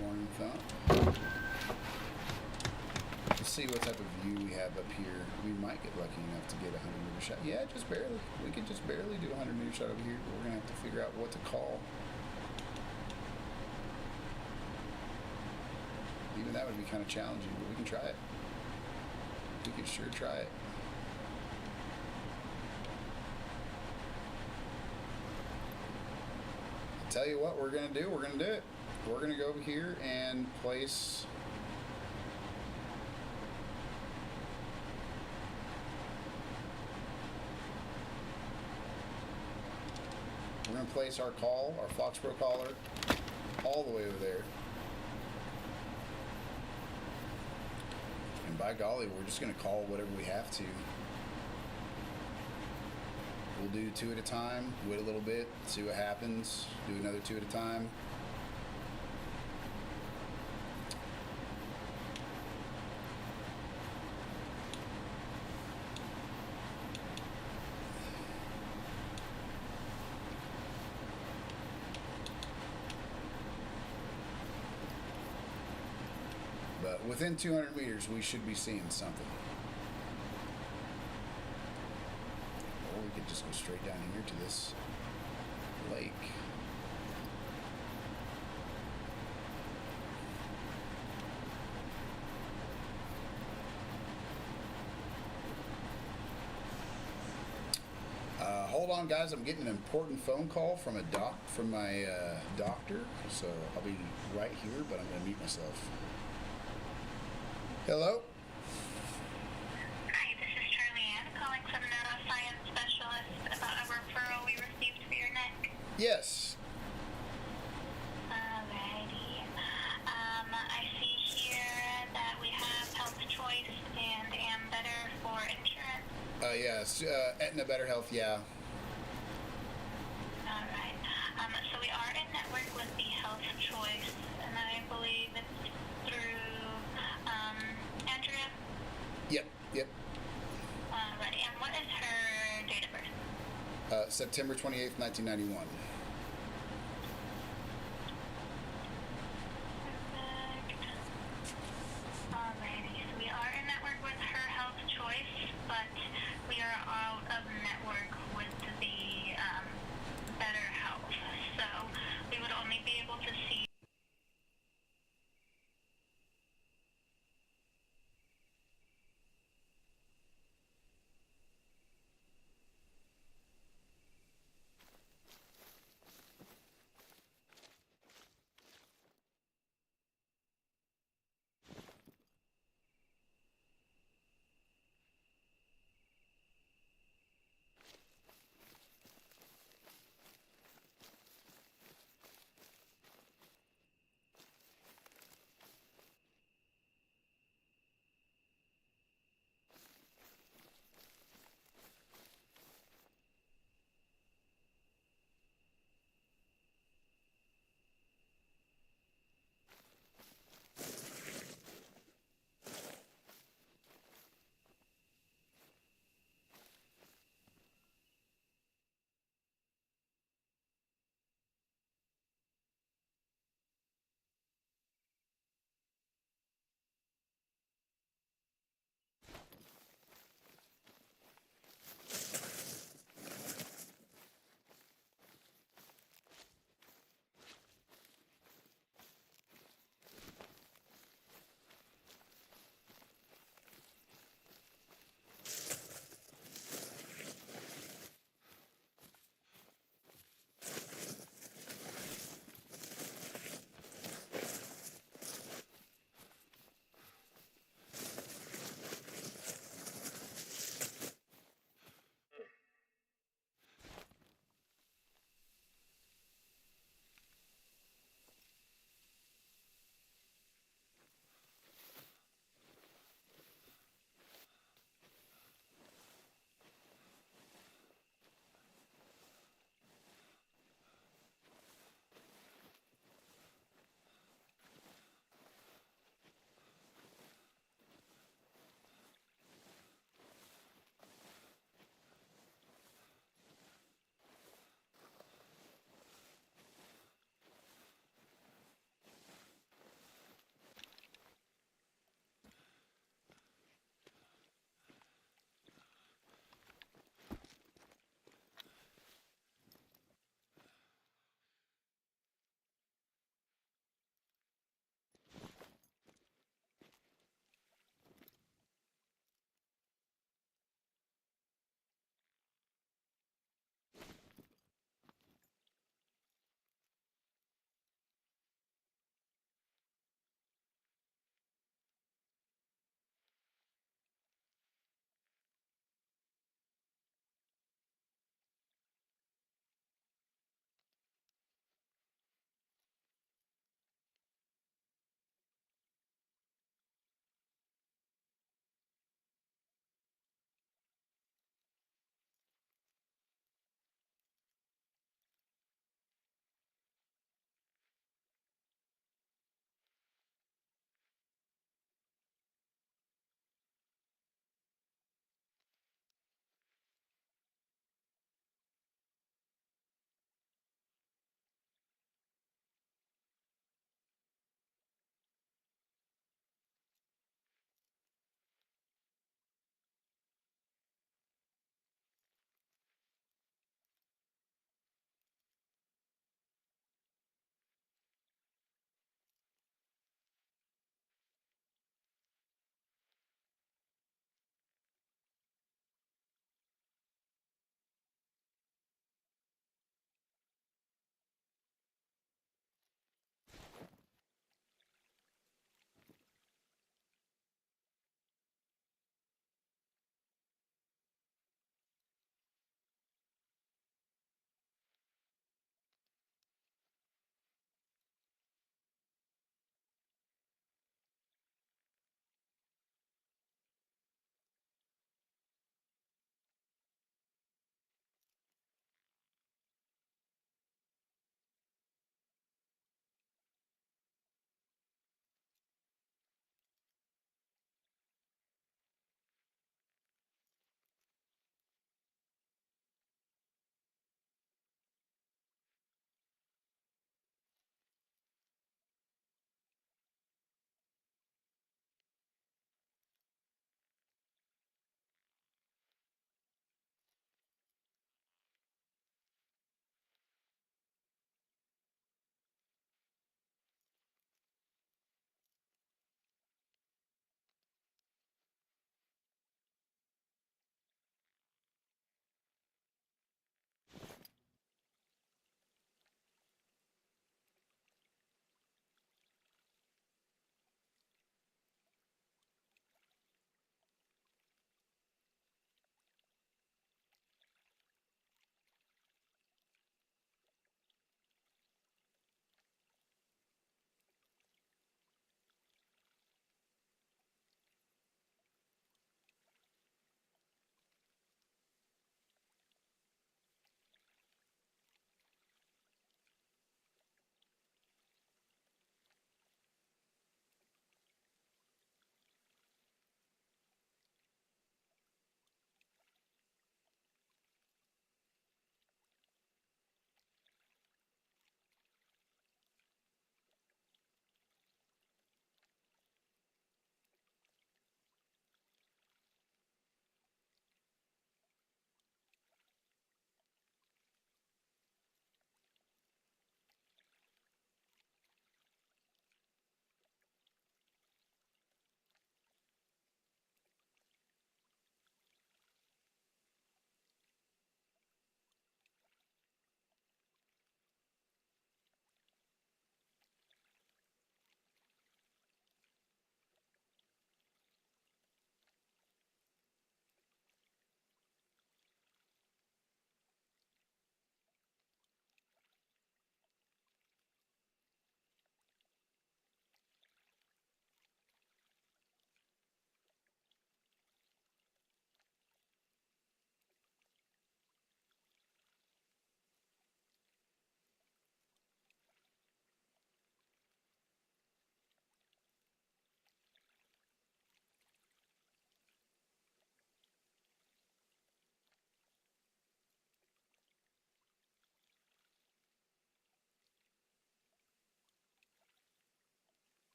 Warning thump. Let's see what type of view we have up here. We might get lucky enough to get a 100-meter shot. Yeah, just barely. We could just barely do a 100-meter shot over here. We're gonna have to figure out what to call. Even that would be kind of challenging, but we can try it. We can sure try it. I'll tell you what we're gonna do. We're gonna do it. We're gonna go over here and place. We're gonna place our call, our Foxborough caller, all the way over there. And by golly, we're just going to call whatever we have to. We'll do 2 at a time, wait a little bit, see what happens, do another 2 at a time. But within 200 meters, we should be seeing something. Or we could just go straight down here to this lake. Hold on, guys. I'm getting an important phone call from my doctor. So I'll be right here, but I'm going to mute myself. Hello? Hi, this is Charlie Ann calling from Neuroscience Specialist about a referral we received for your neck. Yes. Alrighty. Yes. Aetna Better Health, yeah. All right. So we are in network with the Health Choice, and I believe it's through Andrea. Yep, yep. Ready. And what is her date of birth? September 28th, 1991. Perfect. Alrighty. So we are in network with her Health Choice, but we are out of network with the Better Health. So we would only be able to see.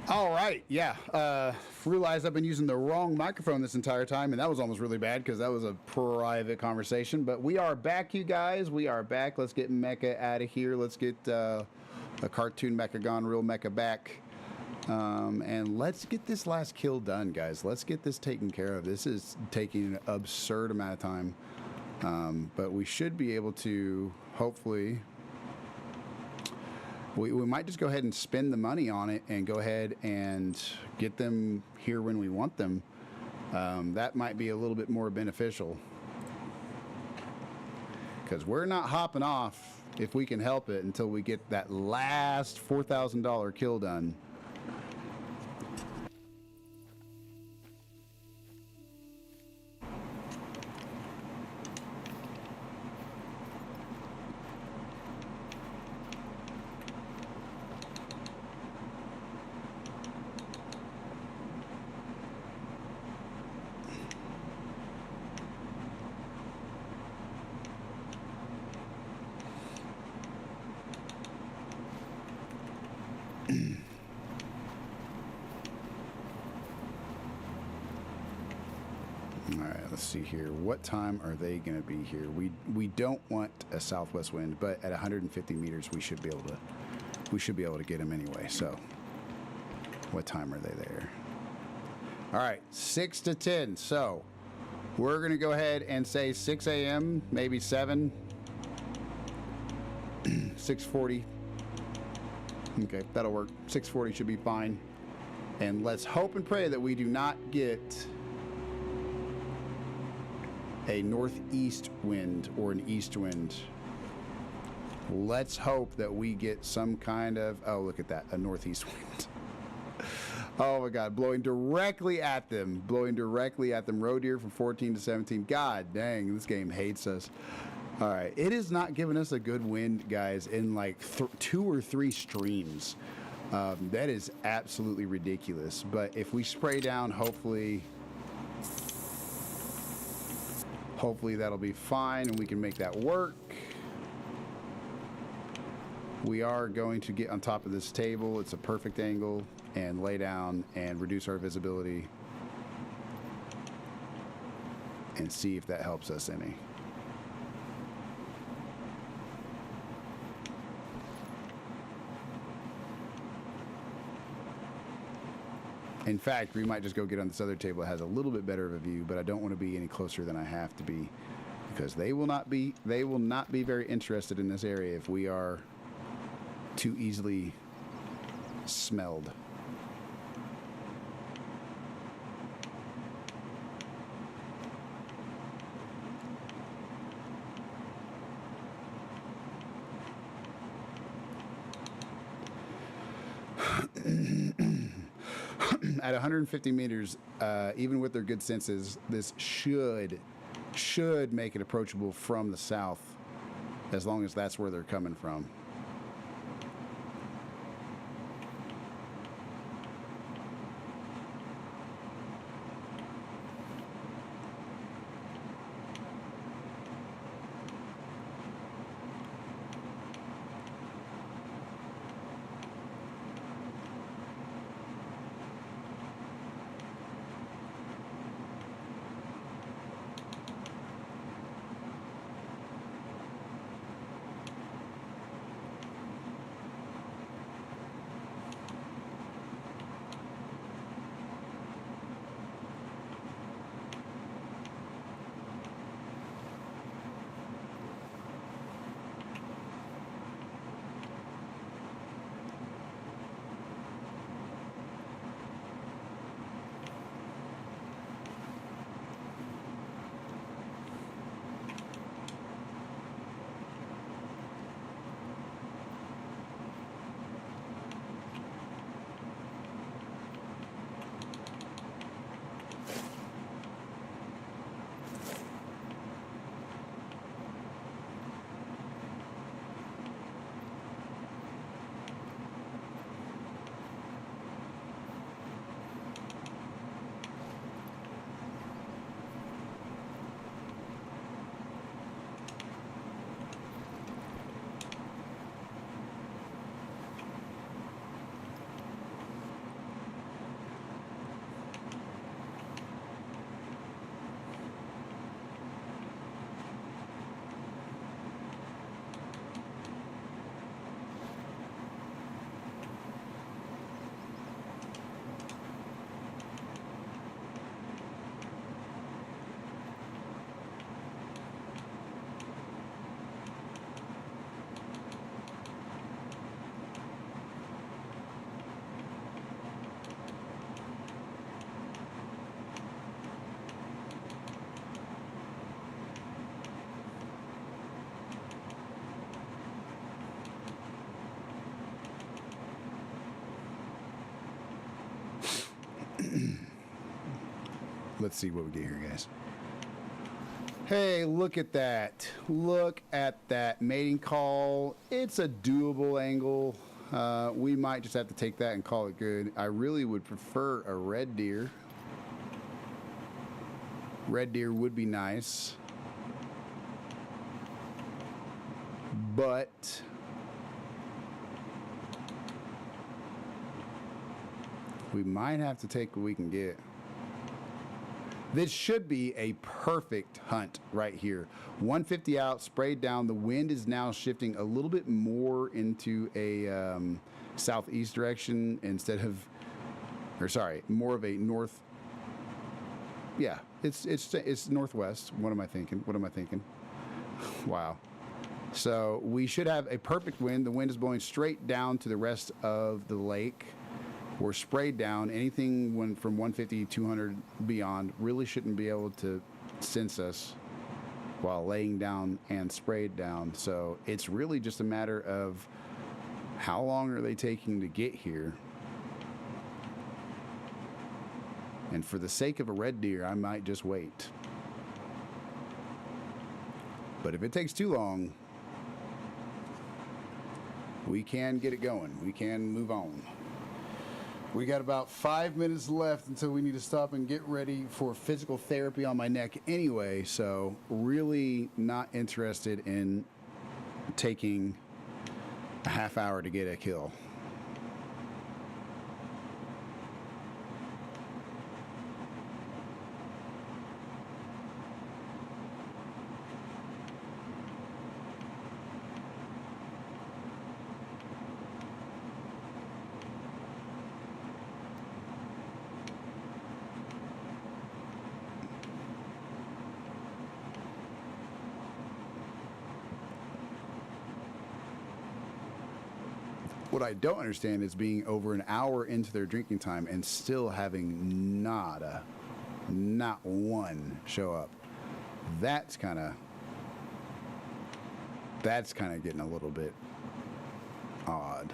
All right, yeah. Realized I've been using the wrong microphone this entire time, and that was almost really bad because that was a private conversation. But we are back, you guys. We are back. Let's get Mecha out of here. Let's get a cartoon Mecha gone, real Mecha back. And let's get this last kill done, guys. Let's get this taken care of. This is taking an absurd amount of time. But we should be able to, hopefully... We might just go ahead and spend the money on it and go ahead and get them here when we want them. That might be a little bit more beneficial. Because we're not hopping off, if we can help it, until we get that last $4,000 kill done. All right, let's see here. What time are they going to be here? We don't want a southwest wind, but at 150 meters, we should be able to get them anyway. So, what time are they there? All right, 6 to 10. So, we're going to go ahead and say 6 a.m., maybe 7, 6:40. Okay, that'll work. 6:40 should be fine. And let's hope and pray that we do not get a northeast wind or an east wind. Let's hope that we get some kind of, oh, look at that, a northeast wind. Oh my God, blowing directly at them. Roe deer from 14 to 17. God dang, this game hates us. All right, it is not giving us a good wind, guys, in like 2 or 3 streams. That is absolutely ridiculous. But if we spray down, hopefully that'll be fine and we can make that work. We are going to get on top of this table. It's a perfect angle, and lay down and reduce our visibility and see if that helps us any. In fact, we might just go get on this other table that has a little bit better of a view, but I don't want to be any closer than I have to be, because they will not be very interested in this area if we are too easily smelled. At 150 meters, even with their good senses, this should make it approachable from the south, as long as that's where they're coming from. Let's see what we get here, guys. Hey, look at that. Look at that mating call. It's a doable angle. We might just have to take that and call it good. I really would prefer a red deer. Red deer would be nice. But we might have to take what we can get. This should be a perfect hunt right here. 150 out, sprayed down. The wind is now shifting a little bit more into a southeast direction instead of, or sorry, more of a north. Yeah, it's northwest. What am I thinking? Wow. So we should have a perfect wind. The wind is blowing straight down to the rest of the lake. We're sprayed down. Anything from 150, 200 beyond really shouldn't be able to sense us while laying down and sprayed down. So it's really just a matter of how long are they taking to get here. And for the sake of a red deer, I might just wait. But if it takes too long, we can get it going. We can move on. We got about 5 minutes left until we need to stop and get ready for physical therapy on my neck anyway, so really not interested in taking a half hour to get a kill. What I don't understand is being over an hour into their drinking time and still having not one show up. That's kind of getting a little bit odd.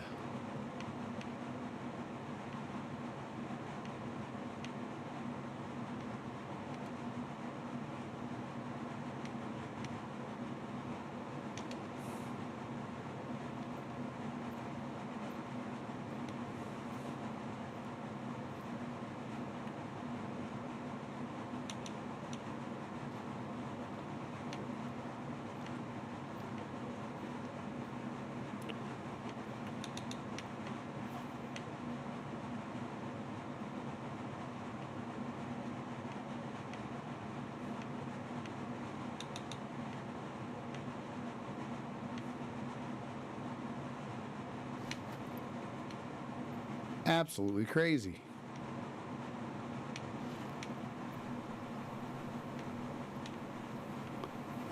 Absolutely crazy.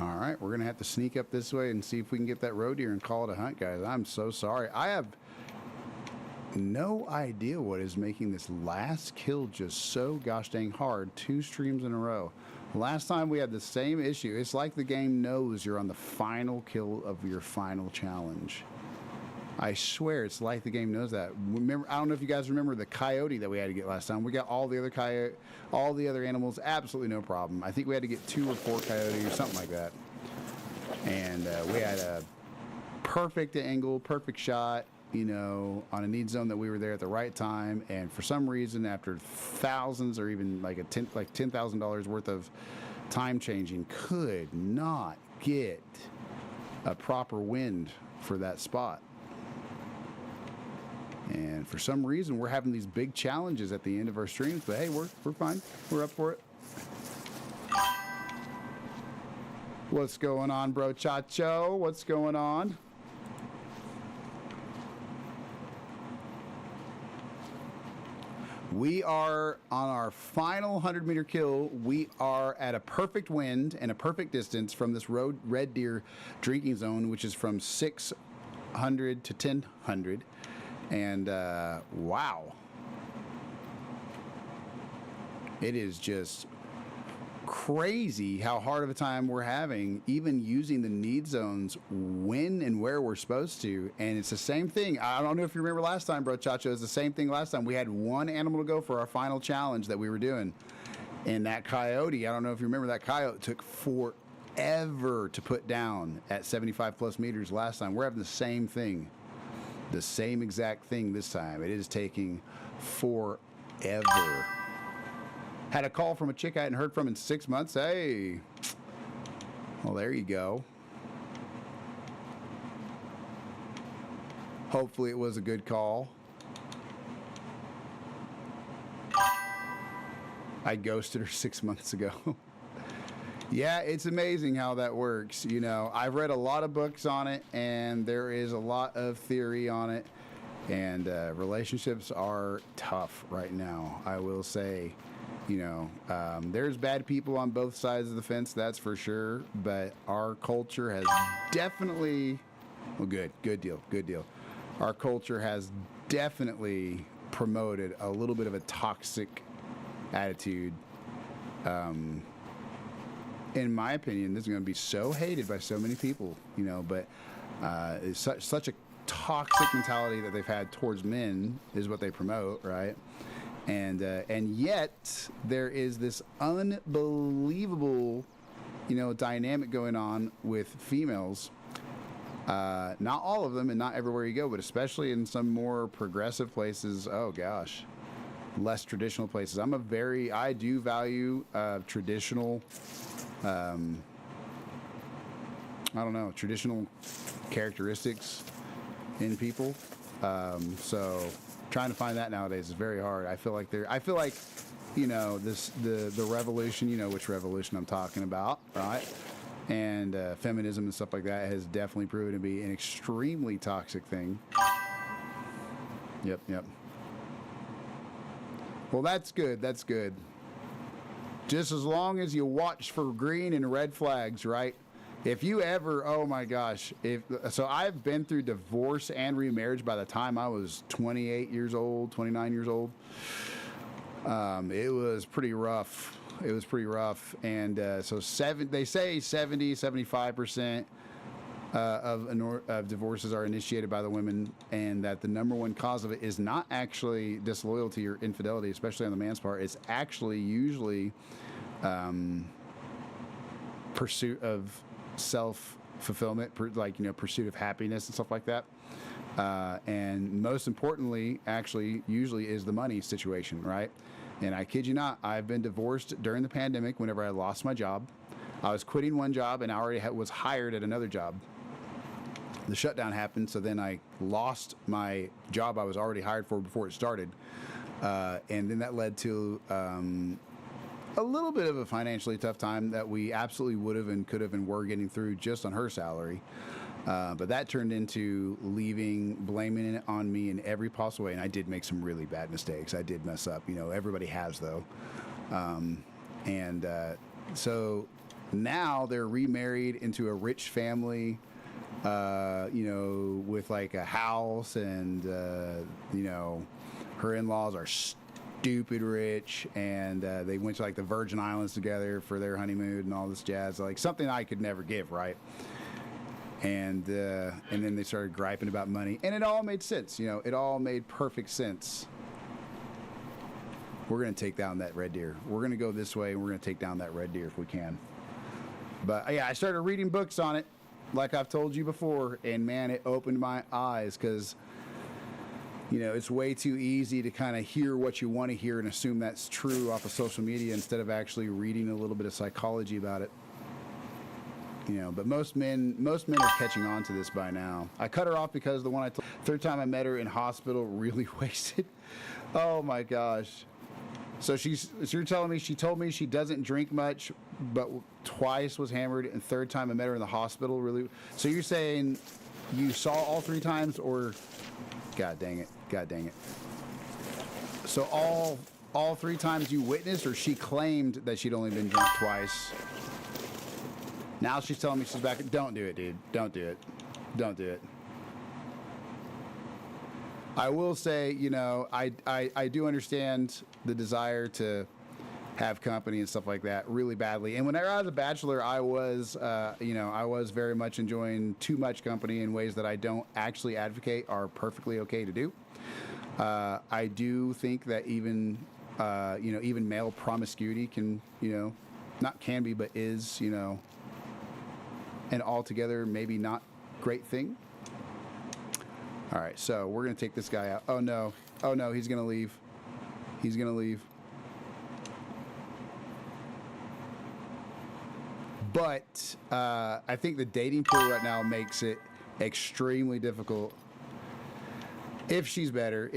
All right, we're gonna have to sneak up this way and see if we can get that roe deer and call it a hunt, guys. I'm so sorry. I have no idea what is making this last kill just so gosh dang hard. 2 streams in a row. Last time we had the same issue. It's like the game knows you're on the final kill of your final challenge. I swear, it's like the game knows that. Remember, I don't know if you guys remember the coyote that we had to get last time. We got all the other animals, absolutely no problem. I think we had to get 2 or 4 coyotes or something like that. And we had a perfect angle, perfect shot, you know, on a need zone that we were there at the right time. And for some reason, after thousands or even like $10,000 worth of time changing, could not get a proper wind for that spot. And for some reason, we're having these big challenges at the end of our streams. But hey, we're fine. We're up for it. What's going on, bro Chacho? What's going on? We are on our final 100-meter kill. We are at a perfect wind and a perfect distance from this red deer drinking zone, which is from 600 to 1000. And wow, it is just crazy how hard of a time we're having even using the need zones when and where we're supposed to. And it's the same thing. I don't know if you remember last time, bro Chacho. It's the same thing last time. We had 1 animal to go for our final challenge that we were doing, And that coyote, I don't know if you remember, that coyote took forever to put down at 75 plus meters last time. We're having the same thing, the same exact thing this time. It is taking forever. Had a call from a chick I hadn't heard from in 6 months. Hey, well, there you go. Hopefully it was a good call. I ghosted her 6 months ago. Yeah, it's amazing how that works. You know, I've read a lot of books on it, and there is a lot of theory on it. And relationships are tough right now, I will say. You know, there's bad people on both sides of the fence, that's for sure. But our culture has definitely, well, good deal. Our culture has definitely promoted a little bit of a toxic attitude. In my opinion, this is going to be so hated by so many people, you know, but it's such a toxic mentality that they've had towards men is what they promote, right? And yet there is this unbelievable, you know, dynamic going on with females. Not all of them and not everywhere you go, but especially in some more progressive places. Oh gosh, less traditional places. I do value traditional, I don't know, traditional characteristics in people. So trying to find that nowadays is very hard. I feel like, you know, the revolution, you know which revolution I'm talking about, right? And feminism and stuff like that has definitely proven to be an extremely toxic thing. Yep. Well, that's good. Just as long as you watch for green and red flags, right? If you ever, oh my gosh, so I've been through divorce and remarriage by the time I was 28 years old, 29 years old. It was pretty rough. And so they say 70-75% of divorces are initiated by the women, and that the number one cause of it is not actually disloyalty or infidelity, especially on the man's part. It's actually usually pursuit of self-fulfillment, like, you know, pursuit of happiness and stuff like that. And most importantly, actually, usually is the money situation, right? And I kid you not, I've been divorced during the pandemic whenever I lost my job. I was quitting one job and I already was hired at another job. The shutdown happened, so then I lost my job I was already hired for before it started. And then that led to a little bit of a financially tough time that we absolutely would have and could have and were getting through just on her salary. But that turned into blaming it on me in every possible way. And I did make some really bad mistakes. I did mess up. You know, everybody has, though. So now they're remarried into a rich family, you know, with like a house, and, you know, her in-laws are stupid rich, and they went to like the Virgin Islands together for their honeymoon and all this jazz, like something I could never give, right? And then they started griping about money, and it all made sense. You know, it all made perfect sense. We're going to take down that red deer. We're going to go this way, and we're going to take down that red deer if we can. But yeah, I started reading books on it, like I've told you before, and man, it opened my eyes, because, you know, it's way too easy to kind of hear what you want to hear and assume that's true off of social media instead of actually reading a little bit of psychology about it. You know, but most men are catching on to this by now. I cut her off because the third time I met her in hospital, really wasted. Oh my gosh. So you're telling me she told me she doesn't drink much, but twice was hammered, and third time I met her in the hospital, really? So you're saying you saw all three times, or God dang it. So all three times you witnessed, or she claimed that she'd only been drunk twice? Now she's telling me she's back. Don't do it, dude. Don't do it. I will say, you know, I do understand the desire to have company and stuff like that really badly. And whenever I was a bachelor, I was very much enjoying too much company in ways that I don't actually advocate are perfectly okay to do. I do think that even even male promiscuity can, not can be, but is, an altogether maybe not great thing. All right, so we're going to take this guy out. Oh, no. Oh, no, he's going to leave. He's going to leave. But I think the dating pool right now makes it extremely difficult. If she's better,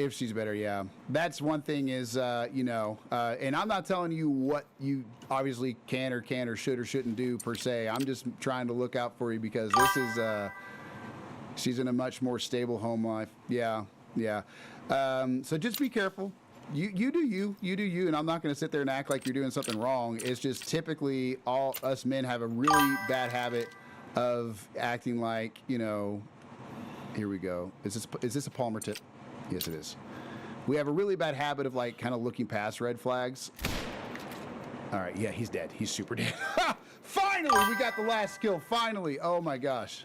yeah. That's one thing is, and I'm not telling you what you obviously can or should or shouldn't do per se. I'm just trying to look out for you because this is, she's in a much more stable home life. Yeah. So just be careful. You do you, and I'm not going to sit there and act like you're doing something wrong. It's just typically all us men have a really bad habit of acting like, here we go. Is this a Palmer tip? Yes, it is. We have a really bad habit of like kind of looking past red flags. All right, yeah, he's dead. He's super dead. Finally, we got the last kill. Finally. Oh my gosh.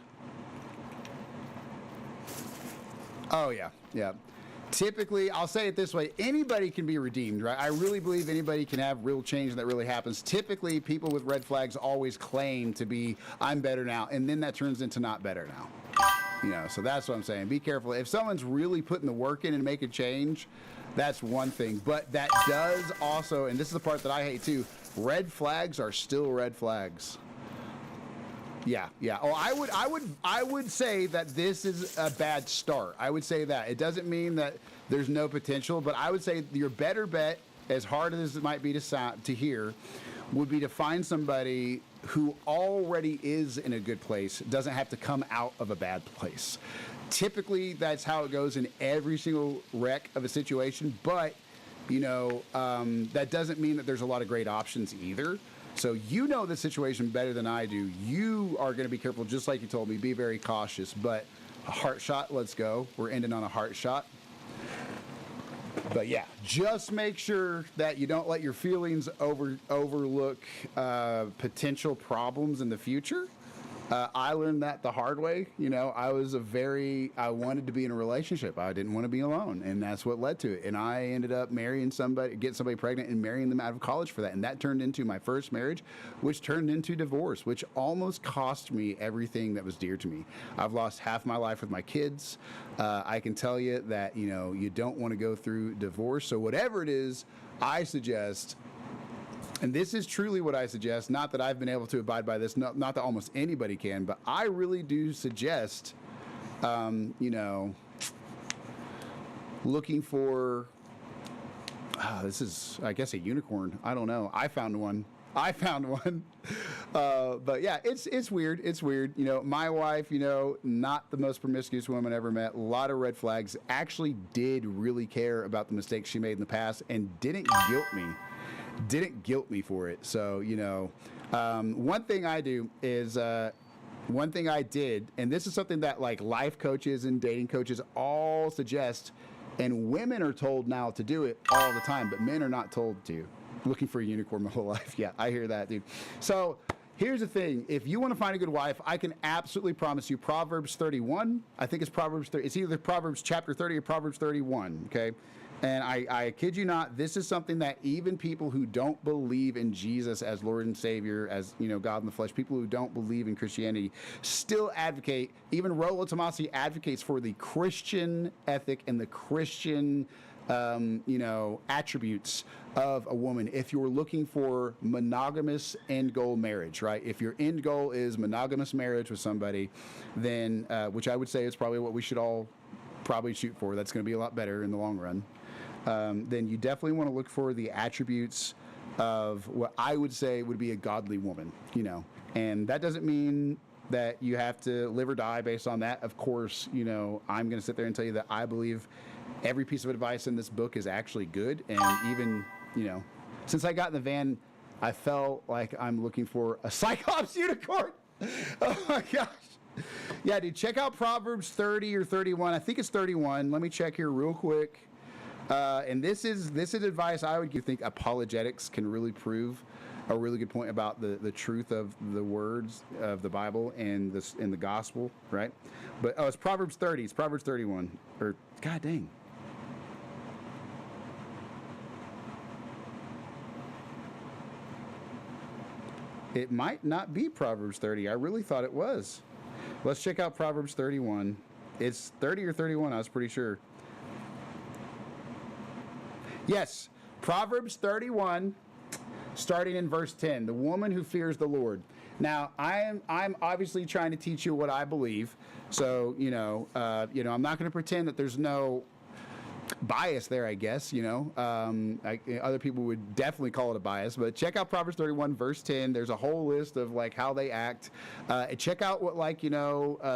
Oh yeah. Typically, I'll say it this way, anybody can be redeemed, right? I really believe anybody can have real change that really happens. Typically, people with red flags always claim to be, I'm better now, and then that turns into not better now. So that's what I'm saying. Be careful. If someone's really putting the work in and make a change, that's one thing. But that does also, and this is the part that I hate too, red flags are still red flags. Yeah. Oh, I would say that this is a bad start. I would say that. It doesn't mean that there's no potential, but I would say your better bet, as hard as it might be to hear, would be to find somebody who already is in a good place, doesn't have to come out of a bad place. Typically, that's how it goes in every single wreck of a situation, but, that doesn't mean that there's a lot of great options either. So the situation better than I do. You are going to be careful, just like you told me. Be very cautious. But a heart shot, let's go. We're ending on a heart shot. But yeah, just make sure that you don't let your feelings overlook potential problems in the future. I learned that the hard way. I wanted to be in a relationship. I didn't want to be alone, and that's what led to it. And I ended up getting somebody pregnant and marrying them out of college for that. And that turned into my first marriage, which turned into divorce, which almost cost me everything that was dear to me. I've lost half my life with my kids. I can tell you that, you don't want to go through divorce. So whatever it is, I suggest, and this is truly what I suggest, not that I've been able to abide by this, not that almost anybody can, but I really do suggest, looking for, this is, I guess, a unicorn. I don't know. I found one. But yeah, it's weird. It's weird. My wife, not the most promiscuous woman I ever met. A lot of red flags. Actually did really care about the mistakes she made in the past and didn't guilt me for it. So, one thing I do is, one thing I did, and this is something that like life coaches and dating coaches all suggest, and women are told now to do it all the time, but men are not told to. Looking for a unicorn my whole life. Yeah, I hear that, dude. So here's the thing. If you want to find a good wife, I can absolutely promise you Proverbs 31. I think it's Proverbs 30. It's either Proverbs chapter 30 or Proverbs 31, okay? And I kid you not, this is something that even people who don't believe in Jesus as Lord and Savior, as God in the flesh, people who don't believe in Christianity, still advocate. Even Rollo Tomasi advocates for the Christian ethic and the Christian, attributes of a woman. If you're looking for monogamous end goal marriage, right? If your end goal is monogamous marriage with somebody, then which I would say is probably what we should all probably shoot for. That's going to be a lot better in the long run. Then you definitely want to look for the attributes of what I would say would be a godly woman, and that doesn't mean that you have to live or die based on that. Of course, I'm going to sit there and tell you that I believe every piece of advice in this book is actually good. And even, since I got in the van, I felt like I'm looking for a Cyclops unicorn. Oh my gosh. Yeah, dude, check out Proverbs 30 or 31. I think it's 31. Let me check here real quick. And this is advice I would give. I think apologetics can really prove a really good point about the truth of the words of the Bible and the gospel, right? But it's Proverbs 30. It's Proverbs 31. Or God dang. It might not be Proverbs 30. I really thought it was. Let's check out Proverbs 31. It's 30 or 31, I was pretty sure. Yes, Proverbs 31, starting in verse 10. The woman who fears the Lord. Now, I'm obviously trying to teach you what I believe. So, I'm not going to pretend that there's no bias there, I guess. Other people would definitely call it a bias, but check out Proverbs 31 verse 10. There's a whole list of like how they act. Check out what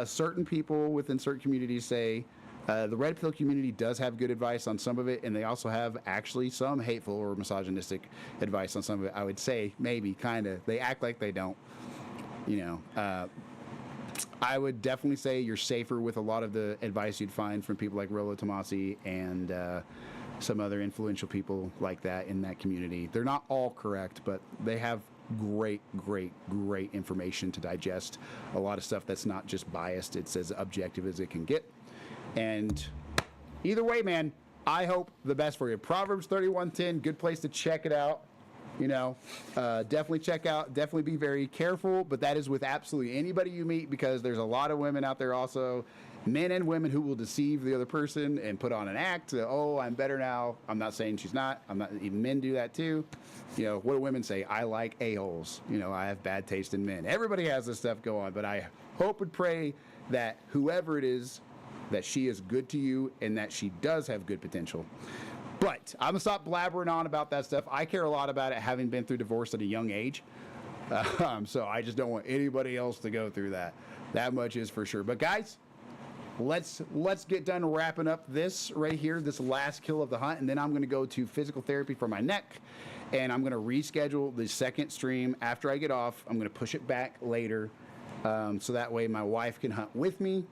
certain people within certain communities say. The red pill community does have good advice on some of it, and they also have actually some hateful or misogynistic advice on some of it. I would say maybe kind of they act like they don't. I would definitely say you're safer with a lot of the advice you'd find from people like Rollo Tomasi and some other influential people like that in that community. They're not all correct, but they have great information to digest. A lot of stuff that's not just biased. It's as objective as it can get. And either way, man, I hope the best for you. Proverbs 31:10, good place to check it out. Definitely check out, definitely be very careful, but that is with absolutely anybody you meet, because there's a lot of women out there also, men and women, who will deceive the other person and put on an act. Oh, I'm better now. I'm not saying she's not. Even men do that too. What do women say? I like a-holes. I have bad taste in men. Everybody has this stuff go on, but I hope and pray that whoever it is, that she is good to you and that she does have good potential. But I'm going to stop blabbering on about that stuff. I care a lot about it, having been through divorce at a young age. So I just don't want anybody else to go through that. That much is for sure. But guys, let's get done wrapping up this right here, this last kill of the hunt. And then I'm going to go to physical therapy for my neck. And I'm going to reschedule the second stream after I get off. I'm going to push it back later. So that way my wife can hunt with me.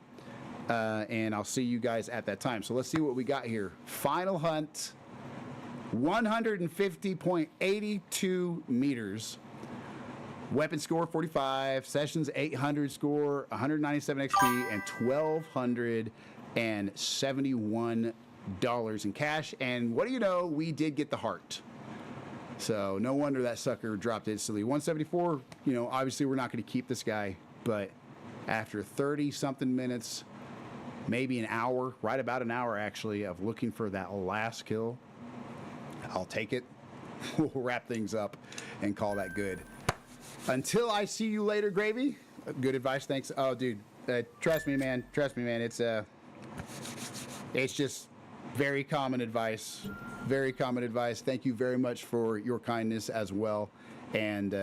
And I'll see you guys at that time. So let's see what we got here. Final hunt, 150.82 meters. Weapon score 45, sessions 800 score, 197 XP, and $1,271 in cash. And what do you know? We did get the heart. So no wonder that sucker dropped instantly. 174, obviously we're not going to keep this guy, but after 30 something minutes, maybe an hour, right about an hour actually, of looking for that last kill, I'll take it. We'll wrap things up and call that good. Until I see you later, Gravy. Good advice, thanks. Oh, dude, trust me, man. It's just very common advice. Very common advice. Thank you very much for your kindness as well. And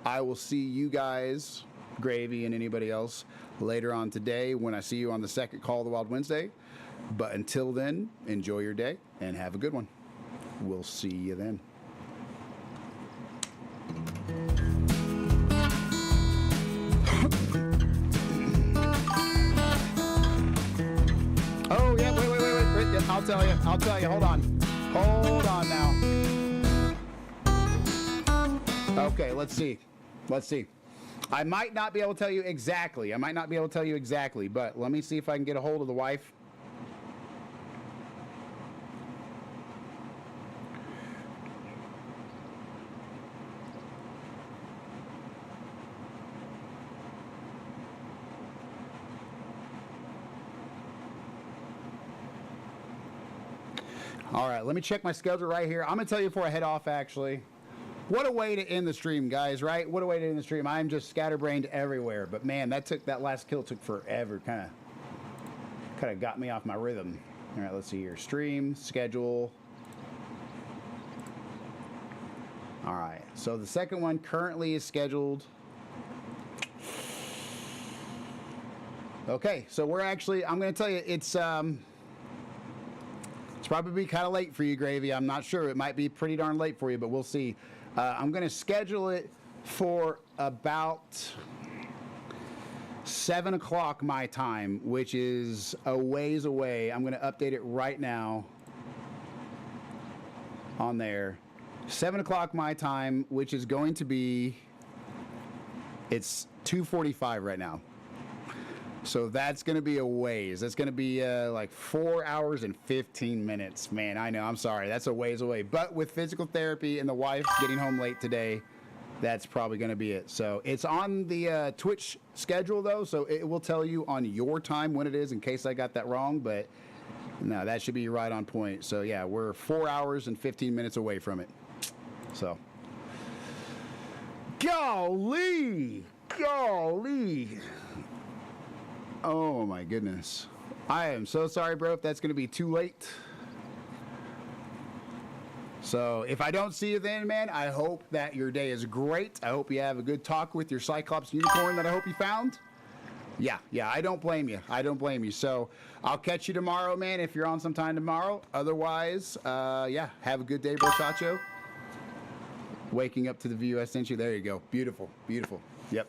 I will see you guys, Gravy and anybody else, later on today when I see you on the second Call of the Wild Wednesday. But until then, enjoy your day and have a good one. We'll see you then. Oh, yeah, wait. I'll tell you. Hold on now. Okay, let's see. I might not be able to tell you exactly. But let me see if I can get a hold of the wife. All right, let me check my schedule right here. I'm going to tell you before I head off, actually. What a way to end the stream, guys, right? What a way to end the stream. I'm just scatterbrained everywhere. But, man, that last kill took forever. Kind of got me off my rhythm. All right, let's see here. Stream, schedule. All right, so the second one currently is scheduled. Okay, so we're actually, I'm going to tell you, it's probably kind of late for you, Gravy. I'm not sure. It might be pretty darn late for you, but we'll see. I'm going to schedule it for about 7 o'clock my time, which is a ways away. I'm going to update it right now on there. 7 o'clock my time, which is going to be, it's 2:45 right now. So that's going to be a ways. That's going to be like 4 hours and 15 minutes. Man, I know. I'm sorry. That's a ways away. But with physical therapy and the wife getting home late today, that's probably going to be it. So it's on the Twitch schedule, though, so it will tell you on your time when it is in case I got that wrong, but no, that should be right on point. So, yeah, we're 4 hours and 15 minutes away from it. So, golly! Oh, my goodness. I am so sorry, bro, if that's going to be too late. So if I don't see you then, man, I hope that your day is great. I hope you have a good talk with your Cyclops unicorn that I hope you found. Yeah, I don't blame you. So I'll catch you tomorrow, man, if you're on sometime tomorrow. Otherwise, yeah, have a good day, brochacho. Waking up to the view I sent you. There you go. Beautiful. Yep.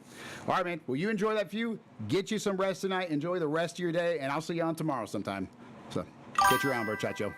All right, man. Well, you enjoy that view. Get you some rest tonight. Enjoy the rest of your day, and I'll see you on tomorrow sometime. So catch you around, brochacho.